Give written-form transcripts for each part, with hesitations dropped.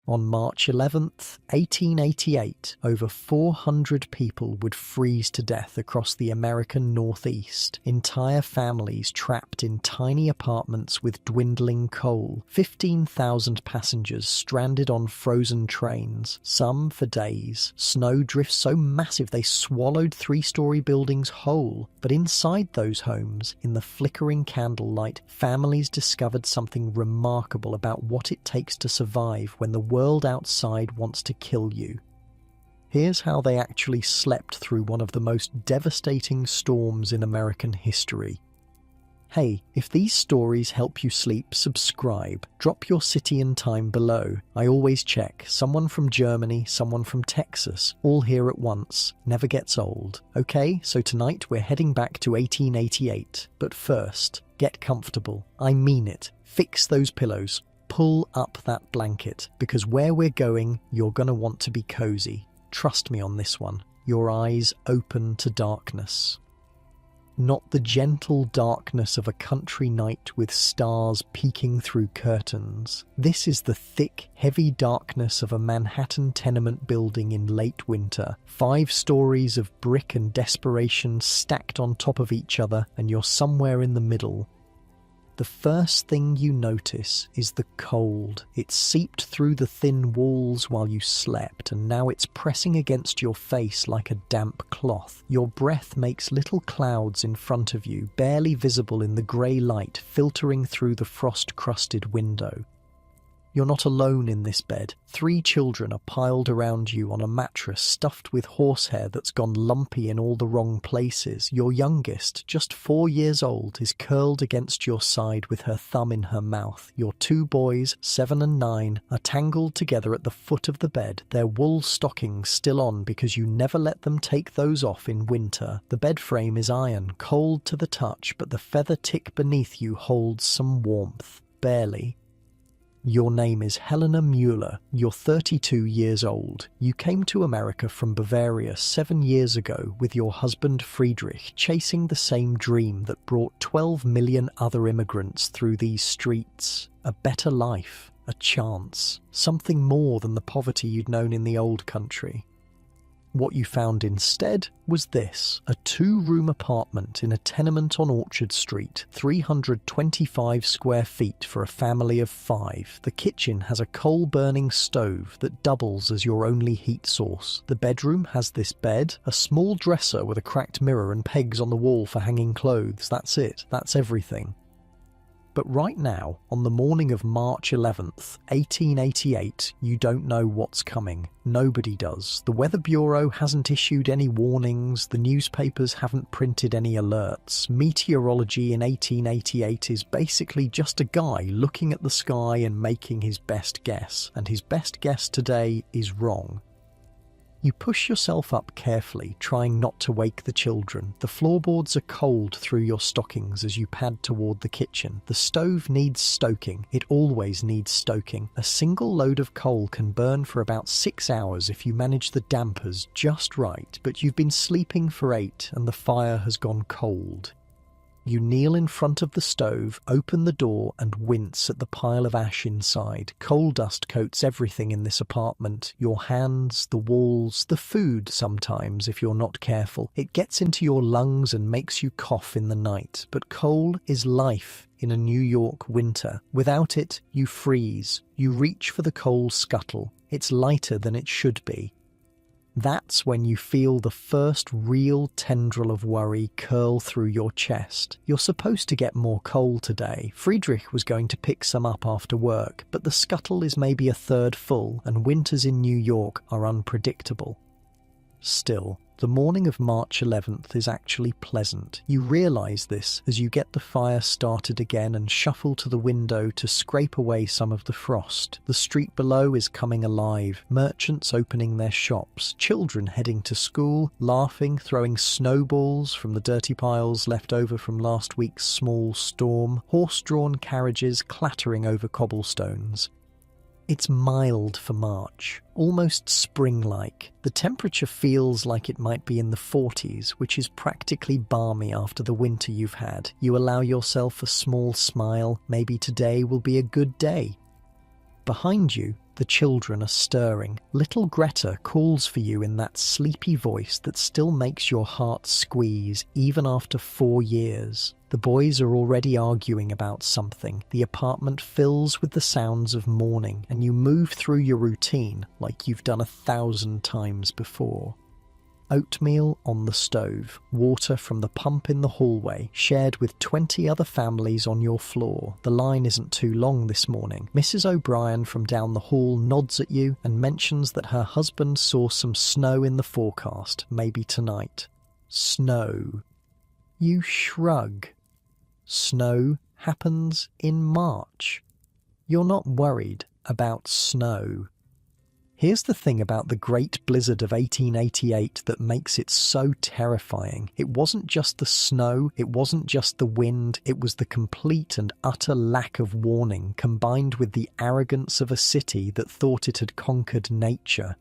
On March 11th, 1888, over 400 people would freeze to death across the American Northeast, entire families trapped in tiny apartments with dwindling coal, 15,000 passengers stranded on frozen trains, some for days. Snow drifts so massive they swallowed three-story buildings whole. But inside those homes, in the flickering candlelight, families discovered something remarkable about what it takes to survive when the world outside wants to kill you. Here's how they actually slept through one of the most devastating storms in American history. Hey, if these stories help you sleep, subscribe. Drop your city and time below. I always check. Someone from Germany, someone from Texas, all here at once. Never gets old. Okay, so tonight we're heading back to 1888. But first, get comfortable. I mean it. Fix those pillows. Pull up that blanket, because where we're going, you're gonna want to be cozy. Trust me on this one. Your eyes open to darkness. Not the gentle darkness of a country night with stars peeking through curtains. This is the thick, heavy darkness of a Manhattan tenement building in late winter. 5 stories of brick and desperation stacked on top of each other, and you're somewhere in the middle. The first thing you notice is the cold. It seeped through the thin walls while you slept, and now it's pressing against your face like a damp cloth. Your breath makes little clouds in front of you, barely visible in the grey light filtering through the frost-crusted window. You're not alone in this bed. 3 children are piled around you on a mattress stuffed with horsehair that's gone lumpy in all the wrong places. Your youngest, just 4 years old, is curled against your side with her thumb in her mouth. Your 2 boys, 7 and 9, are tangled together at the foot of the bed, their wool stockings still on because you never let them take those off in winter. The bed frame is iron, cold to the touch, but the feather tick beneath you holds some warmth. Barely. Your name is Helena Mueller. You're 32 years old. You came to America from Bavaria 7 years ago with your husband Friedrich, chasing the same dream that brought 12 million other immigrants through these streets. A better life, a chance, something more than the poverty you'd known in the old country. What you found instead was this: a 2-room apartment in a tenement on Orchard Street, 325 square feet for a family of 5. The kitchen has a coal-burning stove that doubles as your only heat source. The bedroom has this bed, a small dresser with a cracked mirror and pegs on the wall for hanging clothes. That's it. That's everything. But right now, on the morning of March 11th, 1888, you don't know what's coming. Nobody does. The Weather Bureau hasn't issued any warnings, the newspapers haven't printed any alerts. Meteorology in 1888 is basically just a guy looking at the sky and making his best guess, and his best guess today is wrong. You push yourself up carefully, trying not to wake the children. The floorboards are cold through your stockings as you pad toward the kitchen. The stove needs stoking. It always needs stoking. A single load of coal can burn for about 6 hours if you manage the dampers just right, but you've been sleeping for 8 and the fire has gone cold. You kneel in front of the stove, open the door, and wince at the pile of ash inside. Coal dust coats everything in this apartment. Your hands, the walls, the food sometimes if you're not careful. It gets into your lungs and makes you cough in the night. But coal is life in a New York winter. Without it, you freeze. You reach for the coal scuttle. It's lighter than it should be. That's when you feel the first real tendril of worry curl through your chest. You're supposed to get more coal today. Friedrich was going to pick some up after work, but the scuttle is maybe a third full, and winters in New York are unpredictable. Still, the morning of March 11th is actually pleasant. You realise this as you get the fire started again and shuffle to the window to scrape away some of the frost. The street below is coming alive, merchants opening their shops, children heading to school, laughing, throwing snowballs from the dirty piles left over from last week's small storm, horse-drawn carriages clattering over cobblestones. It's mild for March, almost spring-like. The temperature feels like it might be in the 40s, which is practically balmy after the winter you've had. You allow yourself a small smile. Maybe today will be a good day. Behind you, The children are stirring. Little Greta calls for you in that sleepy voice that still makes your heart squeeze even after 4 years. The boys are already arguing about something. The apartment fills with the sounds of morning, and you move through your routine like you've done 1,000 times before. Oatmeal on the stove, water from the pump in the hallway, shared with 20 other families on your floor. The line isn't too long this morning. Mrs. O'Brien from down the hall nods at you and mentions that her husband saw some snow in the forecast, maybe tonight. Snow. You shrug. Snow happens in March. You're not worried about snow. Here's the thing about the Great Blizzard of 1888 that makes it so terrifying. It wasn't just the snow, it wasn't just the wind, it was the complete and utter lack of warning combined with the arrogance of a city that thought it had conquered nature.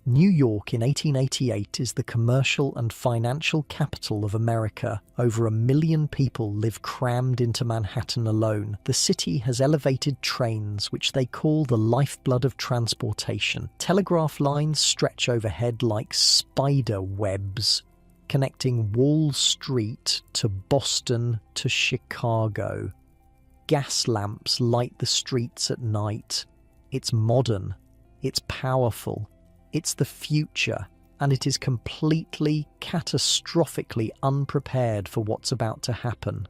New York in 1888 is the commercial and financial capital of America. Over 1 million people live crammed into Manhattan alone. The city has elevated trains, which they call the lifeblood of transportation. Telegraph lines stretch overhead like spider webs, connecting Wall Street to Boston to Chicago. Gas lamps light the streets at night. It's modern. It's powerful. It's the future, and it is completely, catastrophically unprepared for what's about to happen.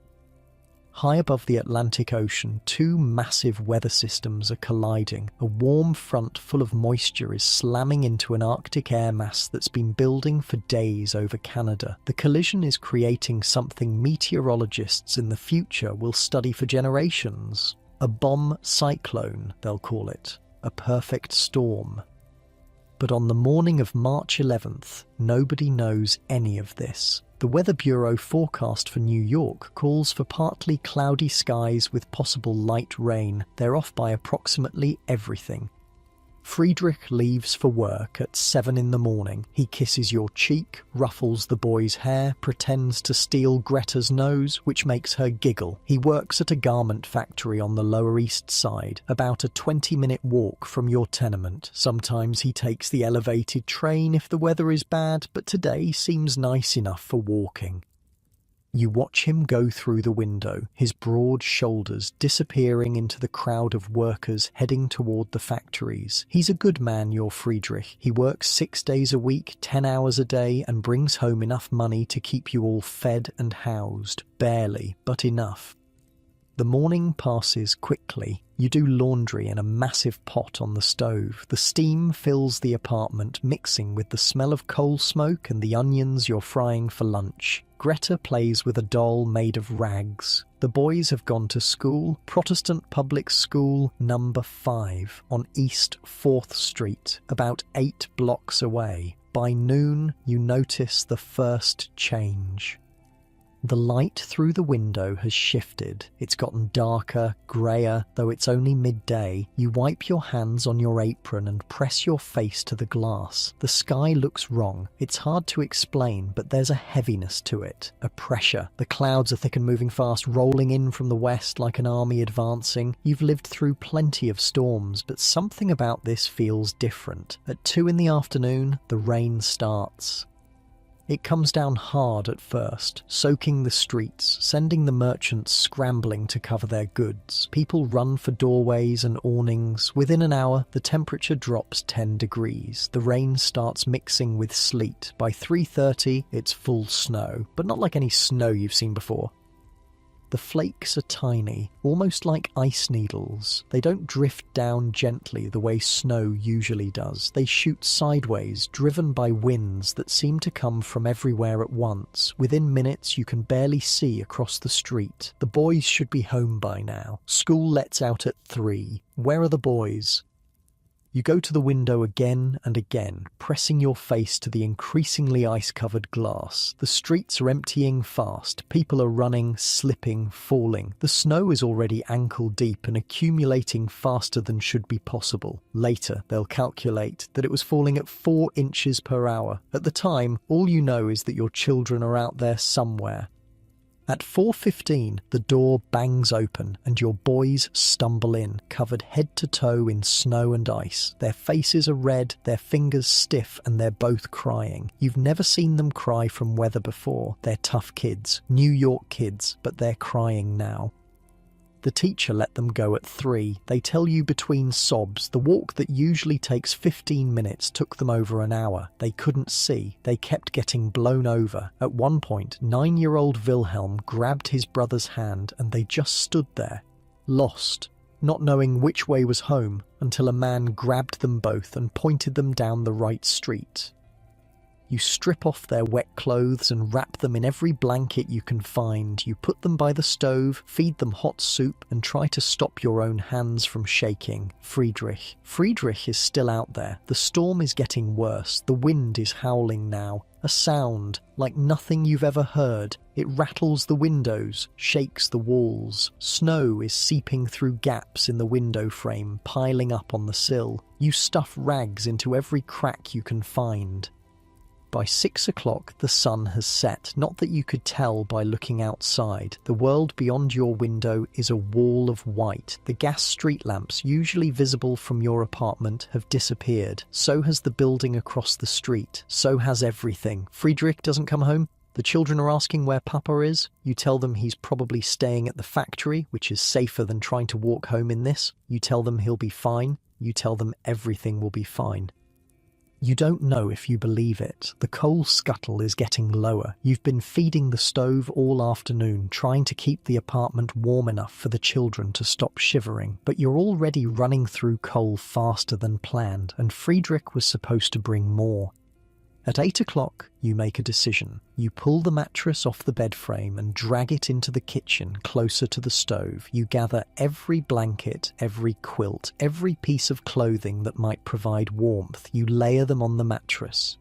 High above the Atlantic Ocean, 2 massive weather systems are colliding. A warm front full of moisture is slamming into an Arctic air mass that's been building for days over Canada. The collision is creating something meteorologists in the future will study for generations. A bomb cyclone, they'll call it. A perfect storm. But on the morning of March 11th, nobody knows any of this. The Weather Bureau forecast for New York calls for partly cloudy skies with possible light rain. They're off by approximately everything. Friedrich leaves for work at 7 in the morning. He kisses your cheek, ruffles the boy's hair, pretends to steal Greta's nose, which makes her giggle. He works at a garment factory on the Lower East Side, about a 20-minute walk from your tenement. Sometimes he takes the elevated train if the weather is bad, but today seems nice enough for walking. You watch him go through the window, his broad shoulders disappearing into the crowd of workers heading toward the factories. He's a good man, your Friedrich. He works 6 days a week, 10 hours a day, and brings home enough money to keep you all fed and housed. Barely, but enough. The morning passes quickly. You do laundry in a massive pot on the stove. The steam fills the apartment, mixing with the smell of coal smoke and the onions you're frying for lunch. Greta plays with a doll made of rags. The boys have gone to school, Protestant Public School number 5 on East 4th Street, about 8 blocks away. By noon, you notice the first change. The light through the window has shifted. It's gotten darker, greyer, though it's only midday. You wipe your hands on your apron and press your face to the glass. The sky looks wrong. It's hard to explain, but there's a heaviness to it, a pressure. The clouds are thick and moving fast, rolling in from the west like an army advancing. You've lived through plenty of storms, but something about this feels different. At 2 in the afternoon, the rain starts. It comes down hard at first, soaking the streets, sending the merchants scrambling to cover their goods. People run for doorways and awnings. Within an hour, the temperature drops 10 degrees. The rain starts mixing with sleet. By 3:30, it's full snow, but not like any snow you've seen before. The flakes are tiny, almost like ice needles. They don't drift down gently the way snow usually does. They shoot sideways, driven by winds that seem to come from everywhere at once. Within minutes, you can barely see across the street. The boys should be home by now. School lets out at 3. Where are the boys? You go to the window again and again, pressing your face to the increasingly ice-covered glass. The streets are emptying fast. People are running, slipping, falling. The snow is already ankle-deep and accumulating faster than should be possible. Later, they'll calculate that it was falling at 4 inches per hour. At the time, all you know is that your children are out there somewhere. At 4:15, the door bangs open and your boys stumble in, covered head to toe in snow and ice. Their faces are red, their fingers stiff, and they're both crying. You've never seen them cry from weather before. They're tough kids, New York kids, but they're crying now. The teacher let them go at 3. They tell you between sobs the walk that usually takes 15 minutes took them over an hour. They couldn't see. They kept getting blown over. At one point, 9-year-old Wilhelm grabbed his brother's hand and they just stood there, lost, not knowing which way was home, until a man grabbed them both and pointed them down the right street. You strip off their wet clothes and wrap them in every blanket you can find. You put them by the stove, feed them hot soup, and try to stop your own hands from shaking. Friedrich is still out there. The storm is getting worse. The wind is howling now. A sound like nothing you've ever heard. It rattles the windows, shakes the walls. Snow is seeping through gaps in the window frame, piling up on the sill. You stuff rags into every crack you can find. By 6 o'clock, the sun has set, not that you could tell by looking outside. The world beyond your window is a wall of white. The gas street lamps, usually visible from your apartment, have disappeared. So has the building across the street. So has everything. Friedrich doesn't come home. The children are asking where Papa is. You tell them he's probably staying at the factory, which is safer than trying to walk home in this. You tell them he'll be fine. You tell them everything will be fine. You don't know if you believe it. The coal scuttle is getting lower. You've been feeding the stove all afternoon, trying to keep the apartment warm enough for the children to stop shivering. But you're already running through coal faster than planned, and Friedrich was supposed to bring more. At 8 o'clock, you make a decision. You pull the mattress off the bed frame and drag it into the kitchen closer to the stove. You gather every blanket, every quilt, every piece of clothing that might provide warmth. You layer them on the mattress.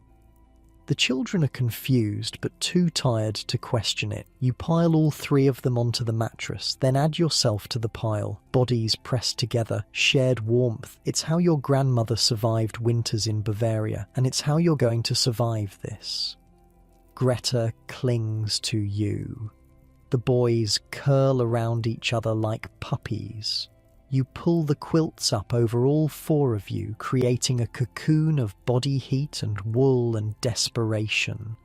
The children are confused but too tired to question it. You pile all 3 of them onto the mattress, then add yourself to the pile. Bodies pressed together, shared warmth. It's how your grandmother survived winters in Bavaria, and it's how you're going to survive this. Greta clings to you. The boys curl around each other like puppies. You pull the quilts up over all 4 of you, creating a cocoon of body heat and wool and desperation.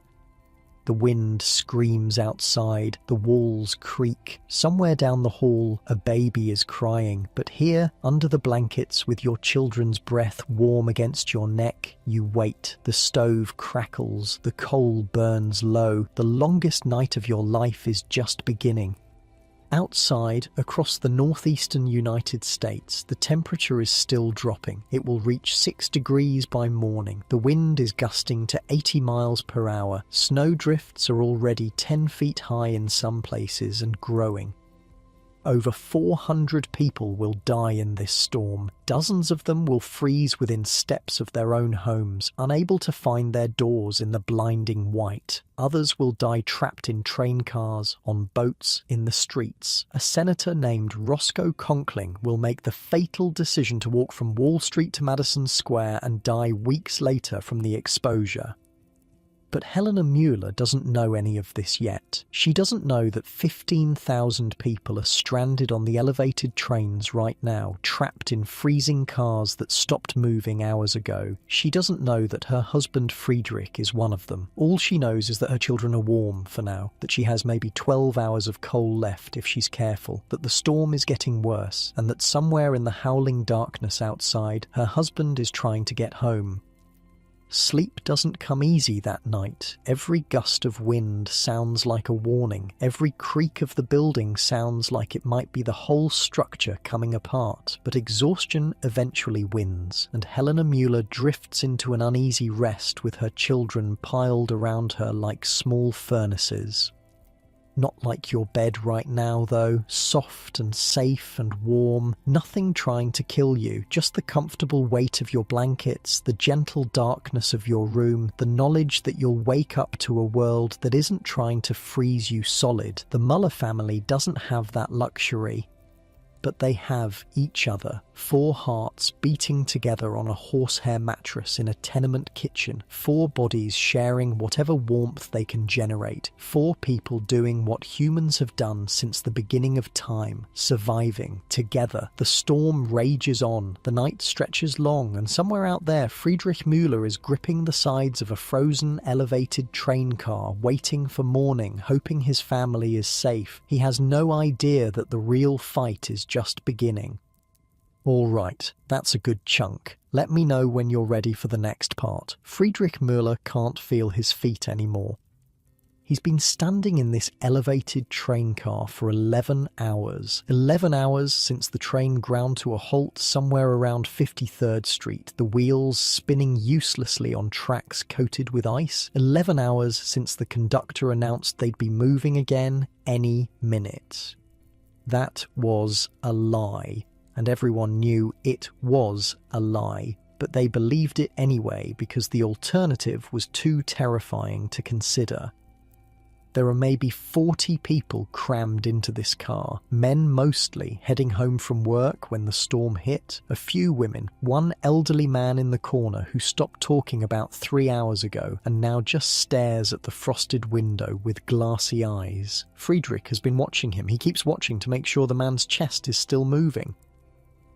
The wind screams outside, the walls creak. Somewhere down the hall, a baby is crying, but here, under the blankets, with your children's breath warm against your neck, you wait. The stove crackles, the coal burns low. The longest night of your life is just beginning. Outside, across the northeastern United States, the temperature is still dropping. It will reach 6 degrees by morning. The wind is gusting to 80 miles per hour. Snowdrifts are already 10 feet high in some places and growing. Over 400 people will die in this storm. Dozens of them will freeze within steps of their own homes, unable to find their doors in the blinding white. Others will die trapped in train cars, on boats, in the streets. A senator named Roscoe Conkling will make the fatal decision to walk from Wall Street to Madison Square and die weeks later from the exposure. But Helena Mueller doesn't know any of this yet. She doesn't know that 15,000 people are stranded on the elevated trains right now, trapped in freezing cars that stopped moving hours ago. She doesn't know that her husband Friedrich is one of them. All she knows is that her children are warm for now, that she has maybe 12 hours of coal left if she's careful, that the storm is getting worse, and that somewhere in the howling darkness outside, her husband is trying to get home. Sleep doesn't come easy that night. Every gust of wind sounds like a warning. Every creak of the building sounds like it might be the whole structure coming apart. But exhaustion eventually wins, and Helena Mueller drifts into an uneasy rest with her children piled around her like small furnaces. Not like your bed right now, though. Soft and safe and warm. Nothing trying to kill you. Just the comfortable weight of your blankets, the gentle darkness of your room, the knowledge that you'll wake up to a world that isn't trying to freeze you solid. The Mueller family doesn't have that luxury. But they have each other, 4 hearts beating together on a horsehair mattress in a tenement kitchen, 4 bodies sharing whatever warmth they can generate, 4 people doing what humans have done since the beginning of time, surviving together. The storm rages on, the night stretches long, and somewhere out there Friedrich Müller is gripping the sides of a frozen elevated train car, waiting for morning, hoping his family is safe. He has no idea that the real fight is just beginning. All right, that's a good chunk. Let me know when you're ready for the next part. Friedrich Müller can't feel his feet anymore. He's been standing in this elevated train car for 11 hours. 11 hours since the train ground to a halt somewhere around 53rd Street, the wheels spinning uselessly on tracks coated with ice. 11 hours since the conductor announced they'd be moving again any minute. That was a lie, and everyone knew it was a lie, but they believed it anyway because the alternative was too terrifying to consider. There are maybe 40 people crammed into this car, men mostly, heading home from work when the storm hit, a few women, one elderly man in the corner who stopped talking about 3 hours ago and now just stares at the frosted window with glassy eyes. Friedrich has been watching him. He keeps watching to make sure the man's chest is still moving.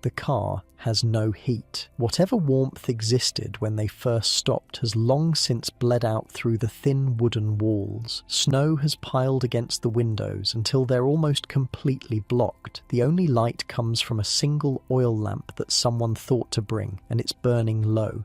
The car has no heat. Whatever warmth existed when they first stopped has long since bled out through the thin wooden walls. Snow has piled against the windows until they're almost completely blocked. The only light comes from a single oil lamp that someone thought to bring, and it's burning low.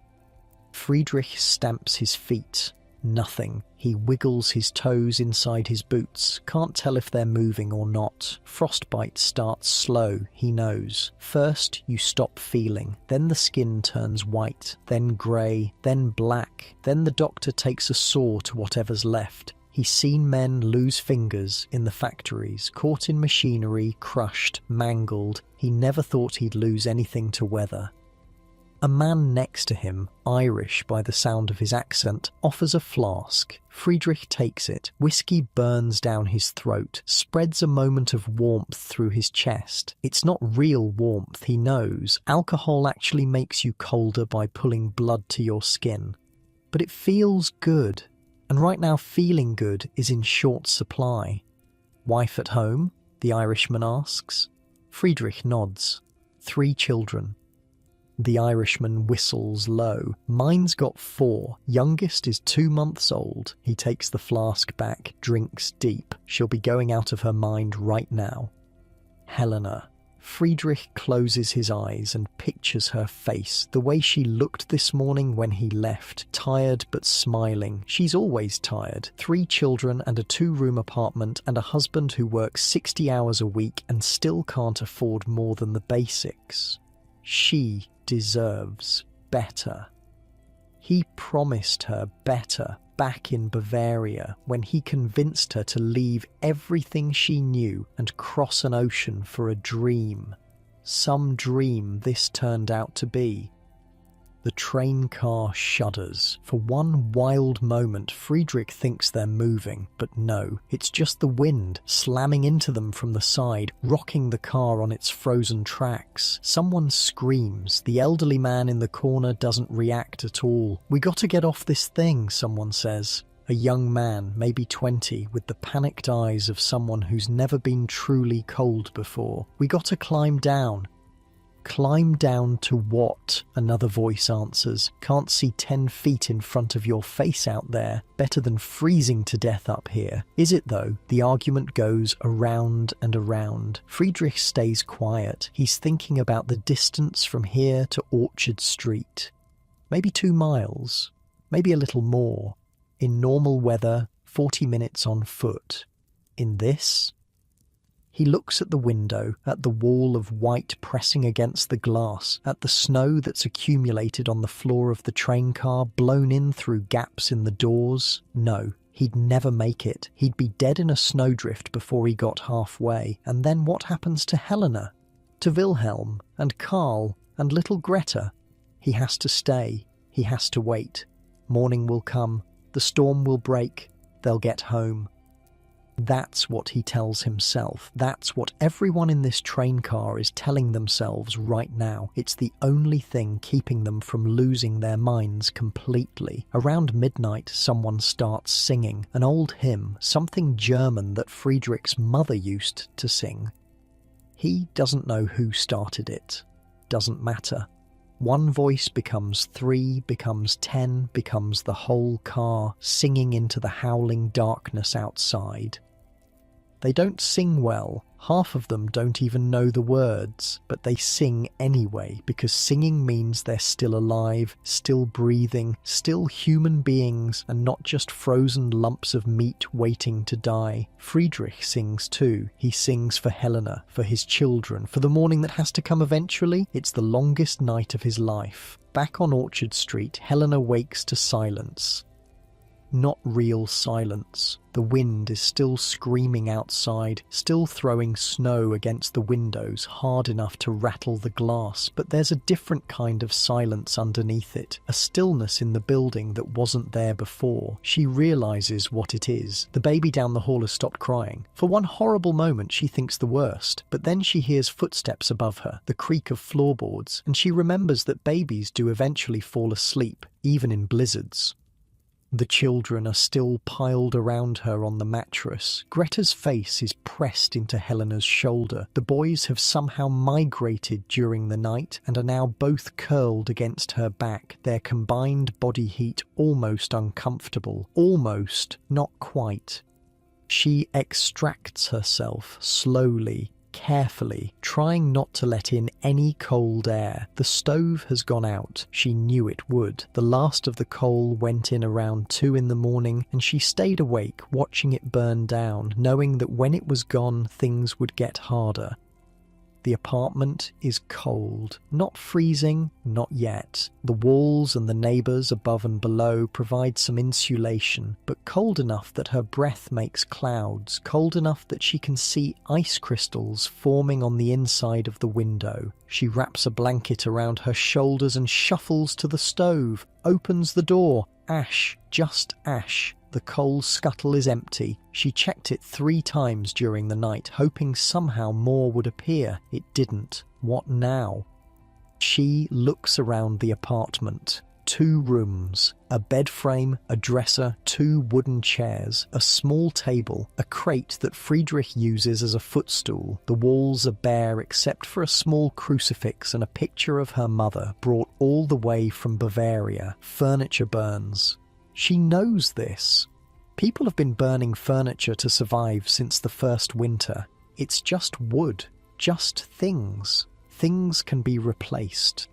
Friedrich stamps his feet. Nothing. He wiggles his toes inside his boots, can't tell if they're moving or not. Frostbite starts slow, he knows. First you stop feeling, then the skin turns white, then grey, then black, then the doctor takes a saw to whatever's left. He's seen men lose fingers in the factories, caught in machinery, crushed, mangled. He never thought he'd lose anything to weather. A man next to him, Irish by the sound of his accent, offers a flask. Friedrich takes it. Whiskey burns down his throat, spreads a moment of warmth through his chest. It's not real warmth, he knows. Alcohol actually makes you colder by pulling blood to your skin. But it feels good. And right now feeling good is in short supply. Wife at home? The Irishman asks. Friedrich nods. 3 children. The Irishman whistles low. Mine's got 4. Youngest is 2 months old. He takes the flask back, drinks deep. She'll be going out of her mind right now. Helena. Friedrich closes his eyes and pictures her face, the way she looked this morning when he left, tired but smiling. She's always tired. 3 children and a 2-room apartment and a husband who works 60 hours a week and still can't afford more than the basics. She deserves better. He promised her better back in Bavaria when he convinced her to leave everything she knew and cross an ocean for a dream. Some dream this turned out to be. The train car shudders. For one wild moment, Friedrich thinks they're moving, but no, it's just the wind slamming into them from the side, rocking the car on its frozen tracks. Someone screams. The elderly man in the corner doesn't react at all. "We gotta get off this thing," someone says. A young man, maybe 20, with the panicked eyes of someone who's never been truly cold before. "We gotta climb down." "Climb down to what?" another voice answers. "Can't see 10 feet in front of your face out there. Better than freezing to death up here." Is it though? The argument goes around and around. Friedrich stays quiet. He's thinking about the distance from here to Orchard Street. Maybe 2 miles. Maybe a little more. In normal weather, 40 minutes on foot. In this? He looks at the window, at the wall of white pressing against the glass, at the snow that's accumulated on the floor of the train car, blown in through gaps in the doors. No, he'd never make it. He'd be dead in a snowdrift before he got halfway. And then what happens to Helena? To Wilhelm, and Karl, and little Greta? He has to stay. He has to wait. Morning will come. The storm will break. They'll get home. That's what he tells himself. That's what everyone in this train car is telling themselves right now. It's the only thing keeping them from losing their minds completely. Around midnight, someone starts singing. An old hymn, something German that Friedrich's mother used to sing. He doesn't know who started it. Doesn't matter. One voice becomes 3, becomes 10, becomes the whole car, singing into the howling darkness outside. They don't sing well. Half of them don't even know the words, but they sing anyway because singing means they're still alive, still breathing, still human beings and not just frozen lumps of meat waiting to die. Friedrich sings too. He sings for Helena, for his children, for the morning that has to come eventually. It's the longest night of his life. Back on Orchard Street, Helena wakes to silence. Not real silence. The wind is still screaming outside, still throwing snow against the windows hard enough to rattle the glass, but there's a different kind of silence underneath it, a stillness in the building that wasn't there before. She realizes what it is. The baby down the hall has stopped crying. For one horrible moment she thinks the worst, but then she hears footsteps above her, the creak of floorboards, and she remembers that babies do eventually fall asleep, even in blizzards. The children are still piled around her on the mattress. Greta's face is pressed into Helena's shoulder. The boys have somehow migrated during the night and are now both curled against her back, their combined body heat almost uncomfortable. Almost, not quite. She extracts herself slowly, carefully, trying not to let in any cold air. The stove has gone out. She knew it would. The last of the coal went in around 2 in the morning, and she stayed awake, watching it burn down, knowing that when it was gone, things would get harder. The apartment is cold. Not freezing, not yet. The walls and the neighbours above and below provide some insulation, but cold enough that her breath makes clouds, cold enough that she can see ice crystals forming on the inside of the window. She wraps a blanket around her shoulders and shuffles to the stove, opens the door. Ash, just ash. The coal scuttle is empty. She checked it 3 times during the night, hoping somehow more would appear. It didn't. What now? She looks around the apartment. 2 rooms, a bed frame, a dresser, 2 wooden chairs, a small table, a crate that Friedrich uses as a footstool. The walls are bare except for a small crucifix and a picture of her mother, brought all the way from Bavaria. Furniture burns. She knows this. People have been burning furniture to survive since the first winter. It's just wood, just things. Things can be replaced.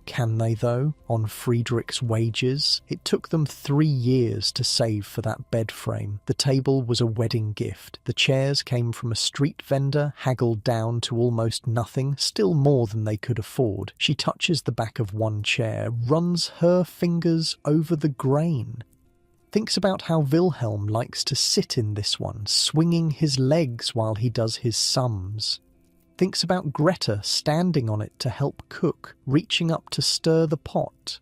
Can they, though, on Friedrich's wages? It took them 3 years to save for that bed frame. The table was a wedding gift. The chairs came from a street vendor, haggled down to almost nothing, still more than they could afford. She touches the back of one chair, runs her fingers over the grain. Thinks about how Wilhelm likes to sit in this one, swinging his legs while he does his sums. Thinks about Greta standing on it to help cook, reaching up to stir the pot.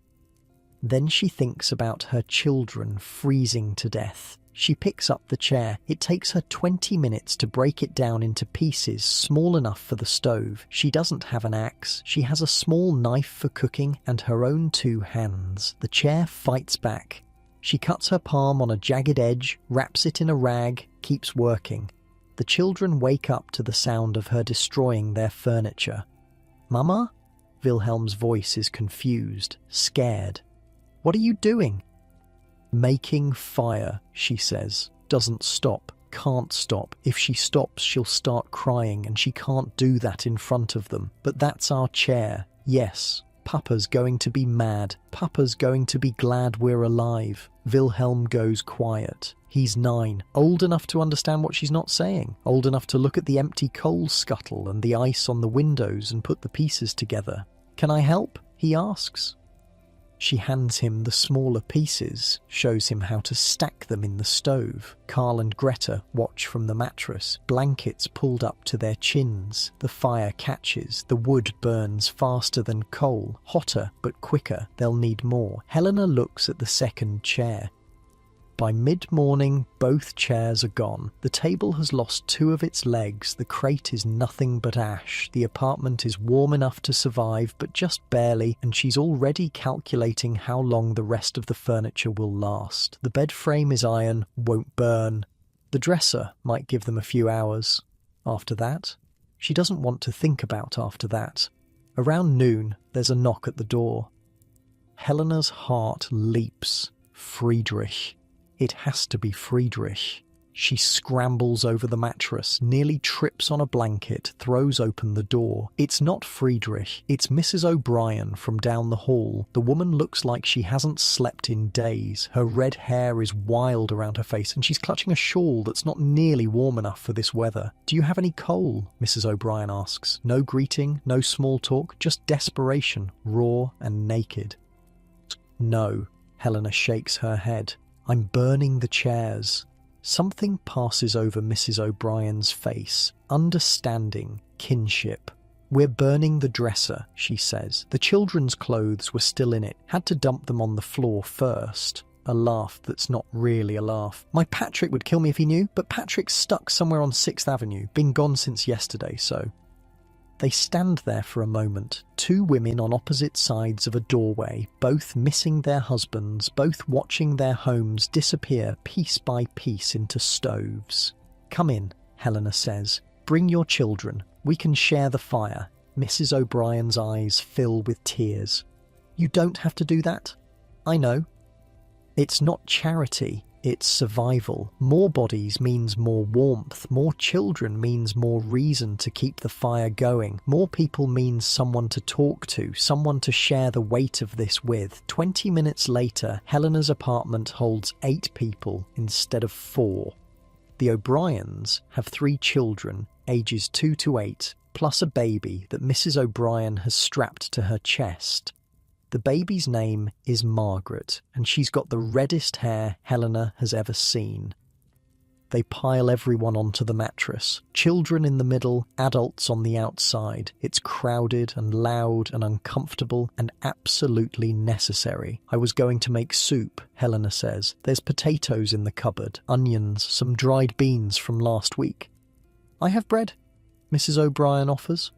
Then she thinks about her children freezing to death. She picks up the chair. It takes her 20 minutes to break it down into pieces small enough for the stove. She doesn't have an axe. She has a small knife for cooking and her own 2 hands. The chair fights back. She cuts her palm on a jagged edge, wraps it in a rag, keeps working. The children wake up to the sound of her destroying their furniture. "Mama?" Wilhelm's voice is confused, scared. "What are you doing?" "Making fire," she says. Doesn't stop, can't stop. If she stops, she'll start crying, and she can't do that in front of them. But that's our chair. Yes, Papa's going to be mad. Papa's going to be glad we're alive. Wilhelm goes quiet. He's 9, old enough to understand what she's not saying, old enough to look at the empty coal scuttle and the ice on the windows and put the pieces together. "Can I help?" he asks. She hands him the smaller pieces, shows him how to stack them in the stove. Carl and Greta watch from the mattress, blankets pulled up to their chins. The fire catches, the wood burns faster than coal, hotter but quicker. They'll need more. Helena looks at the second chair. By mid-morning, both chairs are gone. The table has lost 2 of its legs, the crate is nothing but ash, the apartment is warm enough to survive, but just barely, and she's already calculating how long the rest of the furniture will last. The bed frame is iron, won't burn. The dresser might give them a few hours. After that? She doesn't want to think about after that. Around noon, there's a knock at the door. Helena's heart leaps. Friedrich. It has to be Friedrich. She scrambles over the mattress, nearly trips on a blanket, throws open the door. It's not Friedrich, it's Mrs. O'Brien from down the hall. The woman looks like she hasn't slept in days. Her red hair is wild around her face, and she's clutching a shawl that's not nearly warm enough for this weather. "Do you have any coal?" Mrs. O'Brien asks. No greeting, no small talk, just desperation, raw and naked. "No." Helena shakes her head. "I'm burning the chairs." Something passes over Mrs. O'Brien's face. Understanding, kinship. "We're burning the dresser," she says. "The children's clothes were still in it. Had to dump them on the floor first." A laugh that's not really a laugh. "My Patrick would kill me if he knew, but Patrick's stuck somewhere on 6th Avenue. Been gone since yesterday, so..." They stand there for a moment, 2 women on opposite sides of a doorway, both missing their husbands, both watching their homes disappear piece by piece into stoves. "Come in," Helena says. "Bring your children. We can share the fire." Mrs. O'Brien's eyes fill with tears. "You don't have to do that. I know. It's not charity. It's survival. More bodies means more warmth. More children means more reason to keep the fire going. More people means someone to talk to, someone to share the weight of this with." 20 minutes later, Helena's apartment holds 8 people instead of 4. The O'Briens have 3 children, ages 2 to 8, plus a baby that Mrs. O'Brien has strapped to her chest. The baby's name is Margaret, and she's got the reddest hair Helena has ever seen. They pile everyone onto the mattress. Children in the middle, adults on the outside. It's crowded and loud and uncomfortable and absolutely necessary. "I was going to make soup," Helena says. "There's potatoes in the cupboard, onions, some dried beans from last week." "I have bread," Mrs. O'Brien offers.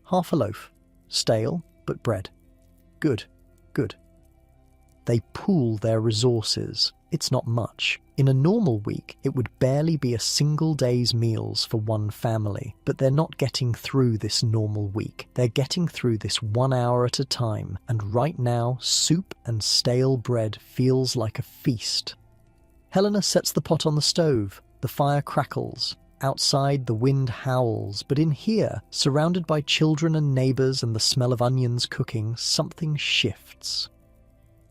"Half a loaf. Stale, but bread." "Good. Good." They pool their resources. It's not much. In a normal week, it would barely be a single day's meals for one family, but they're not getting through this normal week. They're getting through this 1 hour at a time, and right now, soup and stale bread feels like a feast. Helena sets the pot on the stove. The fire crackles. Outside, the wind howls, but in here, surrounded by children and neighbours and the smell of onions cooking, something shifts.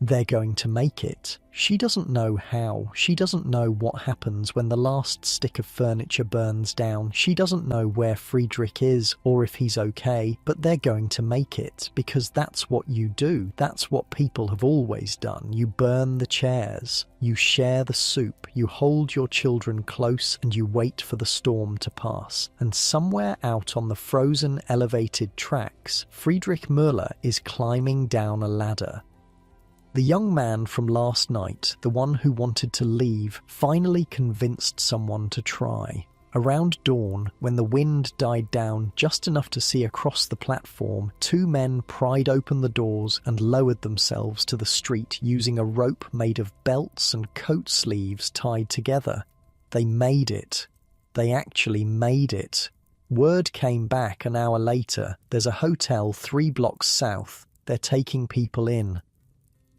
They're going to make it. She doesn't know how. She doesn't know what happens when the last stick of furniture burns down. She doesn't know where Friedrich is or if he's okay, but they're going to make it because that's what you do. That's what people have always done. You burn the chairs. You share the soup. You hold your children close and you wait for the storm to pass. And somewhere out on the frozen elevated tracks, Friedrich Müller is climbing down a ladder. The young man from last night, the one who wanted to leave, finally convinced someone to try. Around dawn, when the wind died down just enough to see across the platform, 2 men pried open the doors and lowered themselves to the street using a rope made of belts and coat sleeves tied together. They made it. They actually made it. Word came back an hour later. There's a hotel 3 blocks south. They're taking people in.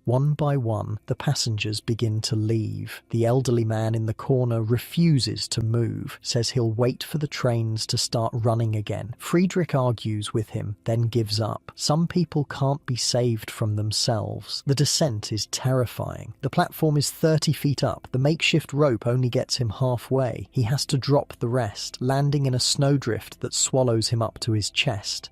One by one, the passengers begin to leave. The elderly man in the corner refuses to move, says he'll wait for the trains to start running again. Friedrich argues with him, then gives up. Some people can't be saved from themselves. The descent is terrifying. The platform is 30 feet up. The makeshift rope only gets him halfway. He has to drop the rest, landing in a snowdrift that swallows him up to his chest.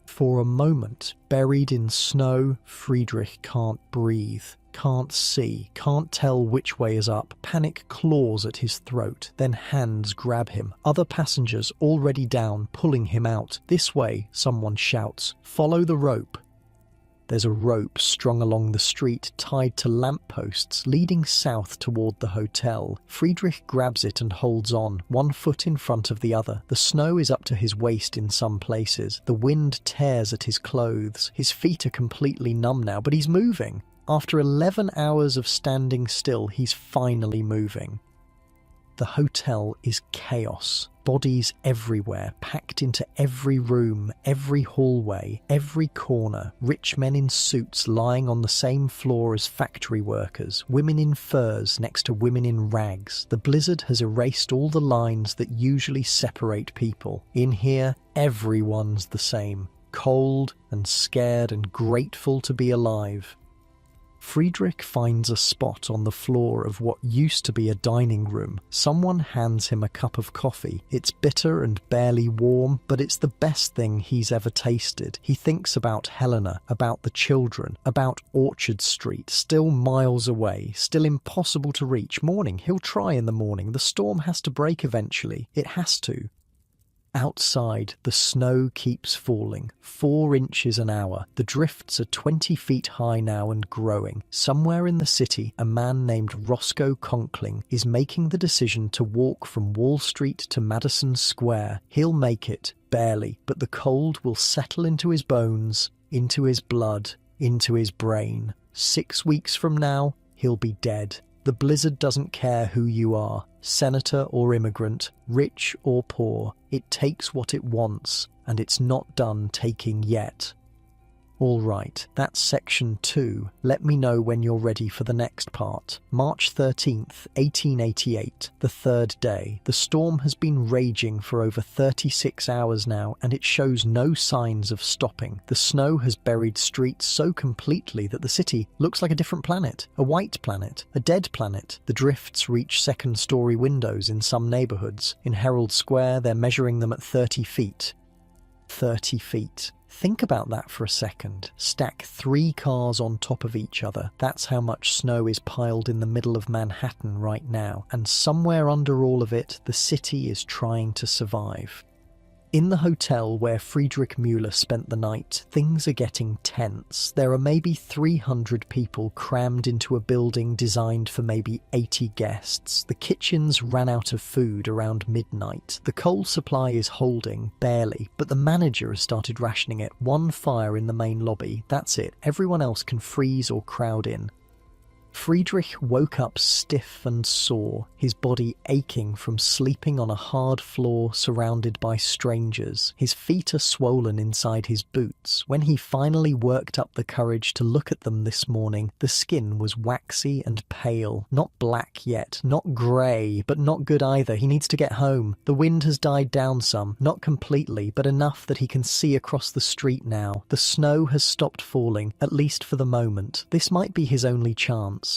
For a moment, buried in snow, Friedrich can't breathe, can't see, can't tell which way is up. Panic claws at his throat, then hands grab him. Other passengers already down, pulling him out. "This way," someone shouts. "Follow the rope." There's a rope strung along the street tied to lampposts leading south toward the hotel. Friedrich grabs it and holds on, one foot in front of the other. The snow is up to his waist in some places. The wind tears at his clothes. His feet are completely numb now, but he's moving. After 11 hours of standing still, he's finally moving. The hotel is chaos. Bodies everywhere, packed into every room, every hallway, every corner. Rich men in suits lying on the same floor as factory workers. Women in furs next to women in rags. The blizzard has erased all the lines that usually separate people. In here, everyone's the same. Cold and scared and grateful to be alive. Friedrich finds a spot on the floor of what used to be a dining room. Someone hands him a cup of coffee. It's bitter and barely warm, but it's the best thing he's ever tasted. He thinks about Helena, about the children, about Orchard Street, still miles away, still impossible to reach. Morning, he'll try in the morning. The storm has to break eventually. It has to. Outside, the snow keeps falling, 4 inches an hour. The drifts are 20 feet high now and growing. Somewhere in the city, a man named Roscoe Conkling is making the decision to walk from Wall Street to Madison Square. He'll make it, barely, but the cold will settle into his bones, into his blood, into his brain. 6 weeks from now, he'll be dead. The blizzard doesn't care who you are, senator or immigrant, rich or poor. It takes what it wants, and it's not done taking yet. All right, that's section 2. Let me know when you're ready for the next part. March 13th, 1888, the 3rd day. The storm has been raging for over 36 hours now, and it shows no signs of stopping. The snow has buried streets so completely that the city looks like a different planet. A white planet. A dead planet. The drifts reach second-story windows in some neighborhoods. In Herald Square, they're measuring them at 30 feet. 30 feet. Think about that for a second. Stack 3 cars on top of each other. That's how much snow is piled in the middle of Manhattan right now. And somewhere under all of it, the city is trying to survive. In the hotel where Friedrich Müller spent the night, things are getting tense. There are maybe 300 people crammed into a building designed for maybe 80 guests. The kitchens ran out of food around midnight. The coal supply is holding, barely, but the manager has started rationing it. 1 fire in the main lobby, that's it. Everyone else can freeze or crowd in. Friedrich woke up stiff and sore, his body aching from sleeping on a hard floor surrounded by strangers. His feet are swollen inside his boots. When he finally worked up the courage to look at them this morning, the skin was waxy and pale. Not black yet, not grey, but not good either. He needs to get home. The wind has died down some, not completely, but enough that he can see across the street now. The snow has stopped falling, at least for the moment. This might be his only chance.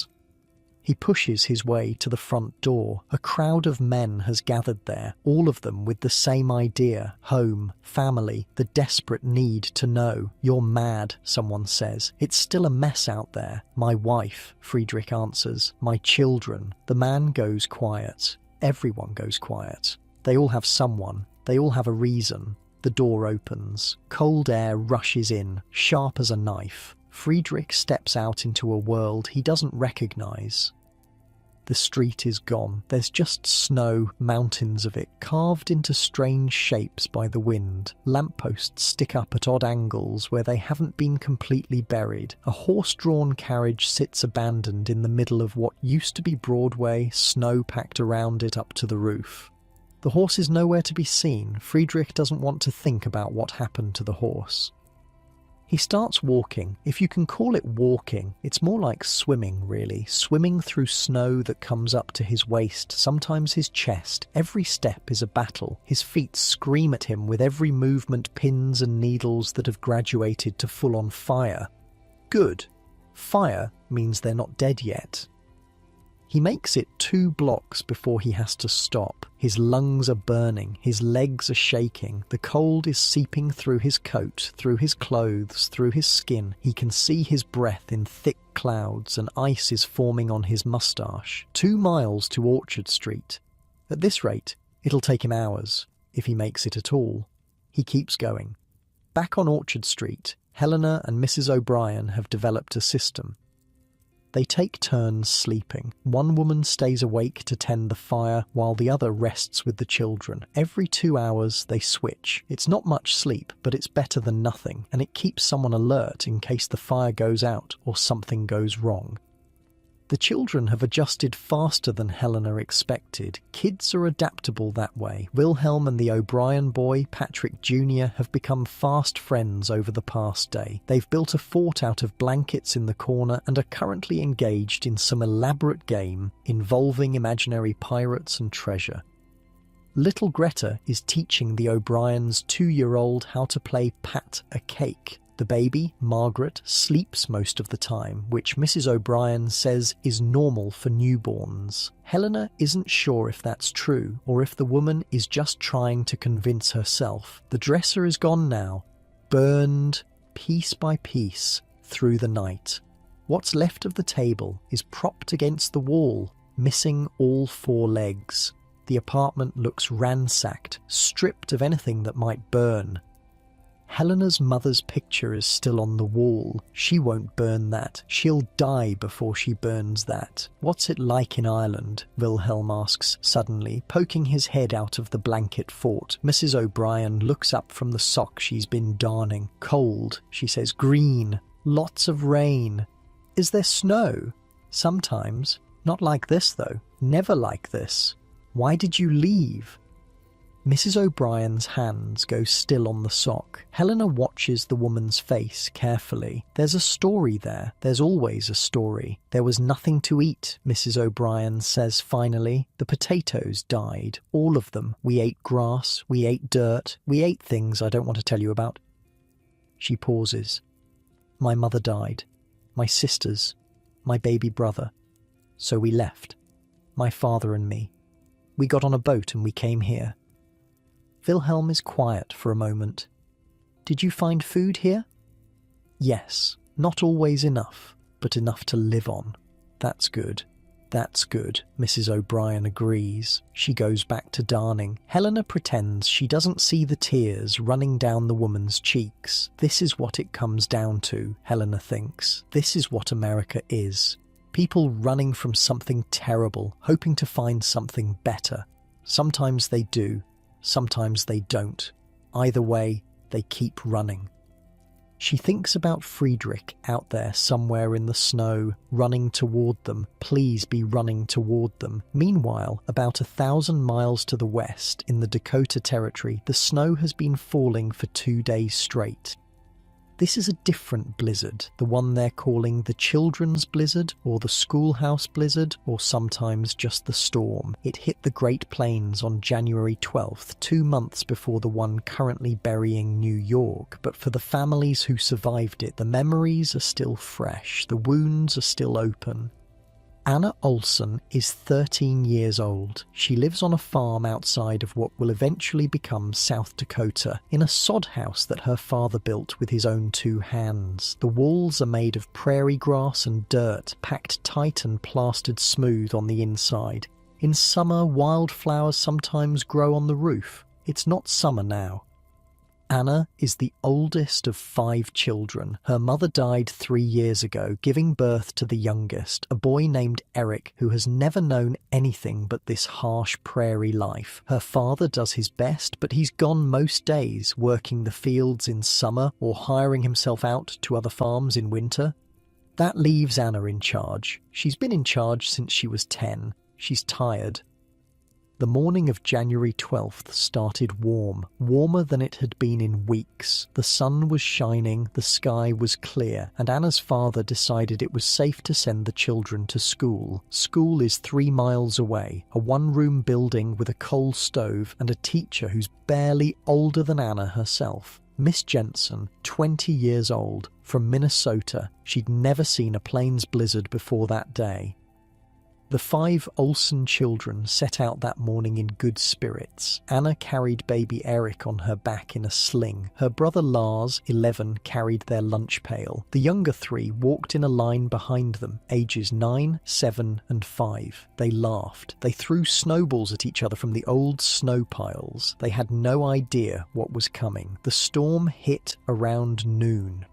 He pushes his way to the front door. A crowd of men has gathered there, all of them with the same idea: home, family, the desperate need to know. You're mad, someone says. It's still a mess out there. My wife, Friedrich answers. My children. The man goes quiet. Everyone goes quiet. They all have someone. They all have a reason. The door opens. Cold air rushes in, sharp as a knife. Friedrich steps out into a world he doesn't recognize. The street is gone. There's just snow, mountains of it, carved into strange shapes by the wind. Lampposts stick up at odd angles where they haven't been completely buried. A horse-drawn carriage sits abandoned in the middle of what used to be Broadway, snow packed around it up to the roof. The horse is nowhere to be seen. Friedrich doesn't want to think about what happened to the horse. He starts walking. If you can call it walking, it's more like swimming, really. Swimming through snow that comes up to his waist, sometimes his chest. Every step is a battle. His feet scream at him with every movement, pins and needles that have graduated to full-on fire. Good. Fire means they're not dead yet. He makes it 2 blocks before he has to stop. His lungs are burning, his legs are shaking, the cold is seeping through his coat, through his clothes, through his skin. He can see his breath in thick clouds and ice is forming on his moustache. 2 miles to Orchard Street. At this rate, it'll take him hours, if he makes it at all. He keeps going. Back on Orchard Street, Helena and Mrs. O'Brien have developed a system. They take turns sleeping. One woman stays awake to tend the fire while the other rests with the children. Every 2 hours they switch. It's not much sleep, but it's better than nothing, and it keeps someone alert in case the fire goes out or something goes wrong. The children have adjusted faster than Helena expected. Kids are adaptable that way. Wilhelm and the O'Brien boy, Patrick Jr., have become fast friends over the past day. They've built a fort out of blankets in the corner and are currently engaged in some elaborate game involving imaginary pirates and treasure. Little Greta is teaching the O'Briens' 2-year-old how to play pat a cake. The baby, Margaret, sleeps most of the time, which Mrs. O'Brien says is normal for newborns. Helena isn't sure if that's true, or if the woman is just trying to convince herself. The dresser is gone now, burned piece by piece through the night. What's left of the table is propped against the wall, missing all 4 legs. The apartment looks ransacked, stripped of anything that might burn. Helena's mother's picture is still on the wall. She won't burn that. She'll die before she burns that. What's it like in Ireland? Wilhelm asks suddenly, poking his head out of the blanket fort. Mrs. O'Brien looks up from the sock she's been darning. Cold, she says. Green. Lots of rain. Is there snow? Sometimes. Not like this, though. Never like this. Why did you leave? Mrs. O'Brien's hands go still on the sock. Helena watches the woman's face carefully. There's a story there. There's always a story. There was nothing to eat, Mrs. O'Brien says finally. The potatoes died. All of them. We ate grass. We ate dirt. We ate things I don't want to tell you about. She pauses. My mother died. My sisters. My baby brother. So we left. My father and me. We got on a boat and we came here. Wilhelm is quiet for a moment. Did you find food here? Yes, not always enough, but enough to live on. That's good. That's good, Mrs. O'Brien agrees. She goes back to darning. Helena pretends she doesn't see the tears running down the woman's cheeks. This is what it comes down to, Helena thinks. This is what America is. People running from something terrible, hoping to find something better. Sometimes they do. Sometimes they don't. Either way, they keep running. She thinks about Friedrich out there somewhere in the snow, running toward them. Please be running toward them. Meanwhile, about 1,000 miles to the west, in the Dakota Territory, the snow has been falling for 2 days straight. This is a different blizzard, the one they're calling the Children's Blizzard, or the Schoolhouse Blizzard, or sometimes just the storm. It hit the Great Plains on January 12th, 2 months before the one currently burying New York, but for the families who survived it, the memories are still fresh, the wounds are still open. Anna Olson is 13 years old. She lives on a farm outside of what will eventually become South Dakota, in a sod house that her father built with his own 2 hands. The walls are made of prairie grass and dirt, packed tight and plastered smooth on the inside. In summer, wildflowers sometimes grow on the roof. It's not summer now. Anna is the oldest of 5 children. Her mother died 3 years ago, giving birth to the youngest, a boy named Eric, who has never known anything but this harsh prairie life. Her father does his best, but he's gone most days, working the fields in summer or hiring himself out to other farms in winter. That leaves Anna in charge. She's been in charge since she was 10. She's tired. The morning of January 12th started warm, warmer than it had been in weeks. The sun was shining, the sky was clear, and Anna's father decided it was safe to send the children to school. School is 3 miles away, a 1-room building with a coal stove and a teacher who's barely older than Anna herself. Miss Jensen, 20 years old, from Minnesota. She'd never seen a plains blizzard before that day. The 5 Olsen children set out that morning in good spirits. Anna carried baby Eric on her back in a sling. Her brother Lars, 11, carried their lunch pail. The younger 3 walked in a line behind them, ages 9, 7 and 5. They laughed. They threw snowballs at each other from the old snow piles. They had no idea what was coming. The storm hit around noon.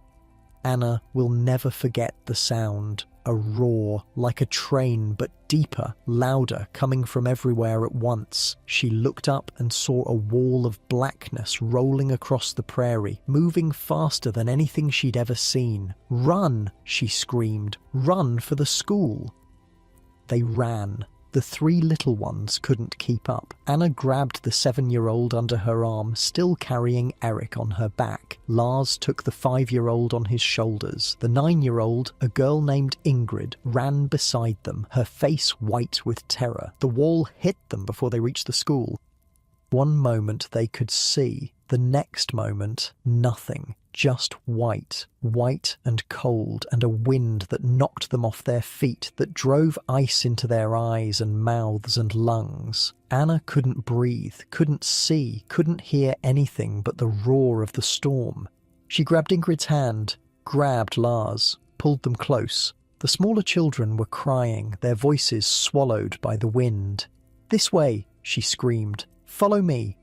Anna will never forget the sound. A roar, like a train, but deeper, louder, coming from everywhere at once. She looked up and saw a wall of blackness rolling across the prairie, moving faster than anything she'd ever seen. "Run!" she screamed. "Run for the school!" They ran. The three little ones couldn't keep up. Anna grabbed the 7-year-old under her arm, still carrying Eric on her back. Lars took the 5-year-old on his shoulders. The 9-year-old, a girl named Ingrid, ran beside them, her face white with terror. The wall hit them before they reached the school. One moment they could see, the next moment nothing. Just white and cold, and a wind that knocked them off their feet, that drove ice into their eyes and mouths and lungs. Anna couldn't breathe, couldn't see, couldn't hear anything but the roar of the storm. She grabbed Ingrid's hand, grabbed Lars, pulled them close. The smaller children were crying, their voices swallowed by the wind. "This way," she screamed. "Follow me."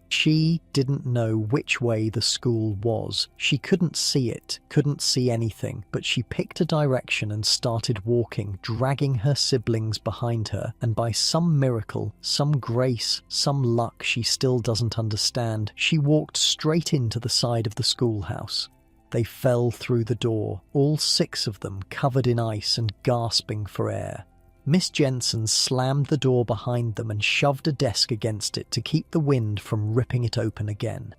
She didn't know which way the school was. She couldn't see it, couldn't see anything, but she picked a direction and started walking, dragging her siblings behind her, and by some miracle, some grace, some luck she still doesn't understand, she walked straight into the side of the schoolhouse. They fell through the door, all 6 of them covered in ice and gasping for air. Miss Jensen slammed the door behind them and shoved a desk against it to keep the wind from ripping it open again.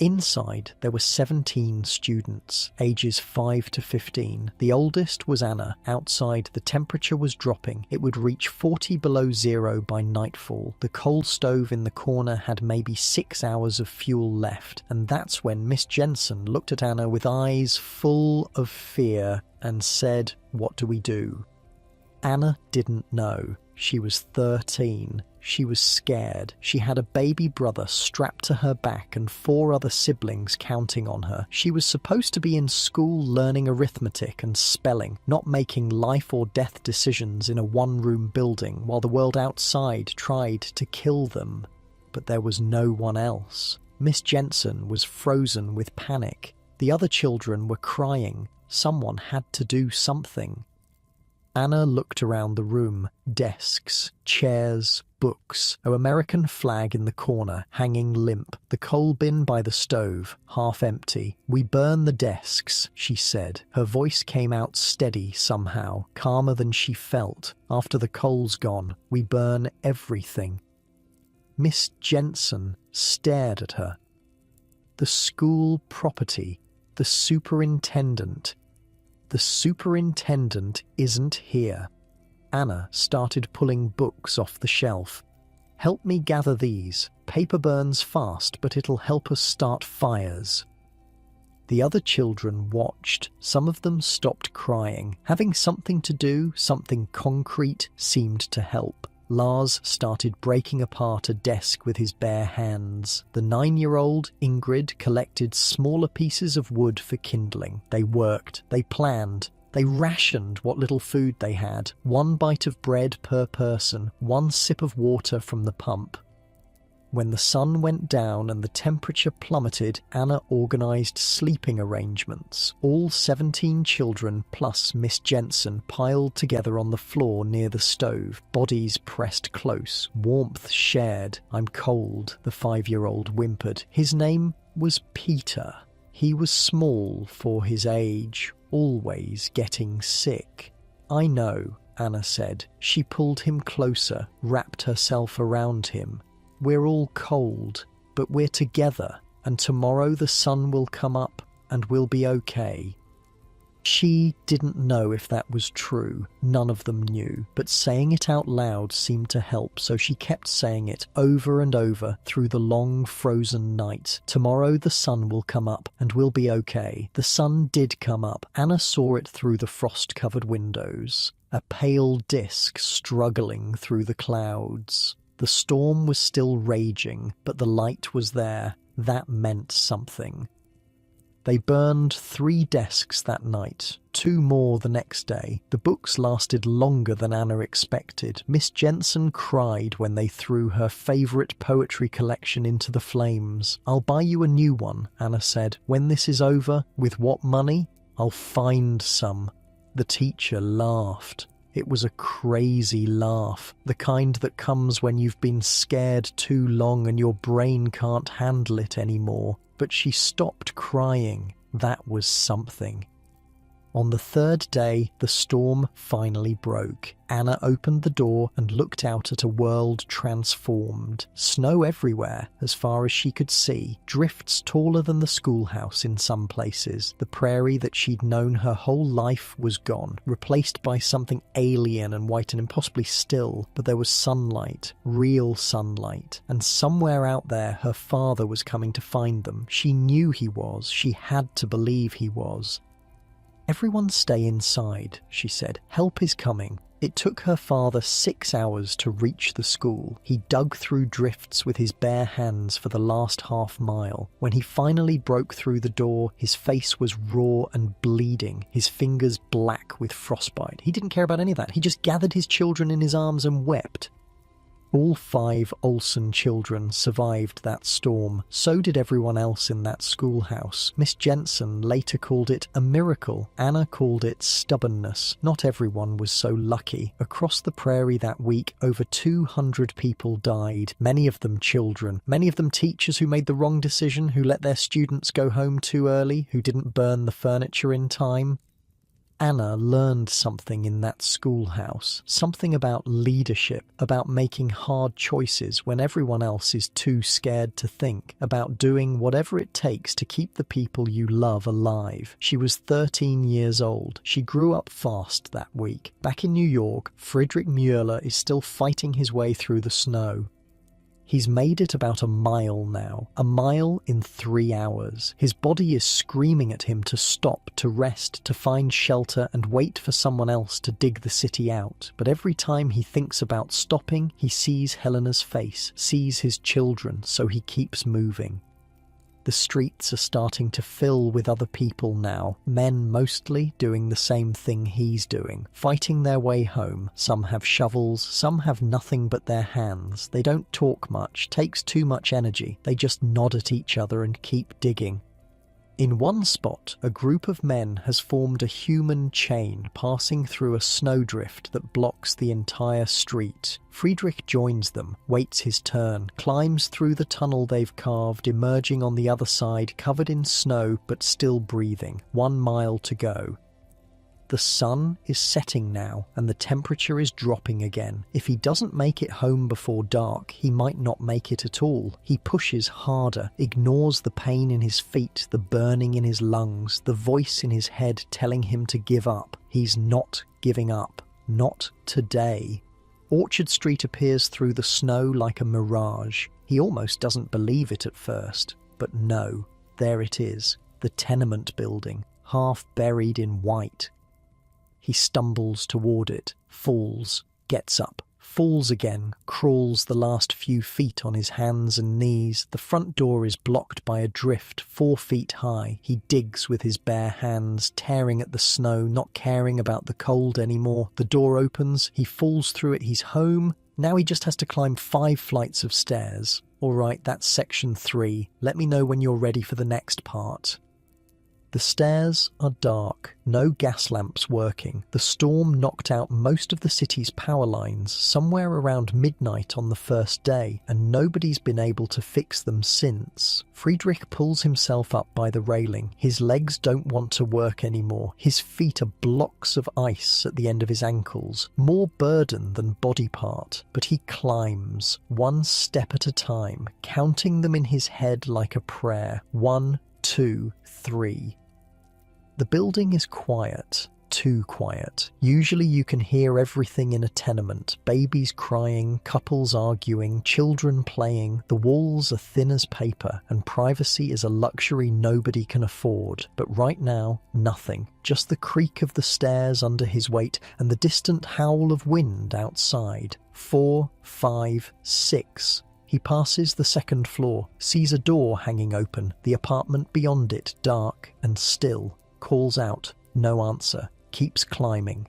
Inside, there were 17 students, ages 5 to 15. The oldest was Anna. Outside, the temperature was dropping. It would reach 40 below zero by nightfall. The coal stove in the corner had maybe 6 hours of fuel left, and that's when Miss Jensen looked at Anna with eyes full of fear and said, "What do we do?" Anna didn't know. She was 13. She was scared. She had a baby brother strapped to her back and 4 other siblings counting on her. She was supposed to be in school learning arithmetic and spelling, not making life or death decisions in a one-room building while the world outside tried to kill them. But there was no one else. Miss Jensen was frozen with panic. The other children were crying. Someone had to do something. Anna looked around the room. Desks, chairs, books, an American flag in the corner, hanging limp, the coal bin by the stove, half empty. "We burn the desks," she said. Her voice came out steady somehow, calmer than she felt. "After the coal's gone, we burn everything." Miss Jensen stared at her. "The school property, the superintendent. The superintendent isn't here." Anna started pulling books off the shelf. "Help me gather these. Paper burns fast, but it'll help us start fires." The other children watched. Some of them stopped crying. Having something to do, something concrete, seemed to help. Lars started breaking apart a desk with his bare hands. The 9-year-old, Ingrid, collected smaller pieces of wood for kindling. They worked, they planned, they rationed what little food they had. 1 bite of bread per person, 1 sip of water from the pump. When the sun went down and the temperature plummeted, Anna organised sleeping arrangements. All 17 children plus Miss Jensen piled together on the floor near the stove, bodies pressed close, warmth shared. "I'm cold," the 5-year-old whimpered. His name was Peter. He was small for his age, always getting sick. "I know," Anna said. She pulled him closer, wrapped herself around him. "We're all cold, but we're together, and tomorrow the sun will come up and we'll be okay." She didn't know if that was true. None of them knew, but saying it out loud seemed to help, so she kept saying it over and over through the long frozen night. "Tomorrow the sun will come up and we'll be okay." The sun did come up. Anna saw it through the frost-covered windows, a pale disk struggling through the clouds. The storm was still raging, but the light was there. That meant something. They burned 3 desks that night, 2 more the next day. The books lasted longer than Anna expected. Miss Jensen cried when they threw her favourite poetry collection into the flames. "I'll buy you a new one," Anna said. "When this is over, with what money? I'll find some." The teacher laughed. It was a crazy laugh, the kind that comes when you've been scared too long and your brain can't handle it anymore. But she stopped crying. That was something. On the 3rd day, the storm finally broke. Anna opened the door and looked out at a world transformed. Snow everywhere, as far as she could see, drifts taller than the schoolhouse in some places. The prairie that she'd known her whole life was gone, replaced by something alien and white and impossibly still. But there was sunlight, real sunlight, and somewhere out there her father was coming to find them. She knew he was. She had to believe he was. "Everyone stay inside," she said. "Help is coming." It took her father 6 hours to reach the school. He dug through drifts with his bare hands for the last half-mile. When he finally broke through the door, his face was raw and bleeding, his fingers black with frostbite. He didn't care about any of that. He just gathered his children in his arms and wept. All 5 Olsen children survived that storm. So did everyone else in that schoolhouse. Miss Jensen later called it a miracle. Anna called it stubbornness. Not everyone was so lucky. Across the prairie that week, over 200 people died, many of them children, many of them teachers who made the wrong decision, who let their students go home too early, who didn't burn the furniture in time. Anna learned something in that schoolhouse, something about leadership, about making hard choices when everyone else is too scared to think, about doing whatever it takes to keep the people you love alive. She was 13 years old. She grew up fast that week. Back in New York, Friedrich Müller is still fighting his way through the snow. He's made it about a mile now, a mile in 3 hours. His body is screaming at him to stop, to rest, to find shelter and wait for someone else to dig the city out. But every time he thinks about stopping, he sees Helena's face, sees his children, so he keeps moving. The streets are starting to fill with other people now, men mostly doing the same thing he's doing, fighting their way home. Some have shovels, some have nothing but their hands. They don't talk much, takes too much energy. They just nod at each other and keep digging. In one spot, a group of men has formed a human chain passing through a snowdrift that blocks the entire street. Friedrich joins them, waits his turn, climbs through the tunnel they've carved, emerging on the other side, covered in snow but still breathing. 1 mile to go. The sun is setting now, and the temperature is dropping again. If he doesn't make it home before dark, he might not make it at all. He pushes harder, ignores the pain in his feet, the burning in his lungs, the voice in his head telling him to give up. He's not giving up. Not today. Orchard Street appears through the snow like a mirage. He almost doesn't believe it at first. But no, there it is. The tenement building, half buried in white. He stumbles toward it, falls, gets up, falls again, crawls the last few feet on his hands and knees. The front door is blocked by a drift 4 feet high. He digs with his bare hands, tearing at the snow, not caring about the cold anymore. The door opens, he falls through it, he's home. Now he just has to climb 5 flights of stairs. All right, that's section 3. Let me know when you're ready for the next part. The stairs are dark, no gas lamps working. The storm knocked out most of the city's power lines somewhere around midnight on the first day, and nobody's been able to fix them since. Friedrich pulls himself up by the railing. His legs don't want to work anymore. His feet are blocks of ice at the end of his ankles, more burden than body part. But he climbs, 1 step at a time, counting them in his head like a prayer. 1, 2, 3. The building is quiet, too quiet. Usually you can hear everything in a tenement. Babies crying, couples arguing, children playing. The walls are thin as paper, and privacy is a luxury nobody can afford. But right now, nothing. Just the creak of the stairs under his weight and the distant howl of wind outside. 4, 5, 6. He passes the second floor, sees a door hanging open, the apartment beyond it dark and still, calls out, no answer, keeps climbing.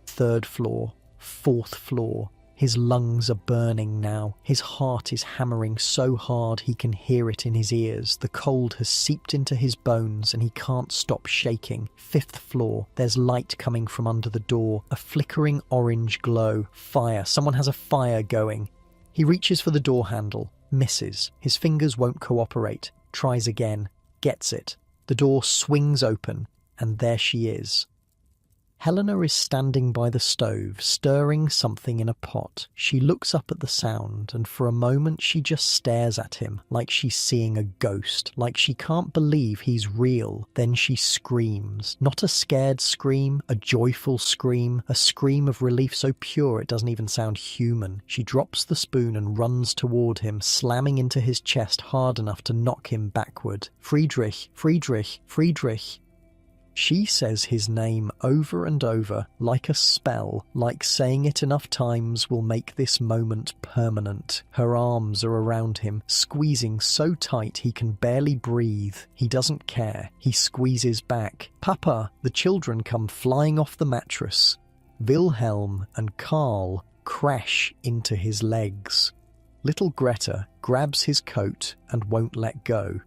Third floor, fourth floor. His lungs are burning now. His heart is hammering so hard he can hear it in his ears. The cold has seeped into his bones and he can't stop shaking. Fifth floor. There's light coming from under the door. A flickering orange glow. Fire. Someone has a fire going. He reaches for the door handle. Misses. His fingers won't cooperate. Tries again. Gets it. The door swings open. And there she is. Helena is standing by the stove, stirring something in a pot. She looks up at the sound, and for a moment she just stares at him, like she's seeing a ghost, like she can't believe he's real. Then she screams. Not a scared scream, a joyful scream, a scream of relief so pure it doesn't even sound human. She drops the spoon and runs toward him, slamming into his chest hard enough to knock him backward. Friedrich, Friedrich, Friedrich. She says his name over and over, like a spell, like saying it enough times will make this moment permanent. Her arms are around him, squeezing so tight he can barely breathe. He doesn't care. He squeezes back. Papa! The children come flying off the mattress. Wilhelm and Karl crash into his legs. Little Greta grabs his coat and won't let go.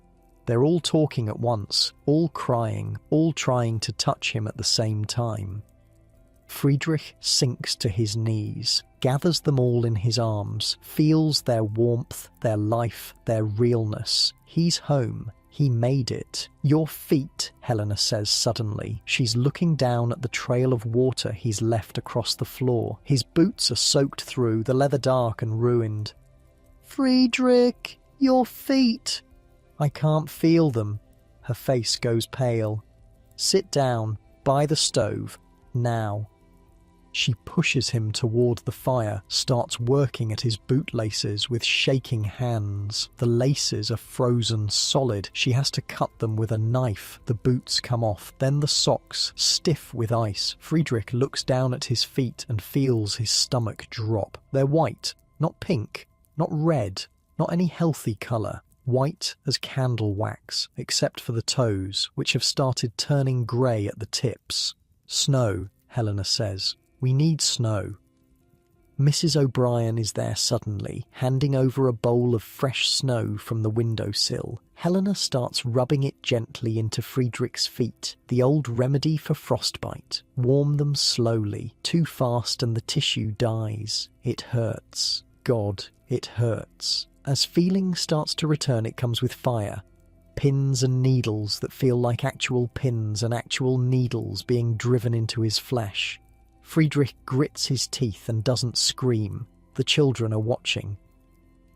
They're all talking at once, all crying, all trying to touch him at the same time. Friedrich sinks to his knees, gathers them all in his arms, feels their warmth, their life, their realness. He's home. He made it. Your feet, Helena says suddenly. She's looking down at the trail of water he's left across the floor. His boots are soaked through, the leather dark and ruined. Friedrich, your feet. I can't feel them. Her face goes pale. Sit down, by the stove, now. She pushes him toward the fire, starts working at his bootlaces with shaking hands. The laces are frozen solid. She has to cut them with a knife. The boots come off, then the socks, stiff with ice. Friedrich looks down at his feet and feels his stomach drop. They're white, not pink, not red, not any healthy colour. White as candle wax, except for the toes, which have started turning grey at the tips. Snow, Helena says. We need snow. Mrs. O'Brien is there suddenly, handing over a bowl of fresh snow from the windowsill. Helena starts rubbing it gently into Friedrich's feet, the old remedy for frostbite. Warm them slowly. Too fast and the tissue dies. It hurts. God, it hurts. As feeling starts to return, it comes with fire. Pins and needles that feel like actual pins and actual needles being driven into his flesh. Friedrich grits his teeth and doesn't scream. The children are watching.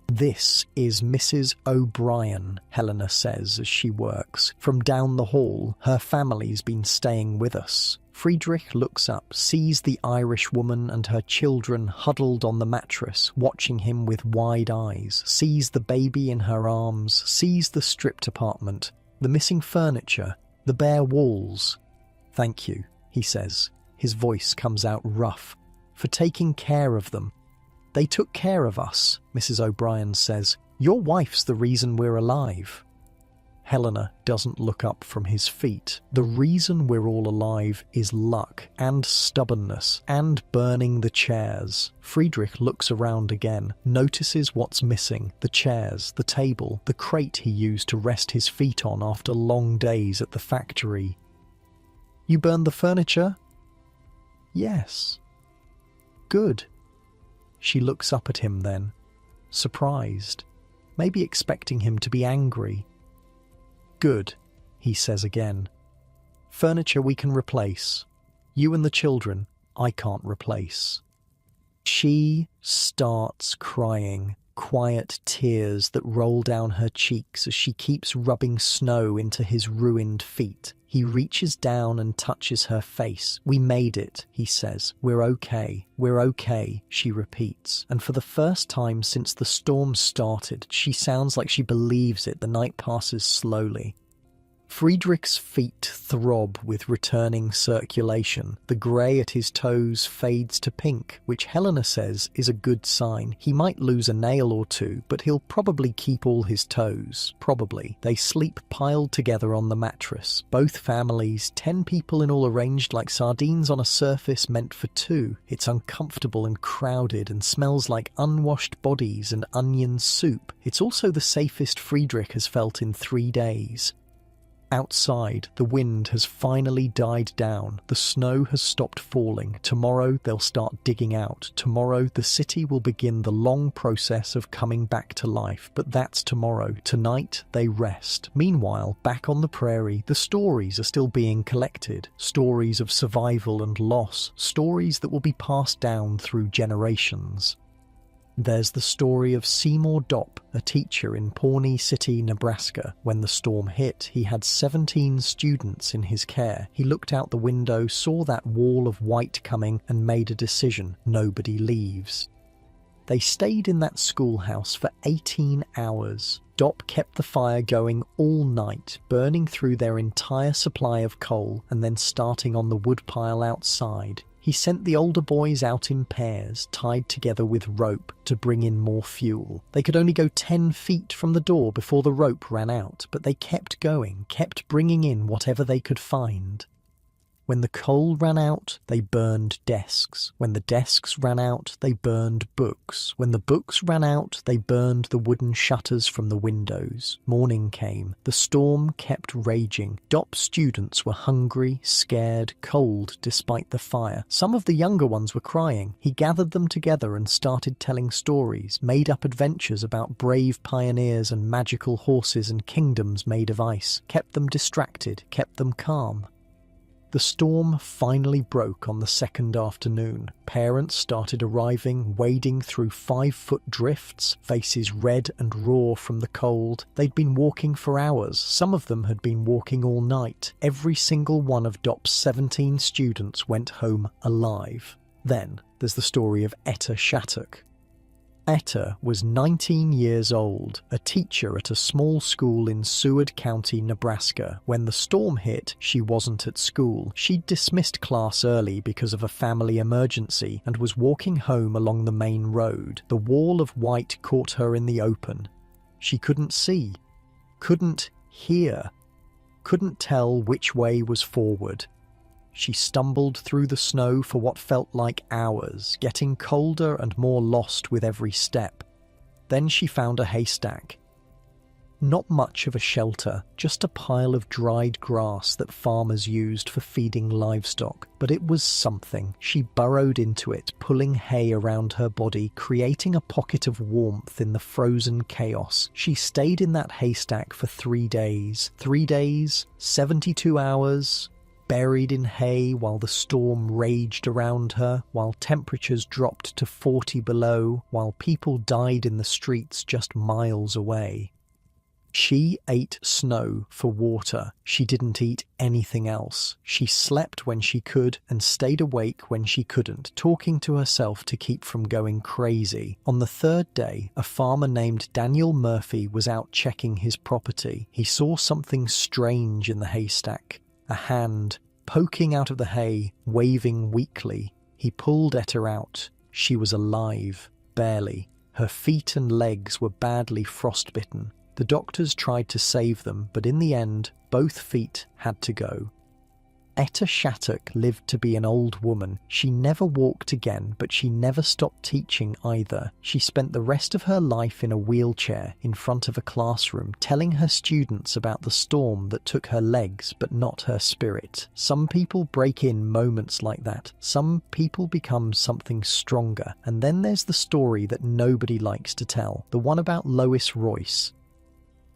This is Mrs. O'Brien, Helena says as she works. From down the hall, her family's been staying with us. Friedrich looks up, sees the Irish woman and her children huddled on the mattress, watching him with wide eyes, sees the baby in her arms, sees the stripped apartment, the missing furniture, the bare walls. Thank you, he says. His voice comes out rough. For taking care of them. They took care of us, Mrs. O'Brien says. Your wife's the reason we're alive. Helena doesn't look up from his feet. The reason we're all alive is luck and stubbornness and burning the chairs. Friedrich looks around again, notices what's missing, the chairs, the table, the crate he used to rest his feet on after long days at the factory. You burned the furniture? Yes. Good. She looks up at him then, surprised, maybe expecting him to be angry. Good, he says again. Furniture we can replace. You and the children, I can't replace. She starts crying, quiet tears that roll down her cheeks as she keeps rubbing snow into his ruined feet. He reaches down and touches her face. We made it, he says. We're okay, she repeats. And for the first time since the storm started, she sounds like she believes it. The night passes slowly. Friedrich's feet throb with returning circulation. The grey at his toes fades to pink, which Helena says is a good sign. He might lose a nail or two, but he'll probably keep all his toes. Probably. They sleep piled together on the mattress. Both families, 10 people in all, arranged like sardines on a surface meant for 2. It's uncomfortable and crowded and smells like unwashed bodies and onion soup. It's also the safest Friedrich has felt in 3 days. Outside, the wind has finally died down. The snow has stopped falling. Tomorrow, they'll start digging out. Tomorrow, the city will begin the long process of coming back to life. But that's tomorrow. Tonight, they rest. Meanwhile, back on the prairie, the stories are still being collected. Stories of survival and loss. Stories that will be passed down through generations. There's the story of Seymour Dopp, a teacher in Pawnee City, Nebraska. When the storm hit, he had 17 students in his care. He looked out the window, saw that wall of white coming, and made a decision. Nobody leaves. They stayed in that schoolhouse for 18 hours. Dopp kept the fire going all night, burning through their entire supply of coal and then starting on the woodpile outside. He sent the older boys out in pairs, tied together with rope, to bring in more fuel. They could only go 10 feet from the door before the rope ran out, but they kept going, kept bringing in whatever they could find. When the coal ran out, they burned desks. When the desks ran out, they burned books. When the books ran out, they burned the wooden shutters from the windows. Morning came. The storm kept raging. Dopp's students were hungry, scared, cold despite the fire. Some of the younger ones were crying. He gathered them together and started telling stories, made up adventures about brave pioneers and magical horses and kingdoms made of ice, kept them distracted, kept them calm. The storm finally broke on the second afternoon. Parents started arriving, wading through 5-foot drifts, faces red and raw from the cold. They'd been walking for hours. Some of them had been walking all night. Every single one of Dopp's 17 students went home alive. Then there's the story of Etta Shattuck. Etta was 19 years old, a teacher at a small school in Seward County, Nebraska. When the storm hit, she wasn't at school. She'd dismissed class early because of a family emergency and was walking home along the main road. The wall of white caught her in the open. She couldn't see, couldn't hear, couldn't tell which way was forward. She stumbled through the snow for what felt like hours, getting colder and more lost with every step. Then she found a haystack. Not much of a shelter, just a pile of dried grass that farmers used for feeding livestock. But it was something. She burrowed into it, pulling hay around her body, creating a pocket of warmth in the frozen chaos. She stayed in that haystack for 3 days. 3 days, 72 hours... buried in hay while the storm raged around her, while temperatures dropped to 40 below, while people died in the streets just miles away. She ate snow for water. She didn't eat anything else. She slept when she could and stayed awake when she couldn't, talking to herself to keep from going crazy. On the 3rd day, a farmer named Daniel Murphy was out checking his property. He saw something strange in the haystack. A hand, poking out of the hay, waving weakly. He pulled Etta out. She was alive, barely. Her feet and legs were badly frostbitten. The doctors tried to save them, but in the end, both feet had to go. Etta Shattuck lived to be an old woman. She never walked again, but she never stopped teaching either. She spent the rest of her life in a wheelchair in front of a classroom, telling her students about the storm that took her legs but not her spirit. Some people break in moments like that. Some people become something stronger. And then there's the story that nobody likes to tell, the one about Lois Royce.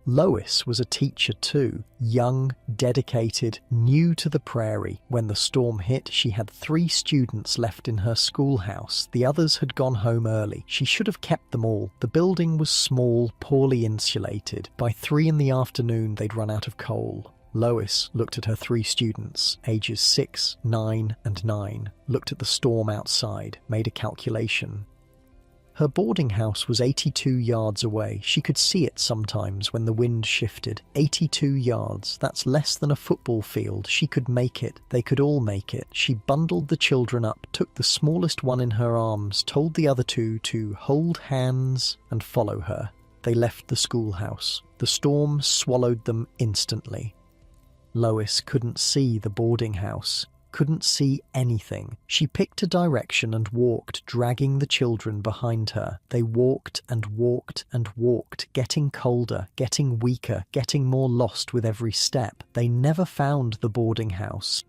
Lois was a teacher too, young, dedicated, new to the prairie. When the storm hit, she had 3 students left in her schoolhouse. The others had gone home early. She should have kept them all. The building was small, poorly insulated. By 3 in the afternoon, they'd run out of coal. Lois looked at her 3 students, ages 6, 9, and 9, looked at the storm outside, made a calculation. Her boarding house was 82 yards away. She could see it sometimes when the wind shifted. 82 yards, that's less than a football field. She could make it. They could all make it. She bundled the children up, took the smallest one in her arms, told the other two to hold hands and follow her. They left the schoolhouse. The storm swallowed them instantly. Lois couldn't see the boarding house. Couldn't see anything. She picked a direction and walked, dragging the children behind her. They walked and walked and walked, getting colder, getting weaker, getting more lost with every step. They never found the boarding house.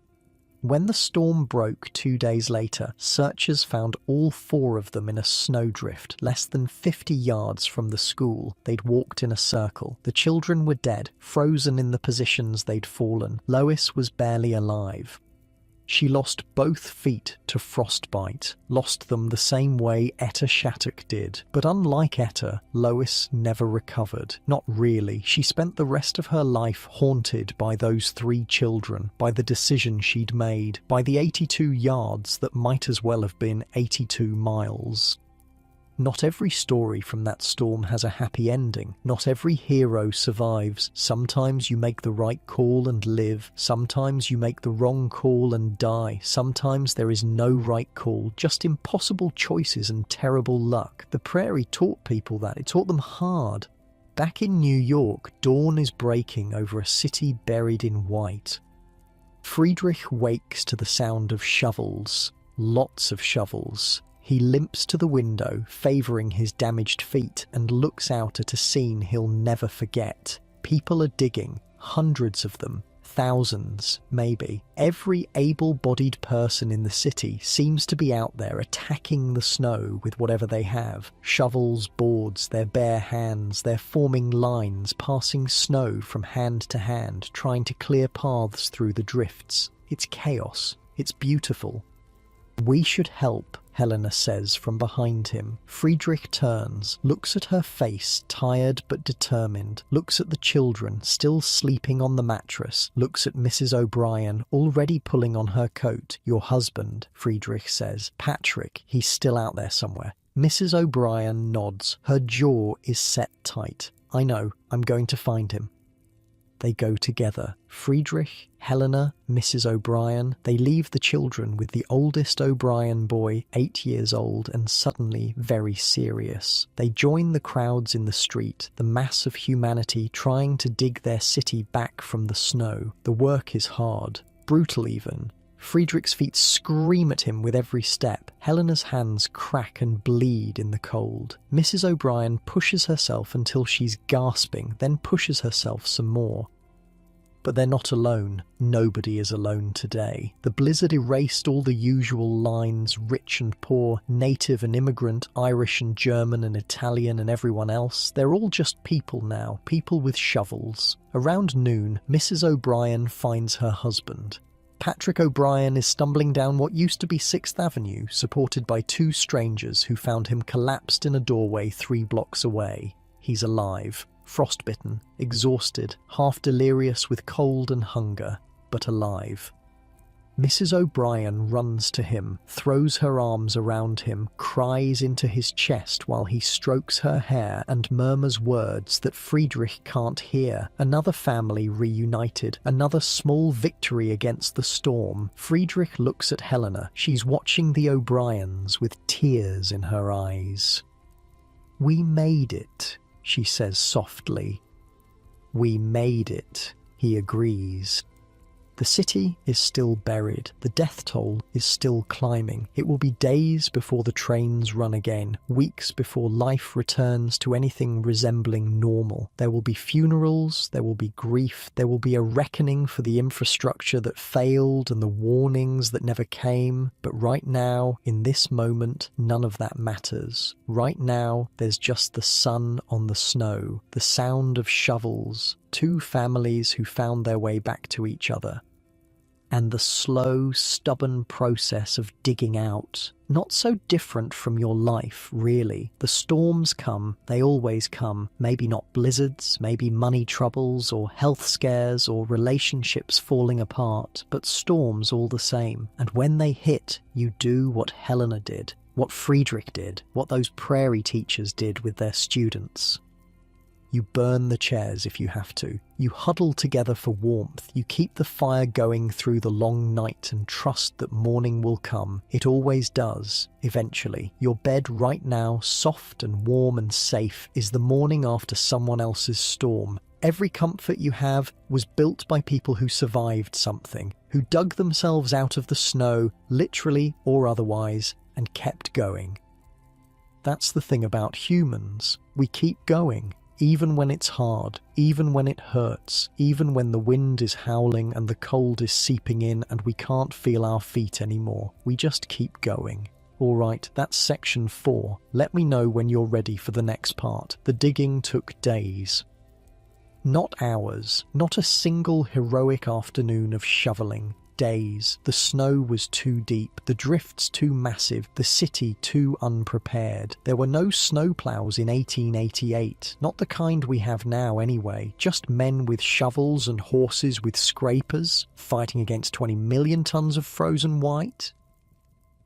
When the storm broke 2 days later, searchers found all 4 of them in a snowdrift, less than 50 yards from the school. They'd walked in a circle. The children were dead, frozen in the positions they'd fallen. Lois was barely alive. She lost both feet to frostbite, lost them the same way Etta Shattuck did. But unlike Etta, Lois never recovered. Not really. She spent the rest of her life haunted by those 3 children, by the decision she'd made, by the 82 yards that might as well have been 82 miles. Not every story from that storm has a happy ending. Not every hero survives. Sometimes you make the right call and live. Sometimes you make the wrong call and die. Sometimes there is no right call, just impossible choices and terrible luck. The prairie taught people that. It taught them hard. Back in New York, dawn is breaking over a city buried in white. Friedrich wakes to the sound of shovels. Lots of shovels. He limps to the window, favouring his damaged feet, and looks out at a scene he'll never forget. People are digging, hundreds of them, thousands, maybe. Every able-bodied person in the city seems to be out there attacking the snow with whatever they have. Shovels, boards, their bare hands, they're forming lines, passing snow from hand to hand, trying to clear paths through the drifts. It's chaos. It's beautiful. "We should help," Helena says from behind him. Friedrich turns, looks at her face, tired but determined, looks at the children still sleeping on the mattress, looks at Mrs. O'Brien already pulling on her coat. "Your husband," Friedrich says. "Patrick, he's still out there somewhere." Mrs. O'Brien nods. Her jaw is set tight. "I know, I'm going to find him." They go together. Friedrich, Helena, Mrs. O'Brien. They leave the children with the oldest O'Brien boy, 8 years old, and suddenly very serious. They join the crowds in the street, the mass of humanity trying to dig their city back from the snow. The work is hard, brutal even. Friedrich's feet scream at him with every step. Helena's hands crack and bleed in the cold. Mrs. O'Brien pushes herself until she's gasping, then pushes herself some more. But they're not alone. Nobody is alone today. The blizzard erased all the usual lines, rich and poor, native and immigrant, Irish and German and Italian and everyone else. They're all just people now, people with shovels. Around noon, Mrs. O'Brien finds her husband. Patrick O'Brien is stumbling down what used to be 6th Avenue, supported by 2 strangers who found him collapsed in a doorway 3 blocks away. He's alive. Frostbitten, exhausted, half delirious with cold and hunger, but alive. Mrs. O'Brien runs to him, throws her arms around him, cries into his chest while he strokes her hair and murmurs words that Friedrich can't hear. Another family reunited, another small victory against the storm. Friedrich looks at Helena. She's watching the O'Briens with tears in her eyes. "We made it," she says softly. "We made it," he agrees. The city is still buried. The death toll is still climbing. It will be days before the trains run again, weeks before life returns to anything resembling normal. There will be funerals, there will be grief, there will be a reckoning for the infrastructure that failed and the warnings that never came. But right now, in this moment, none of that matters. Right now, there's just the sun on the snow, the sound of shovels, 2 families who found their way back to each other, and the slow, stubborn process of digging out. Not so different from your life, really. The storms come, they always come. Maybe not blizzards, maybe money troubles or health scares or relationships falling apart, but storms all the same. And when they hit, you do what Helena did. What Friedrich did, what those prairie teachers did with their students. You burn the chairs if you have to. You huddle together for warmth. You keep the fire going through the long night and trust that morning will come. It always does, eventually. Your bed right now, soft and warm and safe, is the morning after someone else's storm. Every comfort you have was built by people who survived something, who dug themselves out of the snow, literally or otherwise, and kept going. That's the thing about humans. We keep going. Even when it's hard, even when it hurts, even when the wind is howling and the cold is seeping in and we can't feel our feet anymore, we just keep going. Alright, that's section 4. Let me know when you're ready for the next part. The digging took days. Not hours, not a single heroic afternoon of shoveling. Days. The snow was too deep, the drifts too massive, the city too unprepared. There were no snowplows in 1888, not the kind we have now anyway, just men with shovels and horses with scrapers, fighting against 20 million tons of frozen white.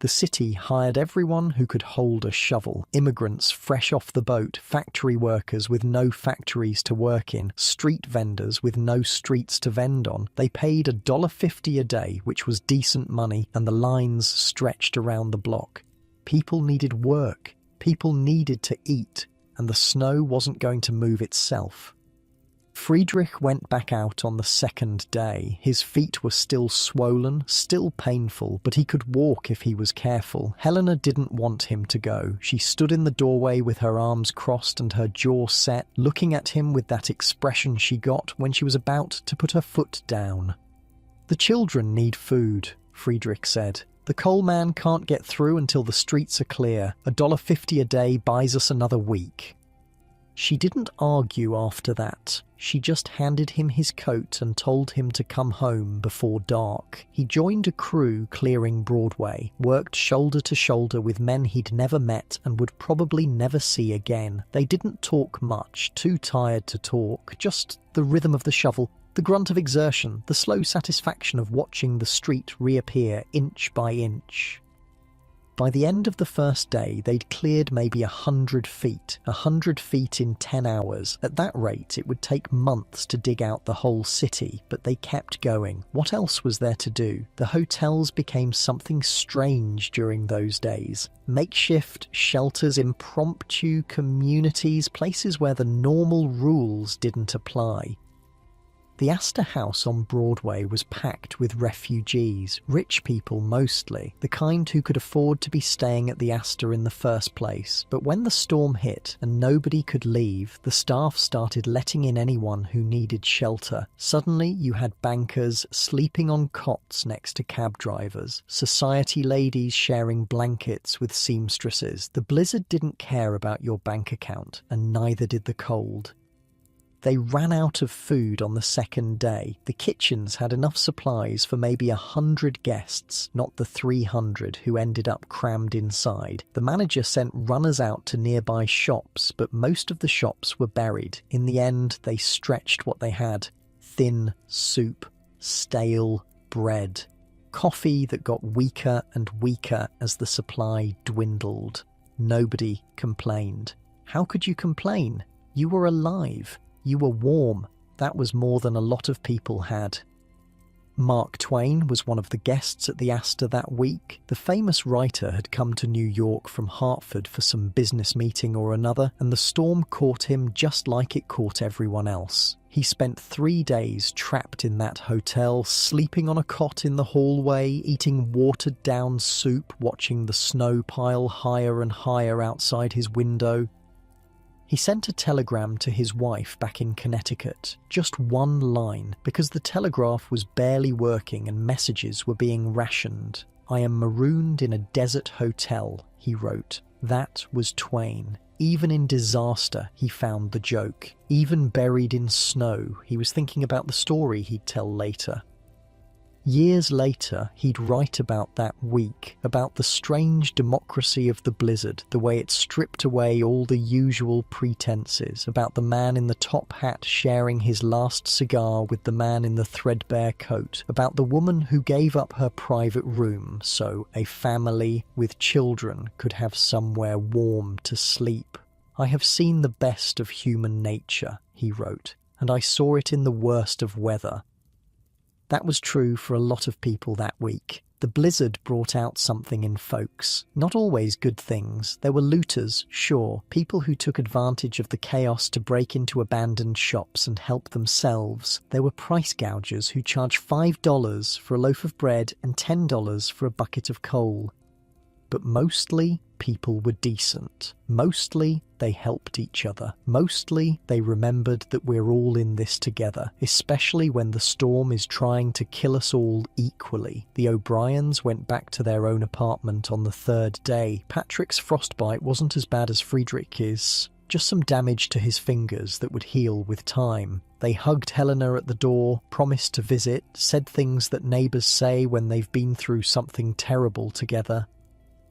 The city hired everyone who could hold a shovel. Immigrants fresh off the boat, factory workers with no factories to work in, street vendors with no streets to vend on. They paid $1.50 a day, which was decent money, and the lines stretched around the block. People needed work. People needed to eat, and the snow wasn't going to move itself. Friedrich went back out on the second day. His feet were still swollen, still painful, but he could walk if he was careful. Helena didn't want him to go. She stood in the doorway with her arms crossed and her jaw set, looking at him with that expression she got when she was about to put her foot down. "The children need food," Friedrich said. "The coal man can't get through until the streets are clear. $1.50 a day buys us another week." She didn't argue after that. She just handed him his coat and told him to come home before dark. He joined a crew clearing Broadway, worked shoulder to shoulder with men he'd never met and would probably never see again. They didn't talk much, too tired to talk, just the rhythm of the shovel, the grunt of exertion, the slow satisfaction of watching the street reappear inch by inch. By the end of the first day, they'd cleared maybe 100 feet. 100 feet in 10 hours. At that rate, it would take months to dig out the whole city, but they kept going. What else was there to do? The hotels became something strange during those days. Makeshift shelters, impromptu communities, places where the normal rules didn't apply. The Astor House on Broadway was packed with refugees, rich people mostly, the kind who could afford to be staying at the Astor in the first place. But when the storm hit and nobody could leave, the staff started letting in anyone who needed shelter. Suddenly you had bankers sleeping on cots next to cab drivers, society ladies sharing blankets with seamstresses. The blizzard didn't care about your bank account, and neither did the cold. They ran out of food on the second day. The kitchens had enough supplies for maybe 100 guests, not the 300 who ended up crammed inside. The manager sent runners out to nearby shops, but most of the shops were buried. In the end, they stretched what they had. Thin soup, stale bread, coffee that got weaker and weaker as the supply dwindled. Nobody complained. How could you complain? You were alive. You were warm. That was more than a lot of people had. Mark Twain was one of the guests at the Astor that week. The famous writer had come to New York from Hartford for some business meeting or another, and the storm caught him just like it caught everyone else. He spent 3 days trapped in that hotel, sleeping on a cot in the hallway, eating watered-down soup, watching the snow pile higher and higher outside his window. He sent a telegram to his wife back in Connecticut, just one line, because the telegraph was barely working and messages were being rationed. "I am marooned in a desert hotel," he wrote. That was Twain. Even in disaster, he found the joke. Even buried in snow, he was thinking about the story he'd tell later. Years later, he'd write about that week, about the strange democracy of the blizzard, the way it stripped away all the usual pretenses, about the man in the top hat sharing his last cigar with the man in the threadbare coat, about the woman who gave up her private room so a family with children could have somewhere warm to sleep. "I have seen the best of human nature," he wrote, "and I saw it in the worst of weather." That was true for a lot of people that week. The blizzard brought out something in folks. Not always good things. There were looters, sure, people who took advantage of the chaos to break into abandoned shops and help themselves. There were price gougers who charged $5 for a loaf of bread and $10 for a bucket of coal. But mostly, people were decent. Mostly, they helped each other. Mostly, they remembered that we're all in this together, especially when the storm is trying to kill us all equally. The O'Briens went back to their own apartment on the third day. Patrick's frostbite wasn't as bad as Friedrich's. Just some damage to his fingers that would heal with time. They hugged Helena at the door, promised to visit, said things that neighbours say when they've been through something terrible together.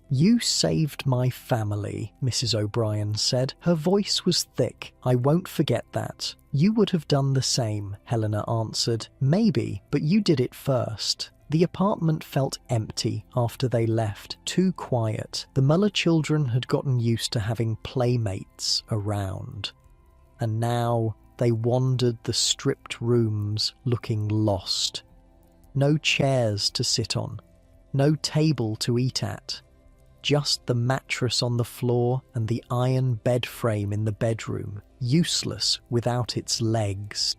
"You saved my family," Mrs. O'Brien said. Her voice was thick. "I won't forget that." "You would have done the same," Helena answered. "Maybe, but you did it first." The apartment felt empty after they left, too quiet. The Muller children had gotten used to having playmates around. And now they wandered the stripped rooms looking lost. No chairs to sit on. No table to eat at. Just the mattress on the floor and the iron bed frame in the bedroom, useless without its legs.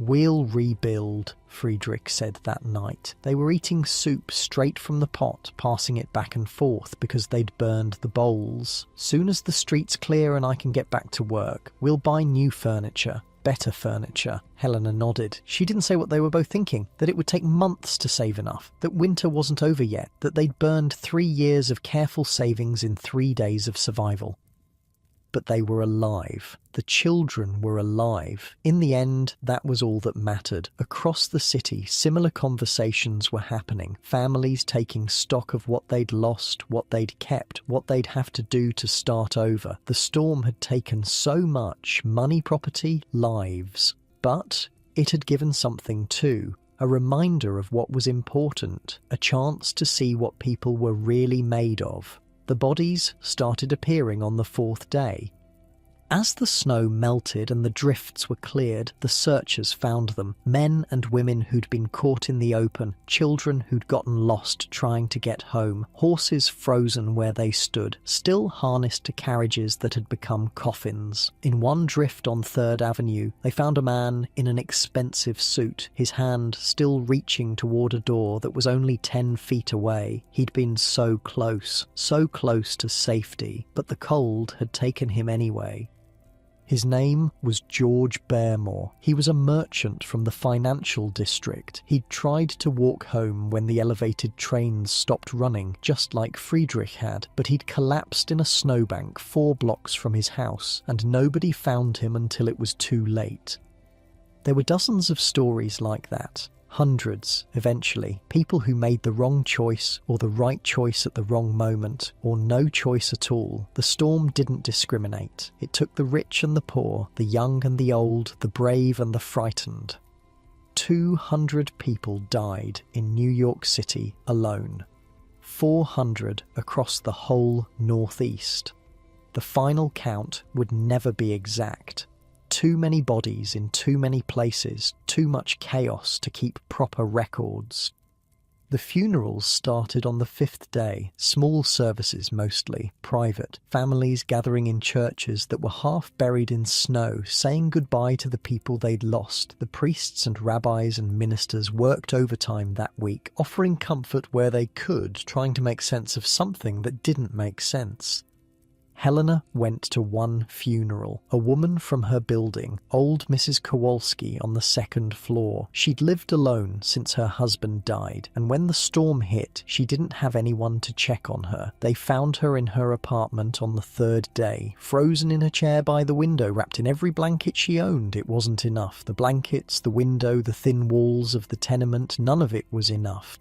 "We'll rebuild," Friedrich said that night. They were eating soup straight from the pot, passing it back and forth because they'd burned the bowls. "Soon as the street's clear and I can get back to work, we'll buy new furniture. Better furniture." Helena nodded. She didn't say what they were both thinking, that it would take months to save enough, that winter wasn't over yet, that they'd burned 3 years of careful savings in 3 days of survival. But they were alive. The children were alive. In the end, that was all that mattered. Across the city, similar conversations were happening. Families taking stock of what they'd lost, what they'd kept, what they'd have to do to start over. The storm had taken so much: money, property, lives. But it had given something too. A reminder of what was important. A chance to see what people were really made of. The bodies started appearing on the 4th day. As the snow melted and the drifts were cleared, the searchers found them. Men and women who'd been caught in the open, children who'd gotten lost trying to get home, horses frozen where they stood, still harnessed to carriages that had become coffins. In one drift on 3rd Avenue, they found a man in an expensive suit, his hand still reaching toward a door that was only 10 feet away. He'd been so close to safety, but the cold had taken him anyway. His name was George Baremore. He was a merchant from the financial district. He'd tried to walk home when the elevated trains stopped running, just like Friedrich had, but he'd collapsed in a snowbank 4 blocks from his house, and nobody found him until it was too late. There were dozens of stories like that. Hundreds, eventually. People who made the wrong choice, or the right choice at the wrong moment, or no choice at all. The storm didn't discriminate. It took the rich and the poor, the young and the old, the brave and the frightened. 200 people died in New York City alone. 400 across the whole Northeast. The final count would never be exact. Too many bodies in too many places, too much chaos to keep proper records. The funerals started on the 5th day, small services mostly, private, families gathering in churches that were half buried in snow, saying goodbye to the people they'd lost. The priests and rabbis and ministers worked overtime that week, offering comfort where they could, trying to make sense of something that didn't make sense. Helena went to one funeral, a woman from her building, old Mrs. Kowalski on the second floor. She'd lived alone since her husband died, and when the storm hit, she didn't have anyone to check on her. They found her in her apartment on the third day, frozen in a chair by the window, wrapped in every blanket she owned. It wasn't enough. The blankets, the window, the thin walls of the tenement, none of it was enough.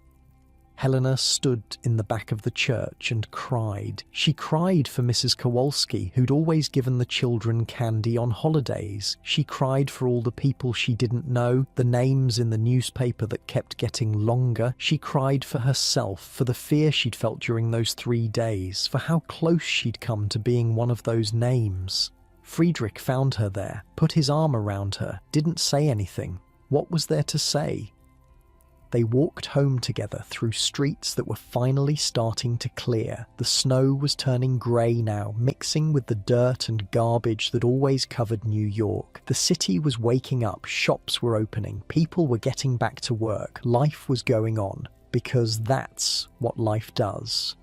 Helena stood in the back of the church and cried. She cried for Mrs. Kowalski, who'd always given the children candy on holidays. She cried for all the people she didn't know, the names in the newspaper that kept getting longer. She cried for herself, for the fear she'd felt during those 3 days, for how close she'd come to being one of those names. Friedrich found her there, put his arm around her, didn't say anything. What was there to say? They walked home together through streets that were finally starting to clear. The snow was turning grey now, mixing with the dirt and garbage that always covered New York. The city was waking up, shops were opening, people were getting back to work, life was going on, because that's what life does.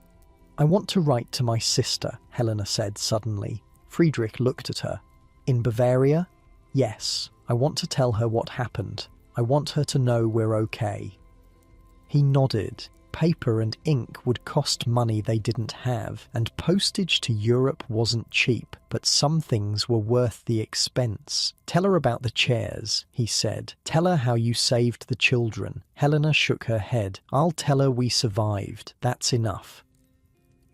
"I want to write to my sister," Helena said suddenly. Friedrich looked at her. "In Bavaria?" "Yes, I want to tell her what happened. I want her to know we're okay." He nodded. Paper and ink would cost money they didn't have, and postage to Europe wasn't cheap, but some things were worth the expense. "Tell her about the chairs," he said. "Tell her how you saved the children." Helena shook her head. "I'll tell her we survived. That's enough."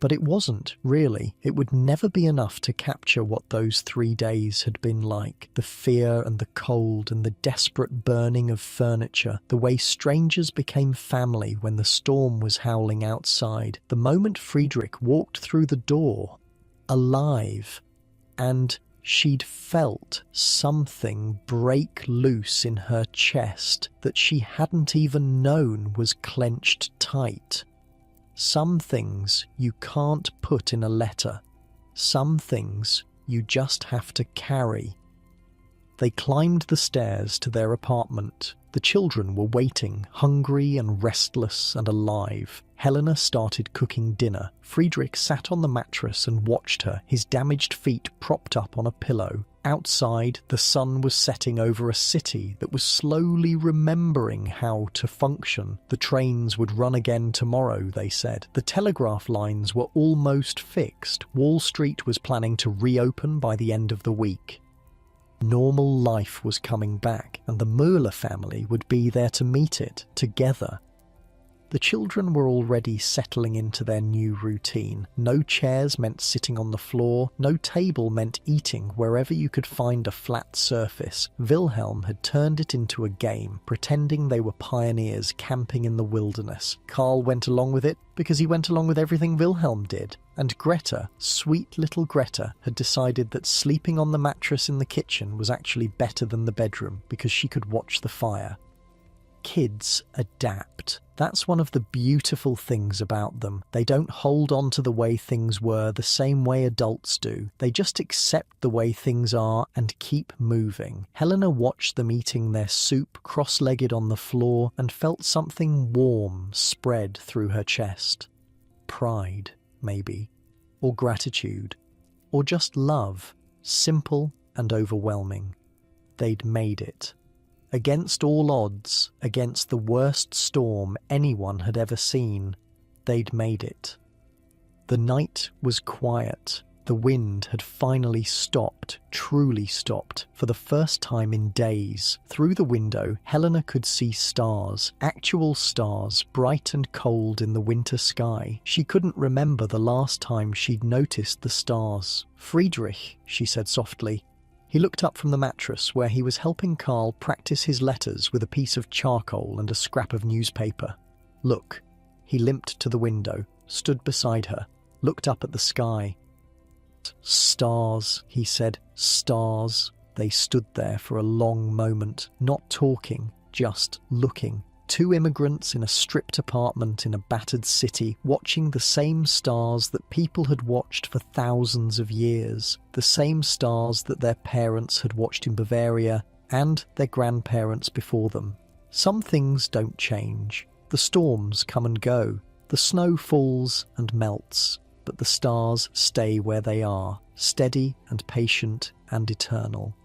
But it wasn't, really. It would never be enough to capture what those 3 days had been like. The fear and the cold and the desperate burning of furniture. The way strangers became family when the storm was howling outside. The moment Friedrich walked through the door. Alive. And she'd felt something break loose in her chest that she hadn't even known was clenched tight. Some things you can't put in a letter. Some things you just have to carry. They climbed the stairs to their apartment. The children were waiting, hungry and restless and alive. Helena started cooking dinner. Friedrich sat on the mattress and watched her, his damaged feet propped up on a pillow. Outside, the sun was setting over a city that was slowly remembering how to function. The trains would run again tomorrow, they said. The telegraph lines were almost fixed. Wall Street was planning to reopen by the end of the week. Normal life was coming back, and the Müller family would be there to meet it, together. The children were already settling into their new routine. No chairs meant sitting on the floor, no table meant eating wherever you could find a flat surface. Wilhelm had turned it into a game, pretending they were pioneers camping in the wilderness. Karl went along with it because he went along with everything Wilhelm did. And Greta, sweet little Greta, had decided that sleeping on the mattress in the kitchen was actually better than the bedroom because she could watch the fire. Kids adapt. That's one of the beautiful things about them. They don't hold on to the way things were the same way adults do. They just accept the way things are and keep moving. Helena watched them eating their soup cross-legged on the floor and felt something warm spread through her chest. Pride, maybe. Or gratitude. Or just love. Simple and overwhelming. They'd made it. Against all odds, against the worst storm anyone had ever seen, they'd made it. The night was quiet. The wind had finally stopped, truly stopped, for the first time in days. Through the window, Helena could see stars, actual stars, bright and cold in the winter sky. She couldn't remember the last time she'd noticed the stars. "Friedrich," she said softly. He looked up from the mattress where he was helping Karl practice his letters with a piece of charcoal and a scrap of newspaper. "Look." He limped to the window, stood beside her, looked up at the sky. "Stars," he said. "Stars." They stood there for a long moment, not talking, just looking. Two immigrants in a stripped apartment in a battered city, watching the same stars that people had watched for thousands of years, the same stars that their parents had watched in Bavaria and their grandparents before them. Some things don't change. The storms come and go. The snow falls and melts. but the stars stay where they are, steady and patient and eternal.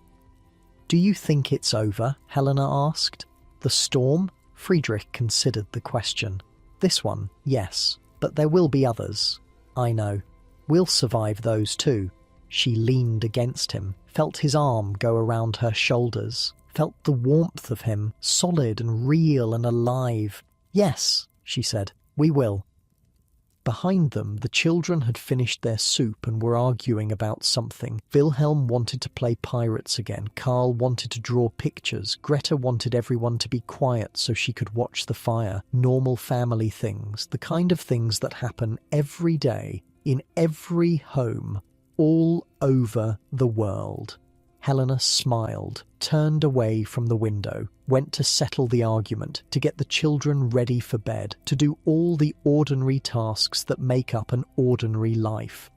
"Do you think it's over?" Helena asked. "The storm?" Friedrich considered the question. "This one, yes, but there will be others." "I know. We'll survive those too." She leaned against him, felt his arm go around her shoulders, felt the warmth of him, solid and real and alive. "Yes," she said, "we will." Behind them, the children had finished their soup and were arguing about something. Wilhelm wanted to play pirates again. Karl wanted to draw pictures. Greta wanted everyone to be quiet so she could watch the fire. Normal family things, the kind of things that happen every day, in every home, all over the world. Helena smiled, turned away from the window, went to settle the argument, to get the children ready for bed, to do all the ordinary tasks that make up an ordinary life.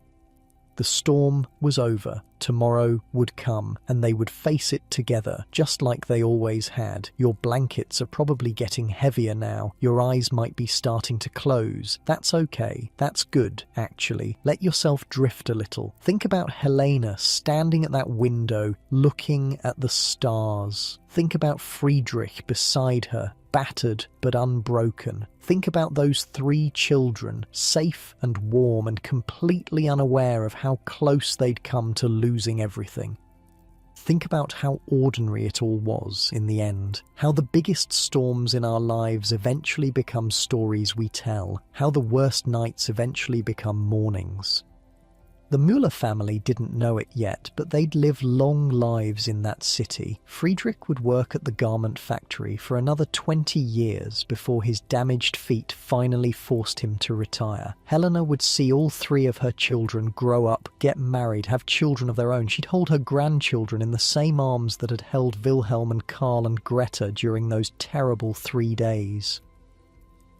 The storm was over. Tomorrow would come, and they would face it together, just like they always had. Your blankets are probably getting heavier now. Your eyes might be starting to close. That's okay. That's good, actually. Let yourself drift a little. Think about Helena standing at that window, looking at the stars. Think about Friedrich beside her, battered but unbroken. Think about those 3 children, safe and warm and completely unaware of how close they'd come to losing everything. Think about how ordinary it all was in the end, how the biggest storms in our lives eventually become stories we tell, how the worst nights eventually become mornings. The Müller family didn't know it yet, but they'd live long lives in that city. Friedrich would work at the garment factory for another 20 years before his damaged feet finally forced him to retire. Helena would see all 3 of her children grow up, get married, have children of their own. She'd hold her grandchildren in the same arms that had held Wilhelm and Karl and Greta during those terrible 3 days.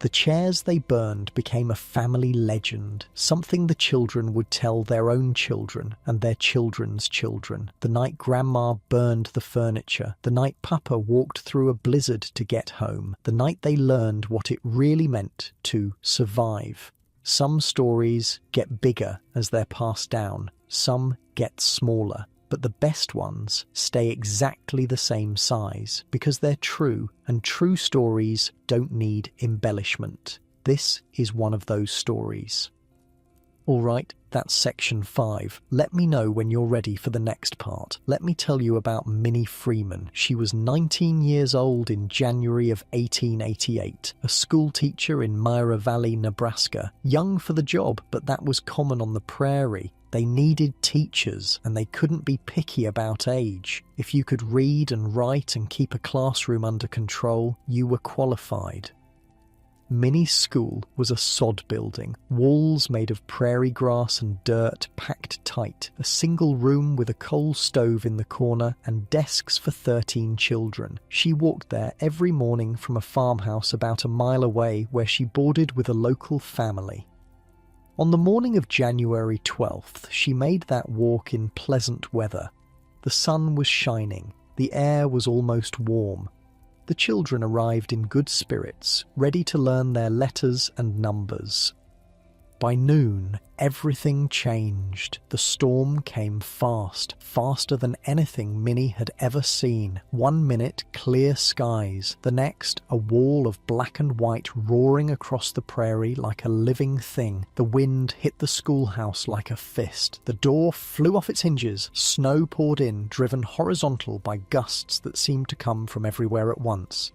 The chairs they burned became a family legend, something the children would tell their own children and their children's children. The night Grandma burned the furniture, the night Papa walked through a blizzard to get home, the night they learned what it really meant to survive. Some stories get bigger as they're passed down, some get smaller. But the best ones stay exactly the same size because they're true, and true stories don't need embellishment. This is one of those stories. Alright, that's section 5. Let me know when you're ready for the next part. Let me tell you about Minnie Freeman. She was 19 years old in January of 1888, a school teacher in Myra Valley, Nebraska. Young for the job, but that was common on the prairie. They needed teachers, and they couldn't be picky about age. If you could read and write and keep a classroom under control, you were qualified. Minnie's school was a sod building, walls made of prairie grass and dirt packed tight, a single room with a coal stove in the corner, and desks for 13 children. She walked there every morning from a farmhouse about a mile away where she boarded with a local family. On the morning of January 12th, she made that walk in pleasant weather. The sun was shining, the air was almost warm. The children arrived in good spirits, ready to learn their letters and numbers. By noon, everything changed. The storm came fast, faster than anything Minnie had ever seen. 1 minute, clear skies. The next, a wall of black and white roaring across the prairie like a living thing. The wind hit the schoolhouse like a fist. The door flew off its hinges. Snow poured in, driven horizontal by gusts that seemed to come from everywhere at once.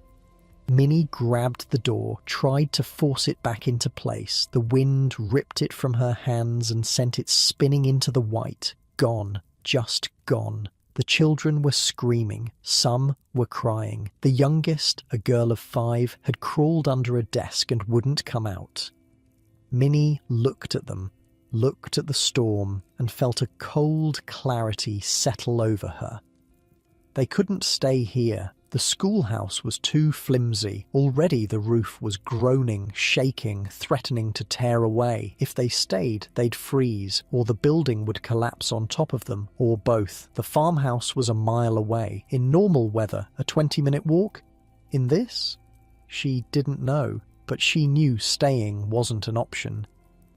Minnie grabbed the door, tried to force it back into place. The wind ripped it from her hands and sent it spinning into the white. Gone. Just gone. The children were screaming. Some were crying. The youngest, a girl of 5, had crawled under a desk and wouldn't come out. Minnie looked at them, looked at the storm, and felt a cold clarity settle over her. They couldn't stay here. The schoolhouse was too flimsy. Already the roof was groaning, shaking, threatening to tear away. If they stayed, they'd freeze, or the building would collapse on top of them, or both. The farmhouse was a mile away. In normal weather, a 20-minute walk? In this? She didn't know, but she knew staying wasn't an option.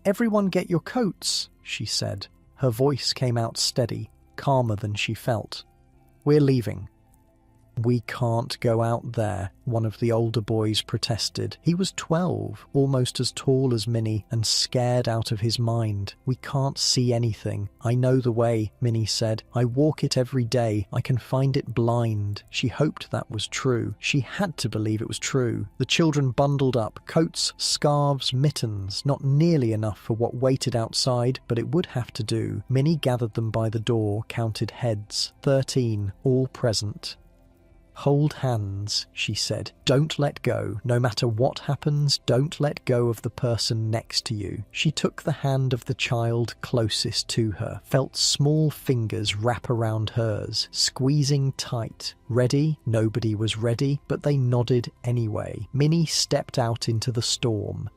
"Everyone get your coats," she said. Her voice came out steady, calmer than she felt. "We're leaving." "We can't go out there," one of the older boys protested. He was 12, almost as tall as Minnie, and scared out of his mind. "We can't see anything." "I know the way," Minnie said. "I walk it every day. I can find it blind." She hoped that was true. She had to believe it was true. The children bundled up, coats, scarves, mittens, not nearly enough for what waited outside, but it would have to do. Minnie gathered them by the door, counted heads. 13, all present. "Hold hands," she said. "Don't let go. No matter what happens, don't let go of the person next to you." She took the hand of the child closest to her, felt small fingers wrap around hers, squeezing tight. Ready? Nobody was ready, but they nodded anyway. Minnie stepped out into the storm.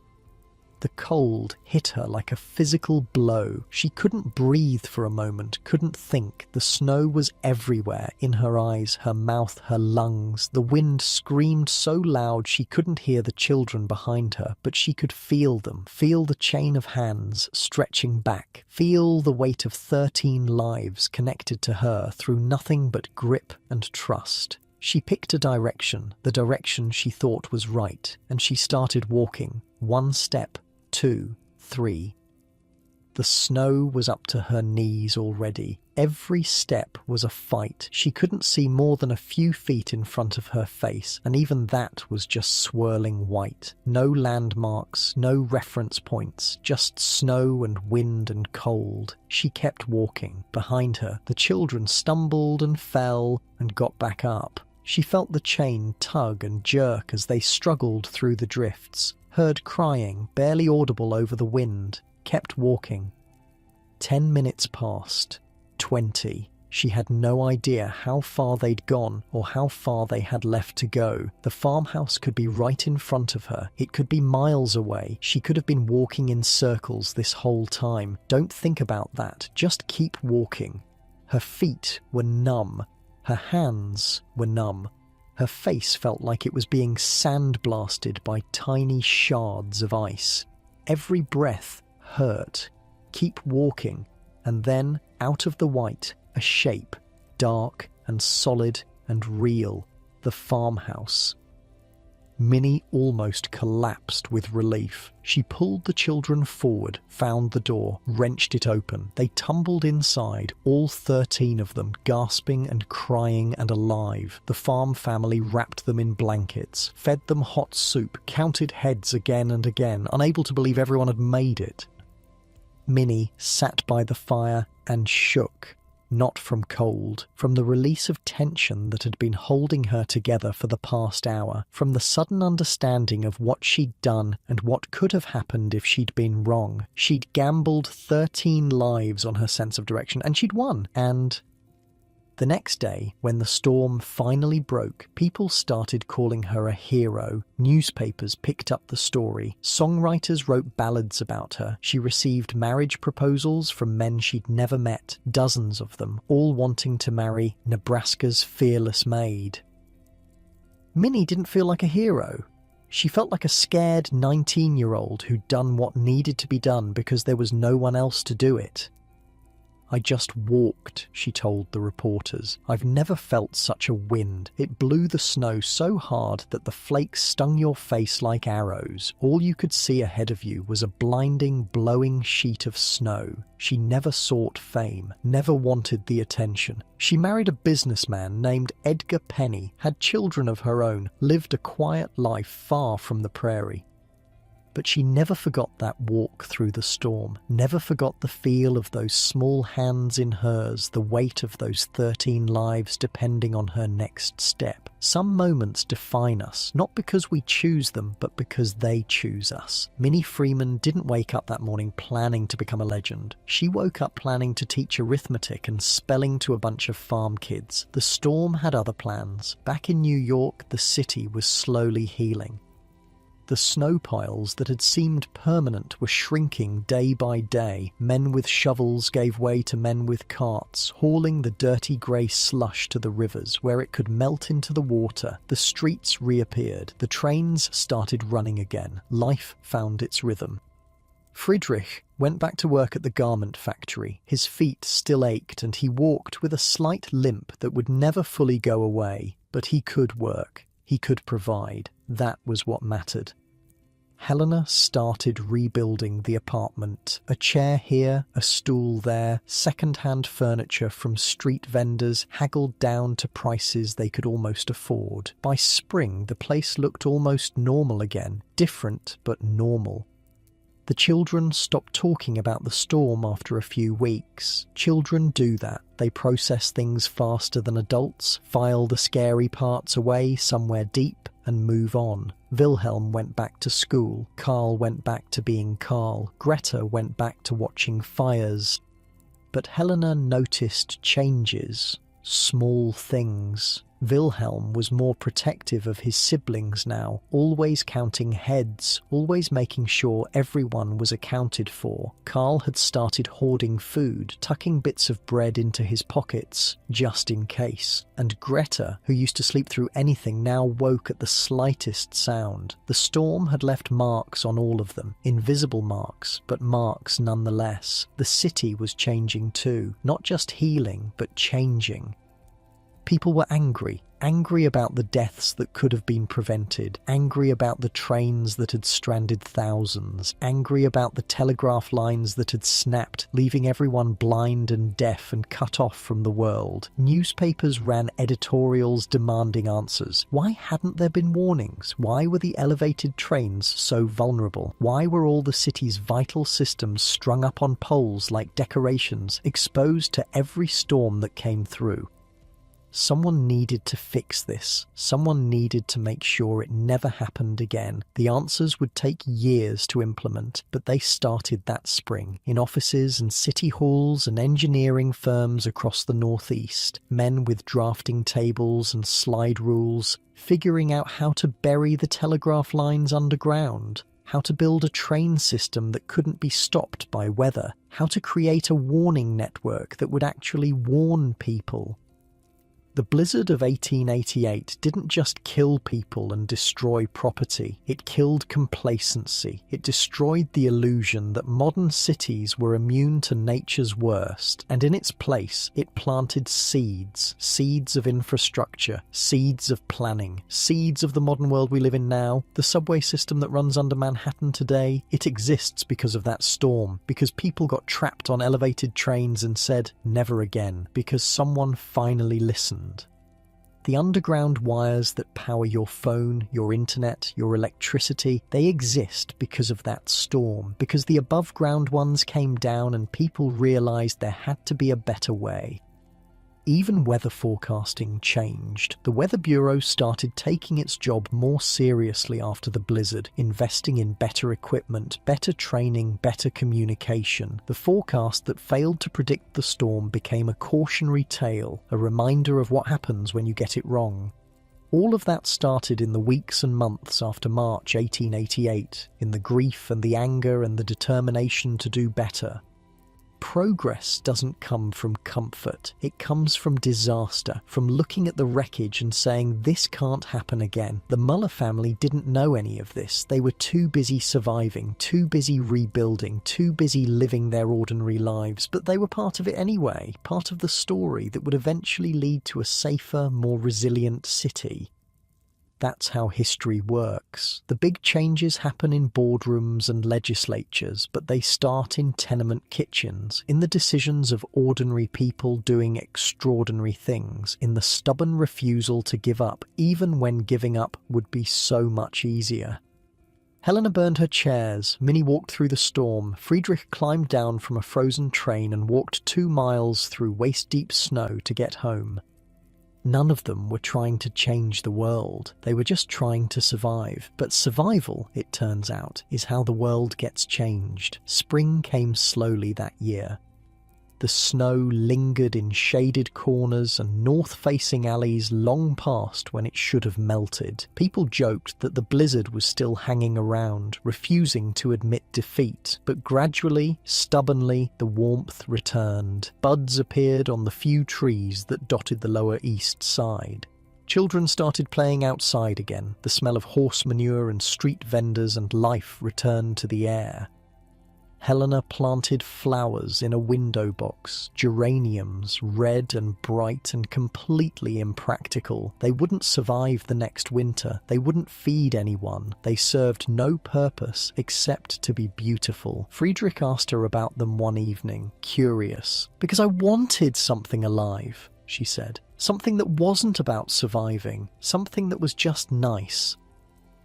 The cold hit her like a physical blow. She couldn't breathe for a moment, couldn't think. The snow was everywhere, in her eyes, her mouth, her lungs. The wind screamed so loud she couldn't hear the children behind her, but she could feel them, feel the chain of hands stretching back, feel the weight of 13 lives connected to her through nothing but grip and trust. She picked a direction, the direction she thought was right, and she started walking. 1 step, 2, 3. The snow was up to her knees already. Every step was a fight. She couldn't see more than a few feet in front of her face, and even that was just swirling white. No landmarks, no reference points, just snow and wind and cold. She kept walking. Behind her, the children stumbled and fell and got back up. She felt the chain tug and jerk as they struggled through the drifts. Heard crying, barely audible over the wind, kept walking. 10 minutes passed. 20. She had no idea how far they'd gone or how far they had left to go. The farmhouse could be right in front of her. It could be miles away. She could have been walking in circles this whole time. Don't think about that. Just keep walking. Her feet were numb. Her hands were numb. Her face felt like it was being sandblasted by tiny shards of ice. Every breath hurt. Keep walking. And then, out of the white, a shape, dark and solid and real. The farmhouse. Minnie almost collapsed with relief. She pulled the children forward, found the door, wrenched it open. They tumbled inside, all 13 of them, gasping and crying and alive. The farm family wrapped them in blankets, fed them hot soup, counted heads again and again, unable to believe everyone had made it. Minnie sat by the fire and shook. Not from cold, from the release of tension that had been holding her together for the past hour, from the sudden understanding of what she'd done and what could have happened if she'd been wrong. She'd gambled 13 lives on her sense of direction, and she'd won. And the next day, when the storm finally broke, people started calling her a hero. Newspapers picked up the story. Songwriters wrote ballads about her. She received marriage proposals from men she'd never met, dozens of them, all wanting to marry Nebraska's fearless maid. Minnie didn't feel like a hero. She felt like a scared 19-year-old who'd done what needed to be done because there was no one else to do it. "I just walked," she told the reporters. "I've never felt such a wind. It blew the snow so hard that the flakes stung your face like arrows. All you could see ahead of you was a blinding, blowing sheet of snow." She never sought fame, never wanted the attention. She married a businessman named Edgar Penny, had children of her own, lived a quiet life far from the prairie. But she never forgot that walk through the storm, never forgot the feel of those small hands in hers, the weight of those 13 lives depending on her next step. Some moments define us, not because we choose them, but because they choose us. Minnie Freeman didn't wake up that morning planning to become a legend. She woke up planning to teach arithmetic and spelling to a bunch of farm kids. The storm had other plans. Back in New York, the city was slowly healing. The snow piles that had seemed permanent were shrinking day by day. Men with shovels gave way to men with carts, hauling the dirty grey slush to the rivers where it could melt into the water. The streets reappeared. The trains started running again. Life found its rhythm. Friedrich went back to work at the garment factory. His feet still ached and he walked with a slight limp that would never fully go away. But he could work. He could provide. That was what mattered. Helena started rebuilding the apartment. A chair here, a stool there, second-hand furniture from street vendors haggled down to prices they could almost afford. By spring, the place looked almost normal again. Different, but normal. The children stopped talking about the storm after a few weeks. Children do that. They process things faster than adults, file the scary parts away somewhere deep, and move on. Wilhelm went back to school. Karl went back to being Karl. Greta went back to watching fires. But Helena noticed changes. Small things. Wilhelm was more protective of his siblings now, always counting heads, always making sure everyone was accounted for. Karl had started hoarding food, tucking bits of bread into his pockets, just in case. And Greta, who used to sleep through anything, now woke at the slightest sound. The storm had left marks on all of them, invisible marks, but marks nonetheless. The city was changing too, not just healing, but changing. People were angry about the deaths that could have been prevented, angry about the trains that had stranded thousands, angry about the telegraph lines that had snapped, leaving everyone blind and deaf and cut off from the world. Newspapers ran editorials demanding answers. Why hadn't there been warnings? Why were the elevated trains so vulnerable? Why were all the city's vital systems strung up on poles like decorations, exposed to every storm that came through? Someone needed to fix this. Someone needed to make sure it never happened again. The answers would take years to implement, but they started that spring. In offices and city halls and engineering firms across the Northeast, men with drafting tables and slide rules, figuring out how to bury the telegraph lines underground, how to build a train system that couldn't be stopped by weather, how to create a warning network that would actually warn people. The blizzard of 1888 didn't just kill people and destroy property, it killed complacency. It destroyed the illusion that modern cities were immune to nature's worst, and in its place it planted seeds of infrastructure, seeds of planning, seeds of the modern world we live in now. The subway system that runs under Manhattan today, it exists because of that storm, because people got trapped on elevated trains and said, never again, because someone finally listened. The underground wires that power your phone, your internet, your electricity, they exist because of that storm, because the above-ground ones came down and people realized there had to be a better way. Even weather forecasting changed. The Weather Bureau started taking its job more seriously after the blizzard, investing in better equipment, better training, better communication. The forecast that failed to predict the storm became a cautionary tale, a reminder of what happens when you get it wrong. All of that started in the weeks and months after March 1888, in the grief and the anger and the determination to do better. Progress doesn't come from comfort, it comes from disaster, from looking at the wreckage and saying this can't happen again. The Muller family didn't know any of this. They were too busy surviving, too busy rebuilding, too busy living their ordinary lives, but they were part of it anyway, part of the story that would eventually lead to a safer, more resilient city. That's how history works. The big changes happen in boardrooms and legislatures, but they start in tenement kitchens, in the decisions of ordinary people doing extraordinary things, in the stubborn refusal to give up, even when giving up would be so much easier. Helena burned her chairs, Minnie walked through the storm, Friedrich climbed down from a frozen train and walked 2 miles through waist-deep snow to get home. None of them were trying to change the world, they were just trying to survive. But survival, it turns out, is how the world gets changed. Spring came slowly that year. The snow lingered in shaded corners and north-facing alleys long past when it should have melted. People joked that the blizzard was still hanging around, refusing to admit defeat. But gradually, stubbornly, the warmth returned. Buds appeared on the few trees that dotted the Lower East Side. Children started playing outside again. The smell of horse manure and street vendors and life returned to the air. Helena planted flowers in a window box, geraniums, red and bright and completely impractical. They wouldn't survive the next winter. They wouldn't feed anyone. They served no purpose except to be beautiful. Friedrich asked her about them one evening, curious. "Because I wanted something alive," she said. "Something that wasn't about surviving. Something that was just nice."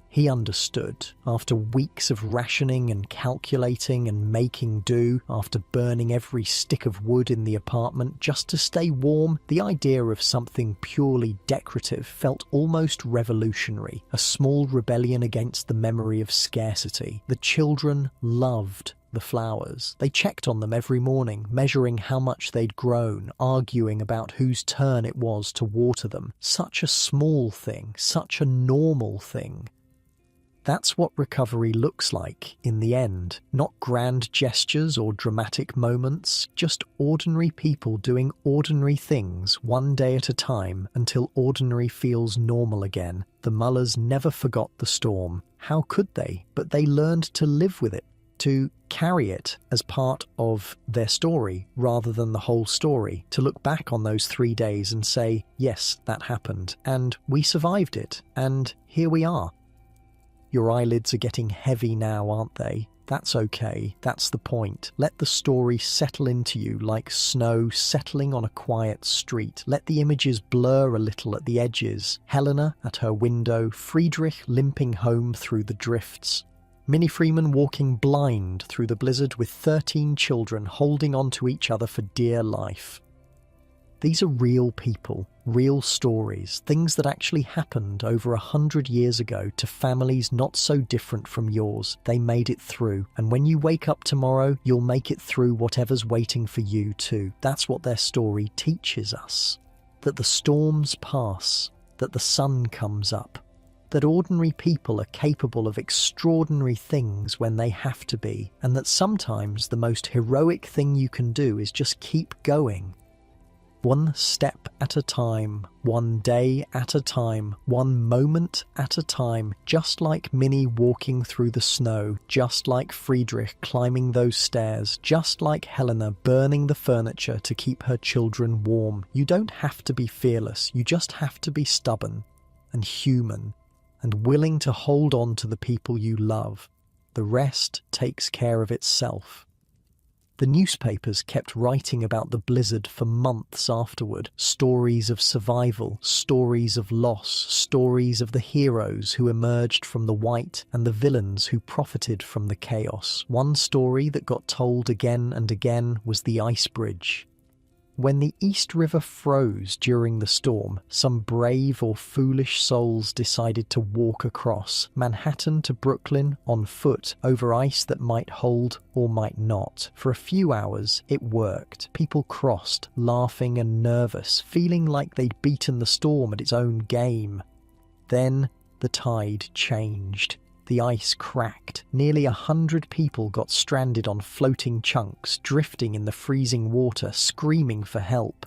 He understood. After weeks of rationing and calculating and making do, after burning every stick of wood in the apartment just to stay warm, the idea of something purely decorative felt almost revolutionary, a small rebellion against the memory of scarcity. The children loved the flowers. They checked on them every morning, measuring how much they'd grown, arguing about whose turn it was to water them. Such a small thing, such a normal thing. That's what recovery looks like in the end. Not grand gestures or dramatic moments, just ordinary people doing ordinary things one day at a time until ordinary feels normal again. The Mullers never forgot the storm. How could they? But they learned to live with it, to carry it as part of their story rather than the whole story, to look back on those 3 days and say, yes, that happened, and we survived it, and here we are. Your eyelids are getting heavy now, aren't they? That's okay, that's the point. Let the story settle into you like snow settling on a quiet street. Let the images blur a little at the edges. Helena at her window, Friedrich limping home through the drifts. Minnie Freeman walking blind through the blizzard with 13 children holding on to each other for dear life. These are real people, real stories, things that actually happened over 100 years ago to families not so different from yours. They made it through, and when you wake up tomorrow, you'll make it through whatever's waiting for you too. That's what their story teaches us. That the storms pass, that the sun comes up, that ordinary people are capable of extraordinary things when they have to be, and that sometimes the most heroic thing you can do is just keep going. One step at a time, one day at a time, one moment at a time, just like Minnie walking through the snow, just like Friedrich climbing those stairs, just like Helena burning the furniture to keep her children warm. You don't have to be fearless, you just have to be stubborn and human and willing to hold on to the people you love. The rest takes care of itself. The newspapers kept writing about the blizzard for months afterward. Stories of survival, stories of loss, stories of the heroes who emerged from the white and the villains who profited from the chaos. One story that got told again and again was the ice bridge. When the East River froze during the storm, some brave or foolish souls decided to walk across Manhattan to Brooklyn on foot over ice that might hold or might not. For a few hours, it worked. People crossed, laughing and nervous, feeling like they'd beaten the storm at its own game. Then the tide changed. The ice cracked. Nearly 100 people got stranded on floating chunks, drifting in the freezing water, screaming for help.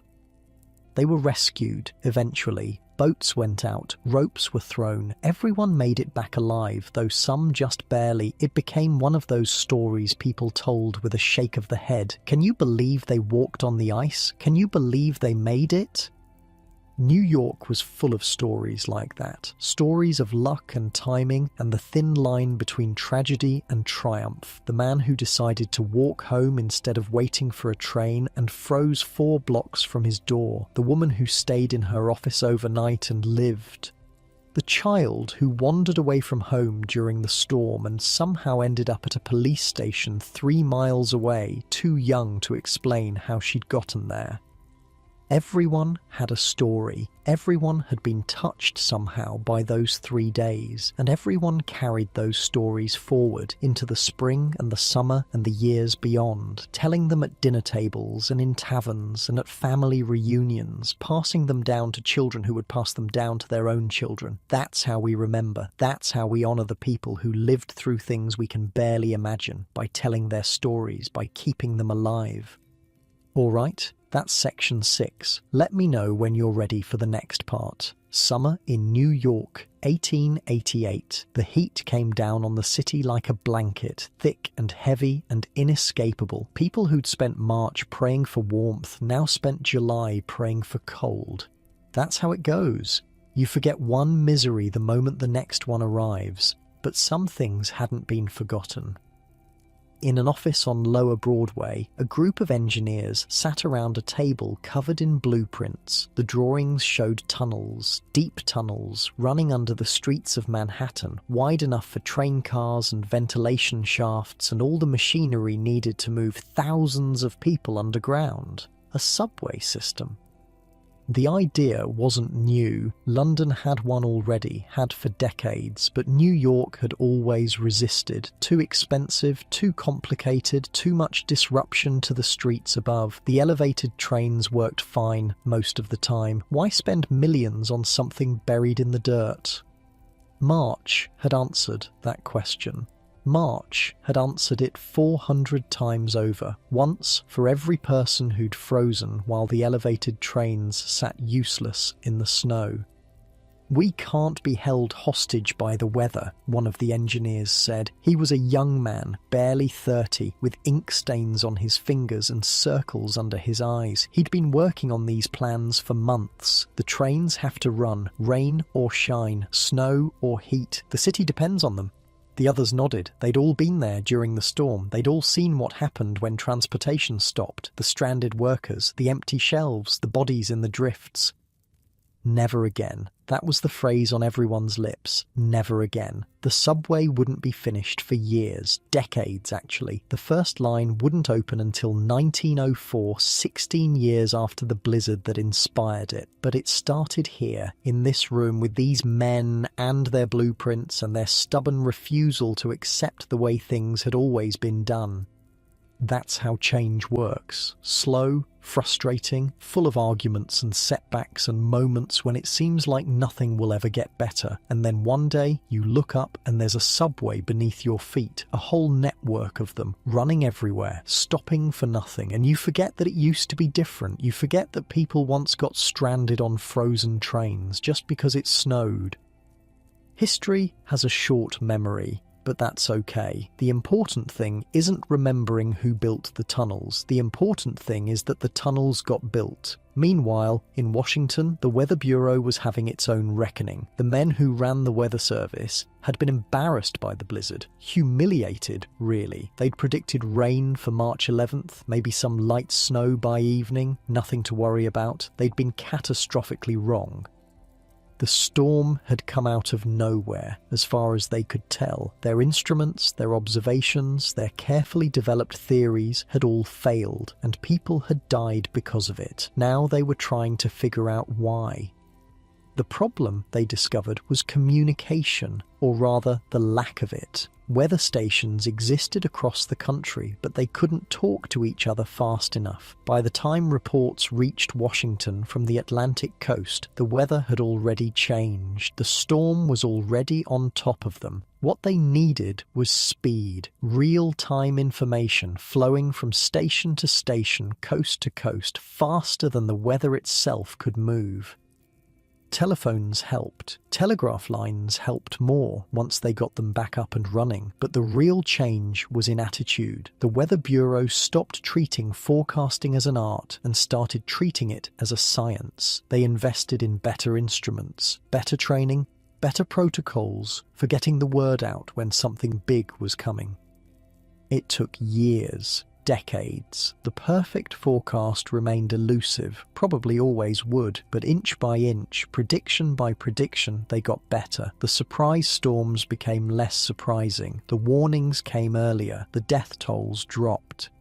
They were rescued, eventually. Boats went out, ropes were thrown. Everyone made it back alive, though some just barely. It became one of those stories people told with a shake of the head. Can you believe they walked on the ice? Can you believe they made it? New York was full of stories like that, stories of luck and timing and the thin line between tragedy and triumph. The man who decided to walk home instead of waiting for a train and froze 4 blocks from his door. The woman who stayed in her office overnight and lived. The child who wandered away from home during the storm and somehow ended up at a police station 3 miles away, too young to explain how she'd gotten there. Everyone had a story. Everyone had been touched somehow by those 3 days, and everyone carried those stories forward into the spring and the summer and the years beyond, telling them at dinner tables and in taverns and at family reunions, passing them down to children who would pass them down to their own children. That's how we remember. That's how we honour the people who lived through things we can barely imagine, by telling their stories, by keeping them alive. All right. That's section 6. Let me know when you're ready for the next part. Summer in New York, 1888. The heat came down on the city like a blanket, thick and heavy and inescapable. People who'd spent March praying for warmth now spent July praying for cold. That's how it goes. You forget one misery the moment the next one arrives, but some things hadn't been forgotten. In an office on Lower Broadway, a group of engineers sat around a table covered in blueprints. The drawings showed tunnels, deep tunnels, running under the streets of Manhattan, wide enough for train cars and ventilation shafts and all the machinery needed to move thousands of people underground. A subway system. The idea wasn't new. London had one already, had for decades, but New York had always resisted. Too expensive, too complicated, too much disruption to the streets above. The elevated trains worked fine most of the time. Why spend millions on something buried in the dirt? March had answered that question. March had answered it 400 times over, once for every person who'd frozen while the elevated trains sat useless in the snow. "We can't be held hostage by the weather," one of the engineers said. He was a young man, barely 30, with ink stains on his fingers and circles under his eyes. He'd been working on these plans for months. The trains have to run, rain or shine, snow or heat. The city depends on them. The others nodded. They'd all been there during the storm. They'd all seen what happened when transportation stopped. The stranded workers, the empty shelves, the bodies in the drifts. Never again. That was the phrase on everyone's lips. Never again. The subway wouldn't be finished for years, decades actually. The first line wouldn't open until 1904, 16 years after the blizzard that inspired it. But it started here, in this room, with these men and their blueprints and their stubborn refusal to accept the way things had always been done. That's how change works. Slow, frustrating, full of arguments and setbacks and moments when it seems like nothing will ever get better. And then one day you look up and there's a subway beneath your feet, a whole network of them, running everywhere, stopping for nothing. And you forget that it used to be different. You forget that people once got stranded on frozen trains just because it snowed. History has a short memory. But that's okay. The important thing isn't remembering who built the tunnels. The important thing is that the tunnels got built. Meanwhile, in Washington, the Weather Bureau was having its own reckoning. The men who ran the weather service had been embarrassed by the blizzard, humiliated, really. They'd predicted rain for March 11th, maybe some light snow by evening, nothing to worry about. They'd been catastrophically wrong. The storm had come out of nowhere, as far as they could tell. Their instruments, their observations, their carefully developed theories had all failed, and people had died because of it. Now they were trying to figure out why. The problem, they discovered, was communication, or rather the lack of it. Weather stations existed across the country, but they couldn't talk to each other fast enough. By the time reports reached Washington from the Atlantic coast, the weather had already changed. The storm was already on top of them. What they needed was speed, real-time information flowing from station to station, coast to coast, faster than the weather itself could move. Telephones helped. Telegraph lines helped more once they got them back up and running. But the real change was in attitude. The Weather Bureau stopped treating forecasting as an art and started treating it as a science. They invested in better instruments, better training, better protocols for getting the word out when something big was coming. It took years. Decades. The perfect forecast remained elusive, probably always would, but inch by inch, prediction by prediction, they got better. The surprise storms became less surprising. The warnings came earlier. The death tolls dropped.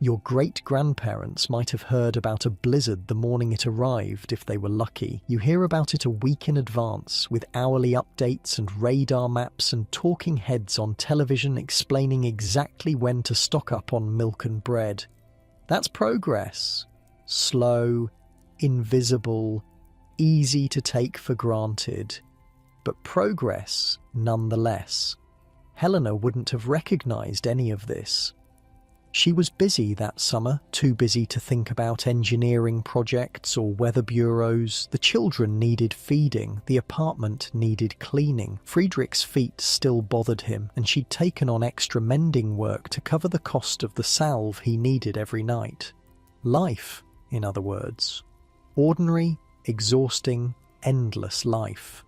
Your great-grandparents might have heard about a blizzard the morning it arrived if they were lucky. You hear about it a week in advance, with hourly updates and radar maps and talking heads on television explaining exactly when to stock up on milk and bread. That's progress. Slow, invisible, easy to take for granted. But progress, nonetheless. Helena wouldn't have recognized any of this. She was busy that summer, too busy to think about engineering projects or weather bureaus. The children needed feeding, the apartment needed cleaning. Friedrich's feet still bothered him, and she'd taken on extra mending work to cover the cost of the salve he needed every night. Life, in other words. Ordinary, exhausting, endless life.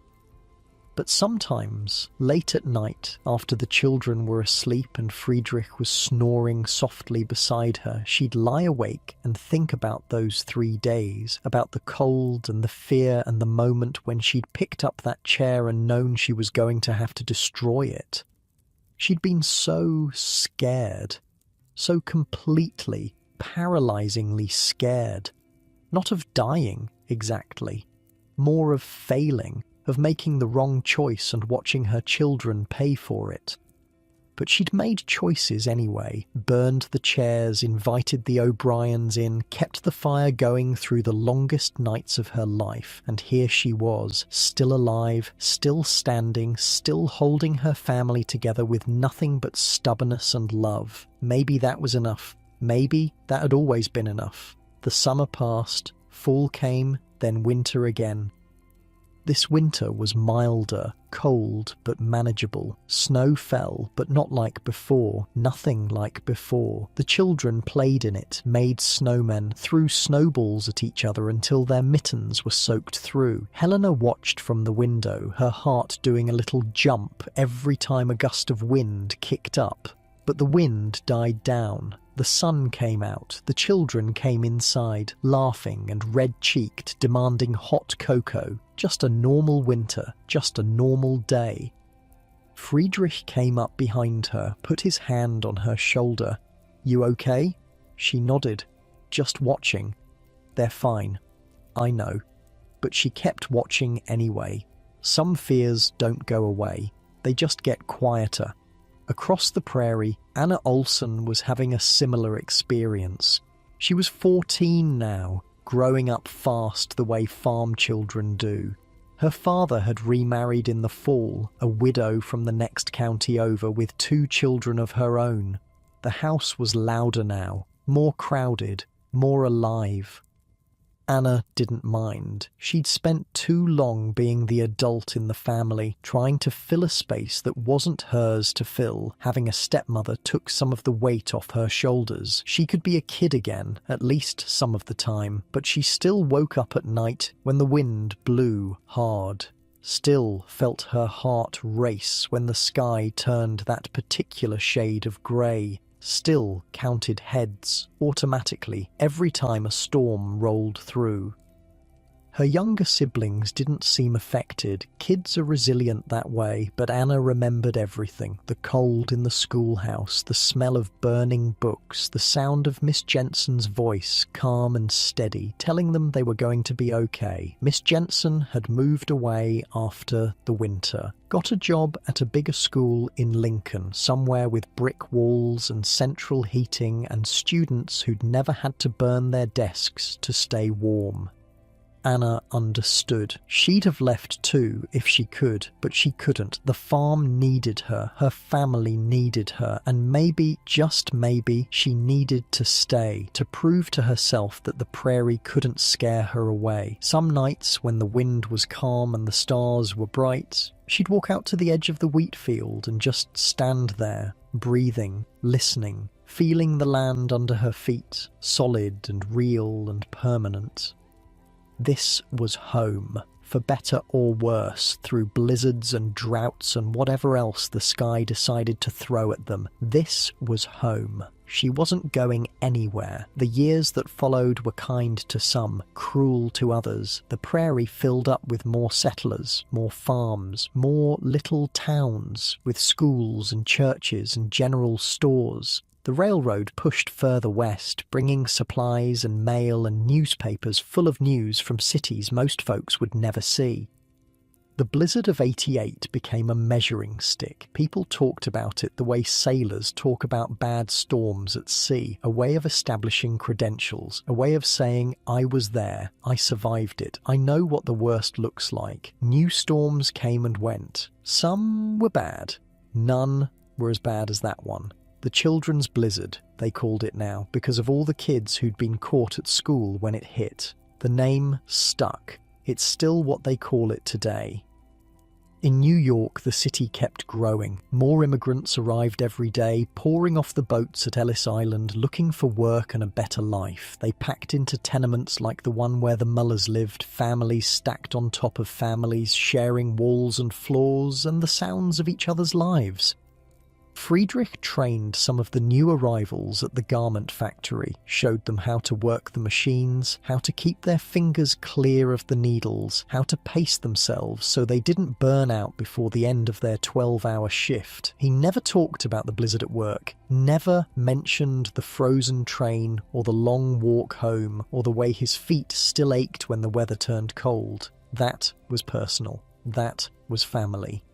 But sometimes, late at night, after the children were asleep and Friedrich was snoring softly beside her, she'd lie awake and think about those 3 days, about the cold and the fear and the moment when she'd picked up that chair and known she was going to have to destroy it. She'd been so scared, so completely, paralyzingly scared. Not of dying, exactly. More of failing, of making the wrong choice and watching her children pay for it. But she'd made choices anyway, burned the chairs, invited the O'Briens in, kept the fire going through the longest nights of her life, and here she was, still alive, still standing, still holding her family together with nothing but stubbornness and love. Maybe that was enough. Maybe that had always been enough. The summer passed, fall came, then winter again. This winter was milder, cold but manageable. Snow fell, but not like before, nothing like before. The children played in it, made snowmen, threw snowballs at each other until their mittens were soaked through. Helena watched from the window, her heart doing a little jump every time a gust of wind kicked up. But the wind died down. The sun came out, the children came inside, laughing and red-cheeked, demanding hot cocoa. Just a normal winter, just a normal day. Friedrich came up behind her, put his hand on her shoulder. "You okay?" She nodded. "Just watching." "They're fine." "I know." But she kept watching anyway. Some fears don't go away. They just get quieter. Across the prairie, Anna Olsen was having a similar experience. She was 14 now, growing up fast the way farm children do. Her father had remarried in the fall, a widow from the next county over with 2 children of her own. The house was louder now, more crowded, more alive. Anna didn't mind. She'd spent too long being the adult in the family, trying to fill a space that wasn't hers to fill. Having a stepmother took some of the weight off her shoulders. She could be a kid again, at least some of the time, but she still woke up at night when the wind blew hard. Still felt her heart race when the sky turned that particular shade of grey. Still counted heads, automatically, every time a storm rolled through. Her younger siblings didn't seem affected. Kids are resilient that way, but Anna remembered everything. The cold in the schoolhouse, the smell of burning books, the sound of Miss Jensen's voice, calm and steady, telling them they were going to be okay. Miss Jensen had moved away after the winter. Got a job at a bigger school in Lincoln, somewhere with brick walls and central heating and students who'd never had to burn their desks to stay warm. Anna understood. She'd have left too if she could, but she couldn't. The farm needed her, her family needed her, and maybe, just maybe, she needed to stay, to prove to herself that the prairie couldn't scare her away. Some nights, when the wind was calm and the stars were bright, she'd walk out to the edge of the wheat field and just stand there, breathing, listening, feeling the land under her feet, solid and real and permanent. This was home, for better or worse, through blizzards and droughts and whatever else the sky decided to throw at them. This was home. She wasn't going anywhere. The years that followed were kind to some, cruel to others. The prairie filled up with more settlers, more farms, more little towns, with schools and churches and general stores. The railroad pushed further west, bringing supplies and mail and newspapers full of news from cities most folks would never see. The blizzard of '88 became a measuring stick. People talked about it the way sailors talk about bad storms at sea, a way of establishing credentials, a way of saying, I was there, I survived it, I know what the worst looks like. New storms came and went. Some were bad. None were as bad as that one. The children's blizzard, they called it now, because of all the kids who'd been caught at school when it hit. The name stuck. It's still what they call it today. In New York, the city kept growing. More immigrants arrived every day, pouring off the boats at Ellis Island, looking for work and a better life. They packed into tenements like the one where the Mullers lived, families stacked on top of families, sharing walls and floors and the sounds of each other's lives. Friedrich trained some of the new arrivals at the garment factory, showed them how to work the machines, how to keep their fingers clear of the needles, how to pace themselves so they didn't burn out before the end of their 12-hour shift. He never talked about the blizzard at work, never mentioned the frozen train or the long walk home or the way his feet still ached when the weather turned cold. That was personal. That was family.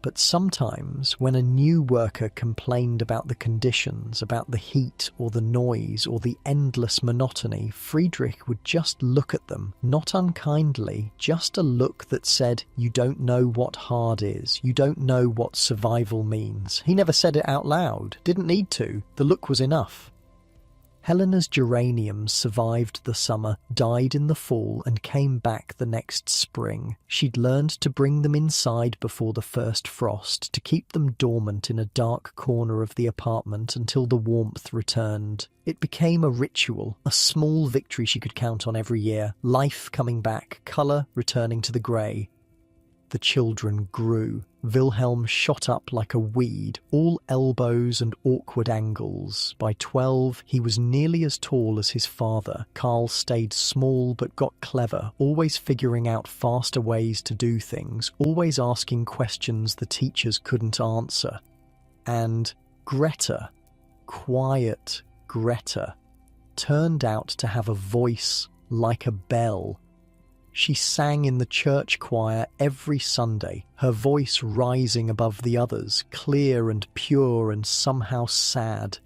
But sometimes, when a new worker complained about the conditions, about the heat or the noise or the endless monotony, Friedrich would just look at them, not unkindly, just a look that said, "You don't know what hard is, you don't know what survival means." He never said it out loud, didn't need to, the look was enough. Helena's geraniums survived the summer, died in the fall, and came back the next spring. She'd learned to bring them inside before the first frost, to keep them dormant in a dark corner of the apartment until the warmth returned. It became a ritual, a small victory she could count on every year, life coming back, colour returning to the grey. The children grew. Wilhelm shot up like a weed, all elbows and awkward angles. By 12, he was nearly as tall as his father. Karl stayed small but got clever, always figuring out faster ways to do things, always asking questions the teachers couldn't answer. And Greta, quiet Greta, turned out to have a voice like a bell. She sang in the church choir every Sunday, her voice rising above the others, clear and pure and somehow sad.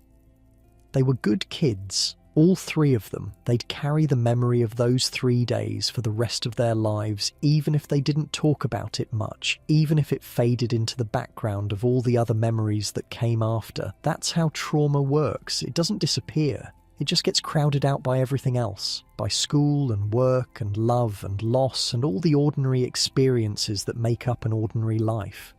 They were good kids, all three of them. They'd carry the memory of those 3 days for the rest of their lives, even if they didn't talk about it much, even if it faded into the background of all the other memories that came after. That's how trauma works. It doesn't disappear. It just gets crowded out by everything else, by school and work and love and loss and all the ordinary experiences that make up an ordinary life.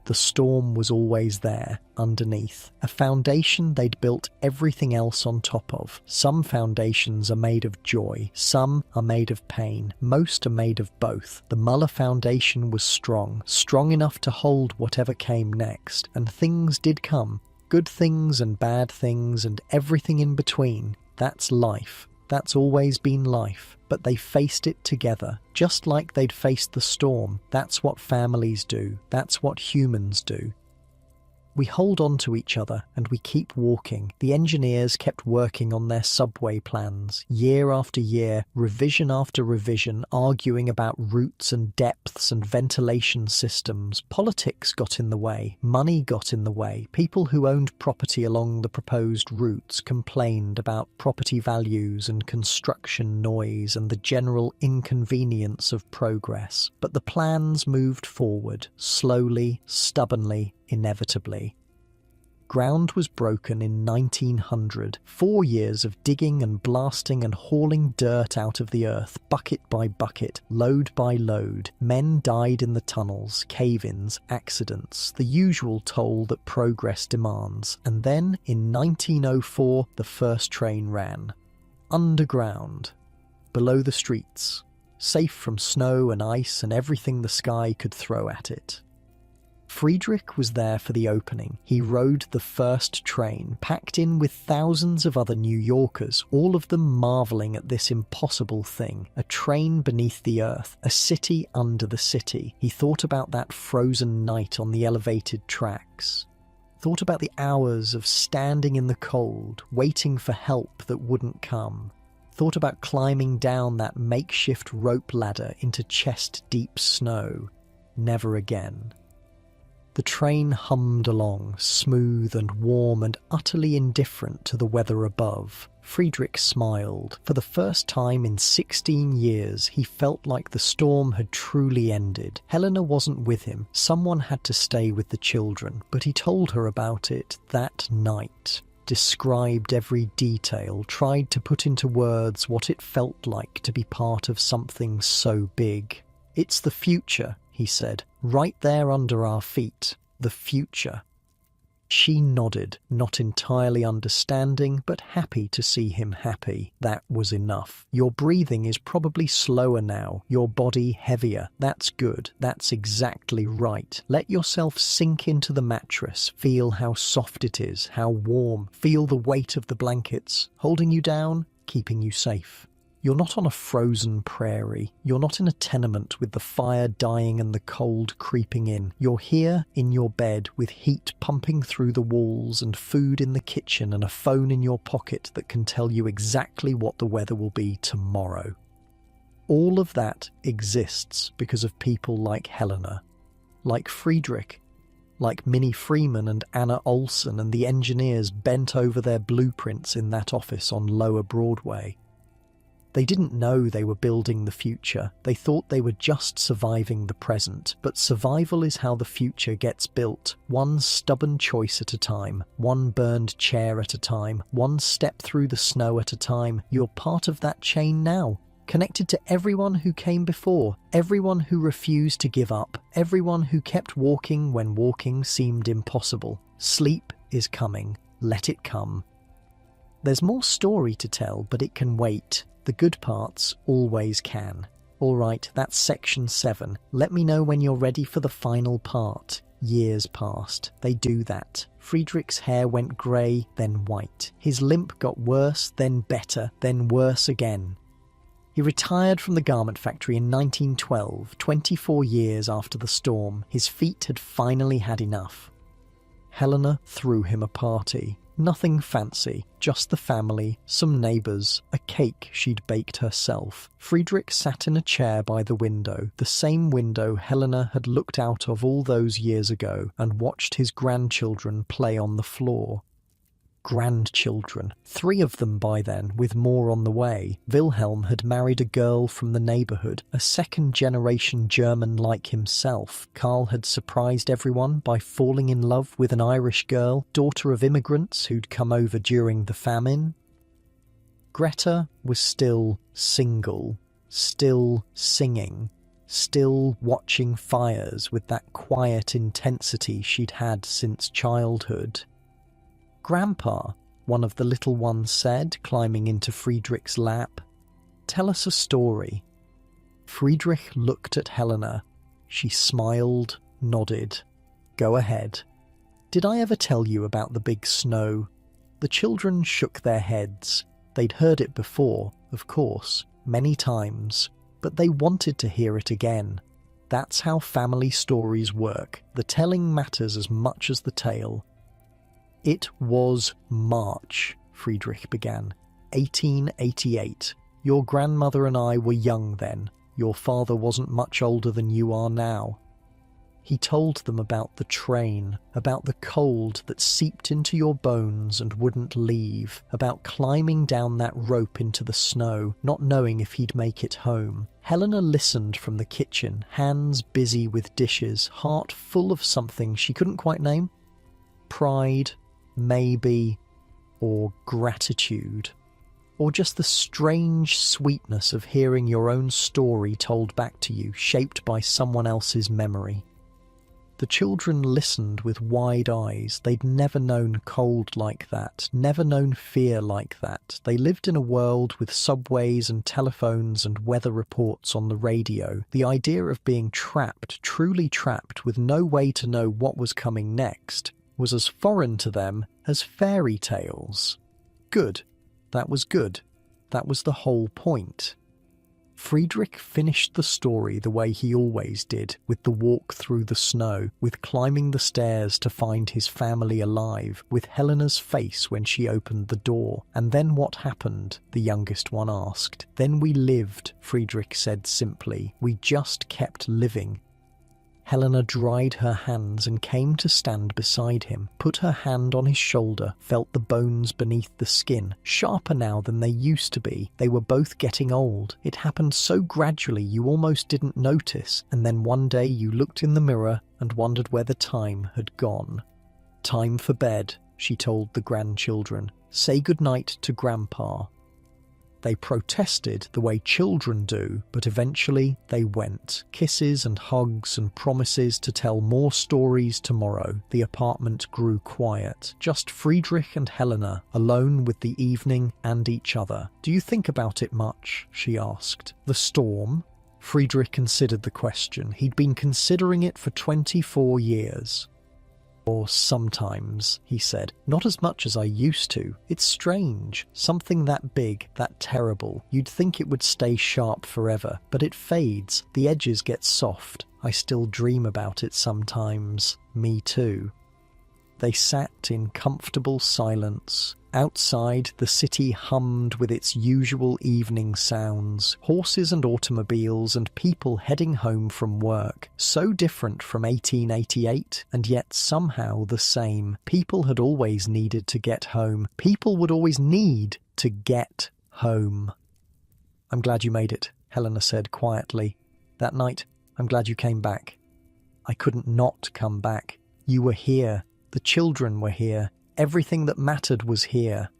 The storm was always there, underneath, a foundation they'd built everything else on top of. Some foundations are made of joy, some are made of pain, most are made of both. The Muller Foundation was strong, strong enough to hold whatever came next, and things did come. Good things and bad things and everything in between. That's life. That's always been life. But they faced it together, just like they'd faced the storm. That's what families do. That's what humans do. We hold on to each other and we keep walking. The engineers kept working on their subway plans, year after year, revision after revision, arguing about routes and depths and ventilation systems. Politics got in the way, money got in the way. People who owned property along the proposed routes complained about property values and construction noise and the general inconvenience of progress. But the plans moved forward, slowly, stubbornly, inevitably. Ground was broken in 1900. 4 years of digging and blasting and hauling dirt out of the earth, bucket by bucket, load by load. Men died in the tunnels, cave-ins, accidents, the usual toll that progress demands. And then, in 1904, the first train ran. Underground, below the streets, safe from snow and ice and everything the sky could throw at it. Friedrich was there for the opening. He rode the first train, packed in with thousands of other New Yorkers, all of them marvelling at this impossible thing. A train beneath the earth, a city under the city. He thought about that frozen night on the elevated tracks. Thought about the hours of standing in the cold, waiting for help that wouldn't come. Thought about climbing down that makeshift rope ladder into chest-deep snow. Never again. The train hummed along, smooth and warm and utterly indifferent to the weather above. Friedrich smiled. For the first time in 16 years, he felt like the storm had truly ended. Helena wasn't with him. Someone had to stay with the children, but he told her about it that night. Described every detail, tried to put into words what it felt like to be part of something so big. "It's the future," he said, "right there under our feet. The future." She nodded, not entirely understanding, but happy to see him happy. That was enough. "Your breathing is probably slower now, your body heavier. That's good. That's exactly right. Let yourself sink into the mattress. Feel how soft it is, how warm. Feel the weight of the blankets, holding you down, keeping you safe. You're not on a frozen prairie. You're not in a tenement with the fire dying and the cold creeping in. You're here in your bed with heat pumping through the walls and food in the kitchen and a phone in your pocket that can tell you exactly what the weather will be tomorrow." All of that exists because of people like Helena, like Friedrich, like Minnie Freeman and Anna Olsen and the engineers bent over their blueprints in that office on Lower Broadway. They didn't know they were building the future. They thought they were just surviving the present. But survival is how the future gets built. One stubborn choice at a time. One burned chair at a time. One step through the snow at a time. You're part of that chain now. Connected to everyone who came before. Everyone who refused to give up. Everyone who kept walking when walking seemed impossible. Sleep is coming. Let it come. There's more story to tell, but it can wait. The good parts always can. Alright, that's section 7. Let me know when you're ready for the final part. Years passed. They do that. Friedrich's hair went grey, then white. His limp got worse, then better, then worse again. He retired from the garment factory in 1912, 24 years after the storm. His feet had finally had enough. Helena threw him a party. Nothing fancy, just the family, some neighbours, a cake she'd baked herself. Friedrich sat in a chair by the window, the same window Helena had looked out of all those years ago, and watched his grandchildren play on the floor. Grandchildren. 3 of them by then, with more on the way. Wilhelm had married a girl from the neighbourhood, a second-generation German like himself. Karl had surprised everyone by falling in love with an Irish girl, daughter of immigrants who'd come over during the famine. Greta was still single, still singing, still watching fires with that quiet intensity she'd had since childhood. "Grandpa," one of the little ones said, climbing into Friedrich's lap, "tell us a story." Friedrich looked at Helena. She smiled, nodded. "Go ahead." "Did I ever tell you about the big snow?" The children shook their heads. They'd heard it before, of course, many times, but they wanted to hear it again. That's how family stories work. The telling matters as much as the tale. "It was March," Friedrich began. 1888. Your grandmother and I were young then. Your father wasn't much older than you are now." He told them about the train, about the cold that seeped into your bones and wouldn't leave, about climbing down that rope into the snow, not knowing if he'd make it home. Helena listened from the kitchen, hands busy with dishes, heart full of something she couldn't quite name. Pride, maybe, or gratitude, or just the strange sweetness of hearing your own story told back to you, shaped by someone else's memory. The children listened with wide eyes. They'd never known cold like that, never known fear like that. They lived in a world with subways and telephones and weather reports on the radio. The idea of being trapped, truly trapped, with no way to know what was coming next, was as foreign to them as fairy tales. Good. That was good. That was the whole point. Friedrich finished the story the way he always did, with the walk through the snow, with climbing the stairs to find his family alive, with Helena's face when she opened the door. "And then what happened?" the youngest one asked. "Then we lived," Friedrich said simply. "We just kept living." Helena dried her hands and came to stand beside him, put her hand on his shoulder, felt the bones beneath the skin, sharper now than they used to be. They were both getting old. It happened so gradually you almost didn't notice, and then one day you looked in the mirror and wondered where the time had gone. "Time for bed," she told the grandchildren. "Say goodnight to Grandpa." They protested the way children do, but eventually they went. Kisses and hugs and promises to tell more stories tomorrow. The apartment grew quiet. Just Friedrich and Helena, alone with the evening and each other. "Do you think about it much?" she asked. "The storm?" Friedrich considered the question. He'd been considering it for 24 years. "Or sometimes," he said. "Not as much as I used to. It's strange. Something that big, that terrible. You'd think it would stay sharp forever, but it fades. The edges get soft. I still dream about it sometimes. Me too." They sat in comfortable silence. Outside, the city hummed with its usual evening sounds, horses and automobiles and people heading home from work. So different from 1888, and yet somehow the same. People had always needed to get home. People would always need to get home. "I'm glad you made it," Helena said quietly. "That night, I'm glad you came back. I couldn't not come back. You were here. The children were here. Everything that mattered was here."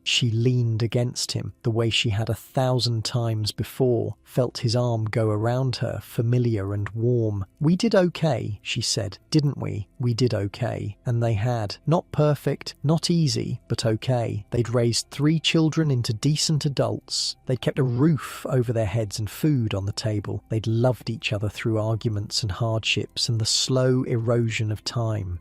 She leaned against him the way she had 1,000 times before, felt his arm go around her, familiar and warm. "We did okay," she said, "didn't we? We did okay." And they had. Not perfect, not easy, but okay. They'd raised 3 children into decent adults. They'd kept a roof over their heads and food on the table. They'd loved each other through arguments and hardships and the slow erosion of time.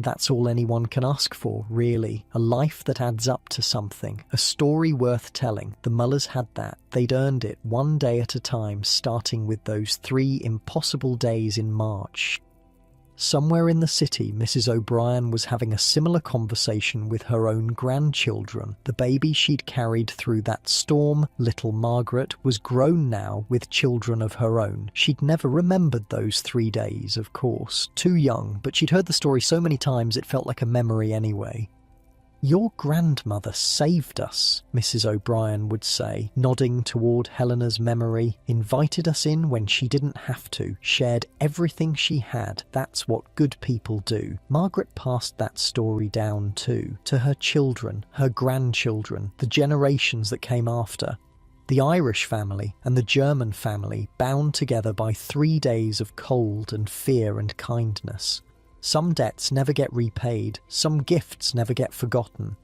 That's all anyone can ask for, really. A life that adds up to something. A story worth telling. The Mullers had that. They'd earned it one day at a time, starting with those 3 impossible days in March. Somewhere in the city, Mrs. O'Brien was having a similar conversation with her own grandchildren. The baby she'd carried through that storm, little Margaret, was grown now with children of her own. She'd never remembered those 3 days, of course. Too young, but she'd heard the story so many times it felt like a memory anyway. "Your grandmother saved us," Mrs. O'Brien would say, nodding toward Helena's memory, "invited us in when she didn't have to, shared everything she had. That's what good people do." Margaret passed that story down too, to her children, her grandchildren, the generations that came after. The Irish family and the German family bound together by 3 days of cold and fear and kindness. Some debts never get repaid, some gifts never get forgotten.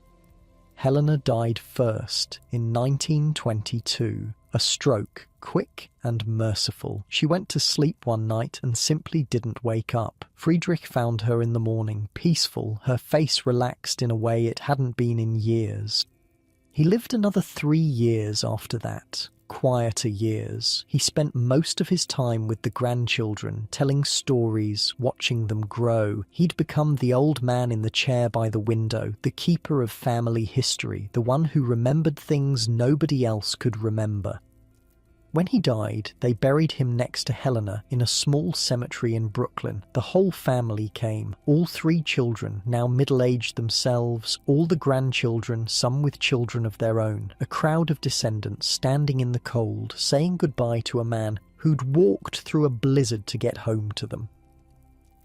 Helena died first in 1922, a stroke, quick and merciful. She went to sleep one night and simply didn't wake up. Friedrich found her in the morning, peaceful, her face relaxed in a way it hadn't been in years. He lived another 3 years after that. Quieter years. He spent most of his time with the grandchildren, telling stories, watching them grow. He'd become the old man in the chair by the window, the keeper of family history, the one who remembered things nobody else could remember. When he died, they buried him next to Helena in a small cemetery in Brooklyn. The whole family came, all 3 children, now middle-aged themselves, all the grandchildren, some with children of their own. A crowd of descendants standing in the cold, saying goodbye to a man who'd walked through a blizzard to get home to them.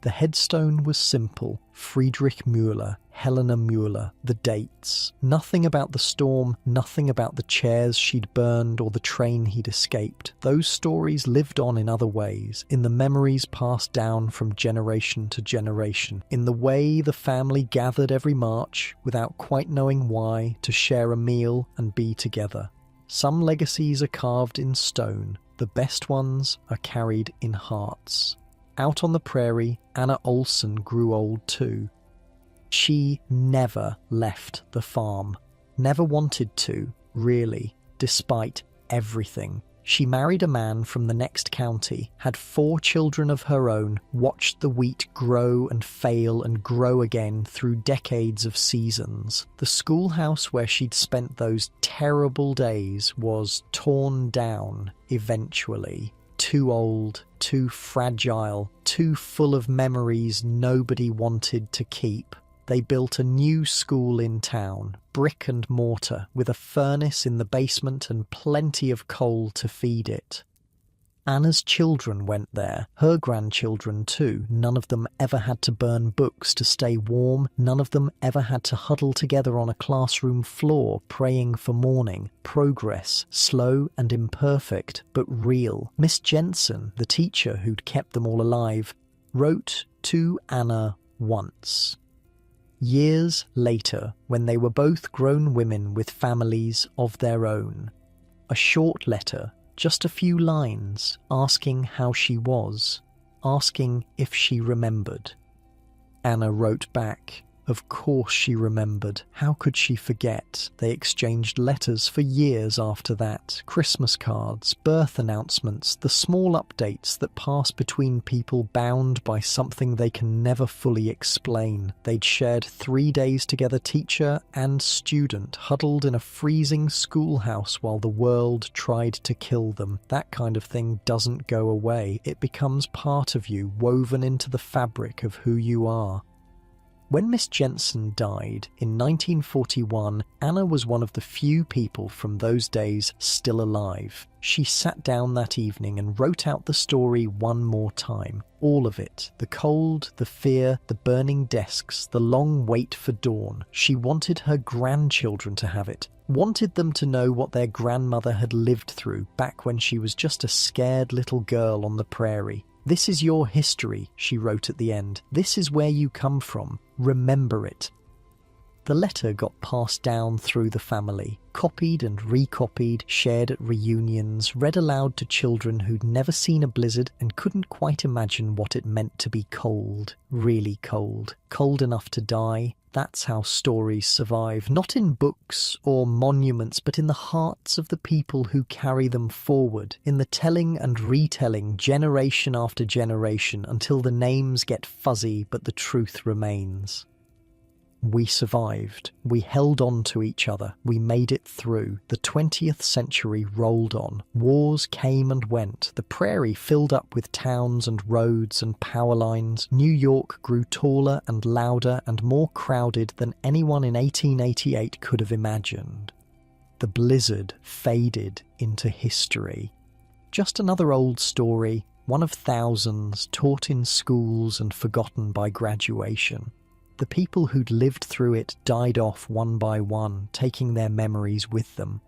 The headstone was simple: Friedrich Müller, Helena Müller, the dates. Nothing about the storm, nothing about the chairs she'd burned or the train he'd escaped. Those stories lived on in other ways, in the memories passed down from generation to generation, in the way the family gathered every March, without quite knowing why, to share a meal and be together. Some legacies are carved in stone, the best ones are carried in hearts. Out on the prairie, Anna Olsen grew old too. She never left the farm. Never wanted to, really, despite everything. She married a man from the next county, had 4 children of her own, watched the wheat grow and fail and grow again through decades of seasons. The schoolhouse where she'd spent those terrible days was torn down, eventually. Too old, too fragile, too full of memories nobody wanted to keep. They built a new school in town, brick and mortar, with a furnace in the basement and plenty of coal to feed it. Anna's children went there, her grandchildren too. None of them ever had to burn books to stay warm. None of them ever had to huddle together on a classroom floor praying for morning. Progress, slow and imperfect, but real. Miss Jensen, the teacher who'd kept them all alive, wrote to Anna once. Years later, when they were both grown women with families of their own. A short letter, just a few lines, asking how she was, asking if she remembered. Anna wrote back. Of course she remembered. How could she forget? They exchanged letters for years after that. Christmas cards, birth announcements, the small updates that pass between people bound by something they can never fully explain. They'd shared 3 days together, teacher and student, huddled in a freezing schoolhouse while the world tried to kill them. That kind of thing doesn't go away. It becomes part of you, woven into the fabric of who you are. When Miss Jensen died in 1941, Anna was one of the few people from those days still alive. She sat down that evening and wrote out the story one more time. All of it. The cold, the fear, the burning desks, the long wait for dawn. She wanted her grandchildren to have it. Wanted them to know what their grandmother had lived through back when she was just a scared little girl on the prairie. This is your history, she wrote at the end. This is where you come from. Remember it. The letter got passed down through the family, copied and recopied, shared at reunions, read aloud to children who'd never seen a blizzard and couldn't quite imagine what it meant to be cold, really cold, cold enough to die. That's how stories survive, not in books or monuments, but in the hearts of the people who carry them forward, in the telling and retelling generation after generation until the names get fuzzy but the truth remains. We survived. We held on to each other. We made it through. The 20th century rolled on. Wars came and went. The prairie filled up with towns and roads and power lines. New York grew taller and louder and more crowded than anyone in 1888 could have imagined. The blizzard faded into history. Just another old story, one of thousands taught in schools and forgotten by graduation. The people who'd lived through it died off one by one, taking their memories with them.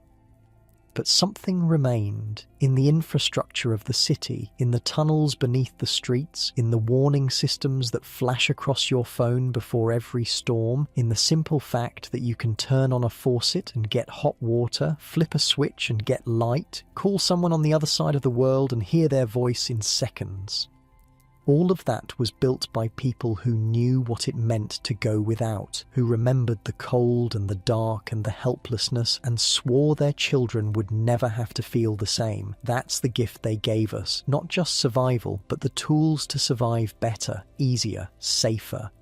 But something remained in the infrastructure of the city, in the tunnels beneath the streets, in the warning systems that flash across your phone before every storm, in the simple fact that you can turn on a faucet and get hot water, flip a switch and get light, call someone on the other side of the world and hear their voice in seconds. All of that was built by people who knew what it meant to go without, who remembered the cold and the dark and the helplessness and swore their children would never have to feel the same. That's the gift they gave us, not just survival, but the tools to survive better, easier, safer.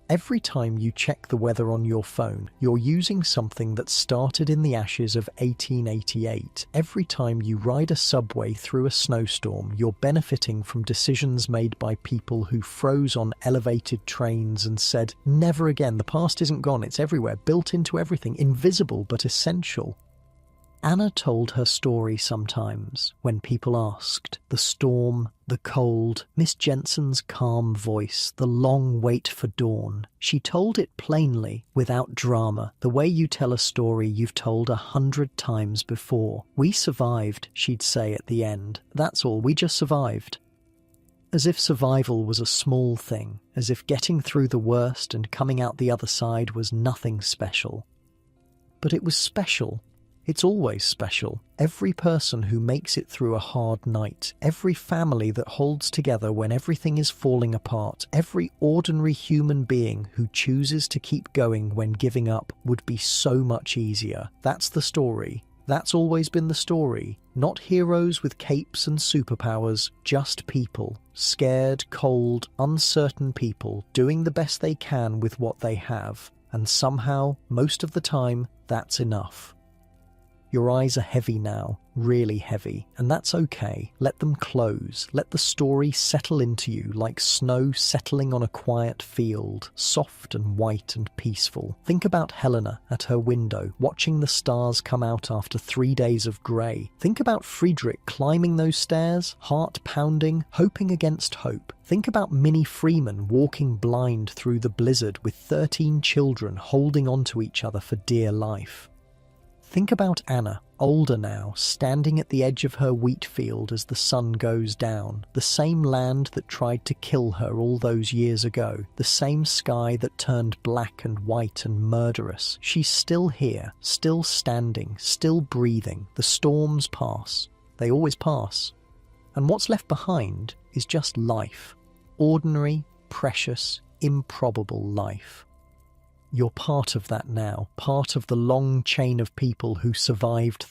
Every time you check the weather on your phone, you're using something that started in the ashes of 1888. Every time you ride a subway through a snowstorm, you're benefiting from decisions made by people who froze on elevated trains and said, "Never again, the past isn't gone, it's everywhere, built into everything, invisible but essential." Anna told her story sometimes when people asked. The storm, the cold, Miss Jensen's calm voice, the long wait for dawn. She told it plainly, without drama, the way you tell a story you've told 100 times before. "We survived," she'd say at the end. "That's all, we just survived." As if survival was a small thing, as if getting through the worst and coming out the other side was nothing special. But it was special. It's always special. Every person who makes it through a hard night, every family that holds together when everything is falling apart, every ordinary human being who chooses to keep going when giving up would be so much easier. That's the story. That's always been the story. Not heroes with capes and superpowers, just people. Scared, cold, uncertain people doing the best they can with what they have. And somehow, most of the time, that's enough. Your eyes are heavy now, really heavy, and that's okay. Let them close. Let the story settle into you like snow settling on a quiet field, soft and white and peaceful. Think about Helena at her window, watching the stars come out after 3 days of grey. Think about Friedrich climbing those stairs, heart pounding, hoping against hope. Think about Minnie Freeman walking blind through the blizzard with 13 children holding onto each other for dear life. Think about Anna, older now, standing at the edge of her wheat field as the sun goes down. The same land that tried to kill her all those years ago. The same sky that turned black and white and murderous. She's still here, still standing, still breathing. The storms pass. They always pass. And what's left behind is just life. Ordinary, precious, improbable life. You're part of that now, part of the long chain of people who survived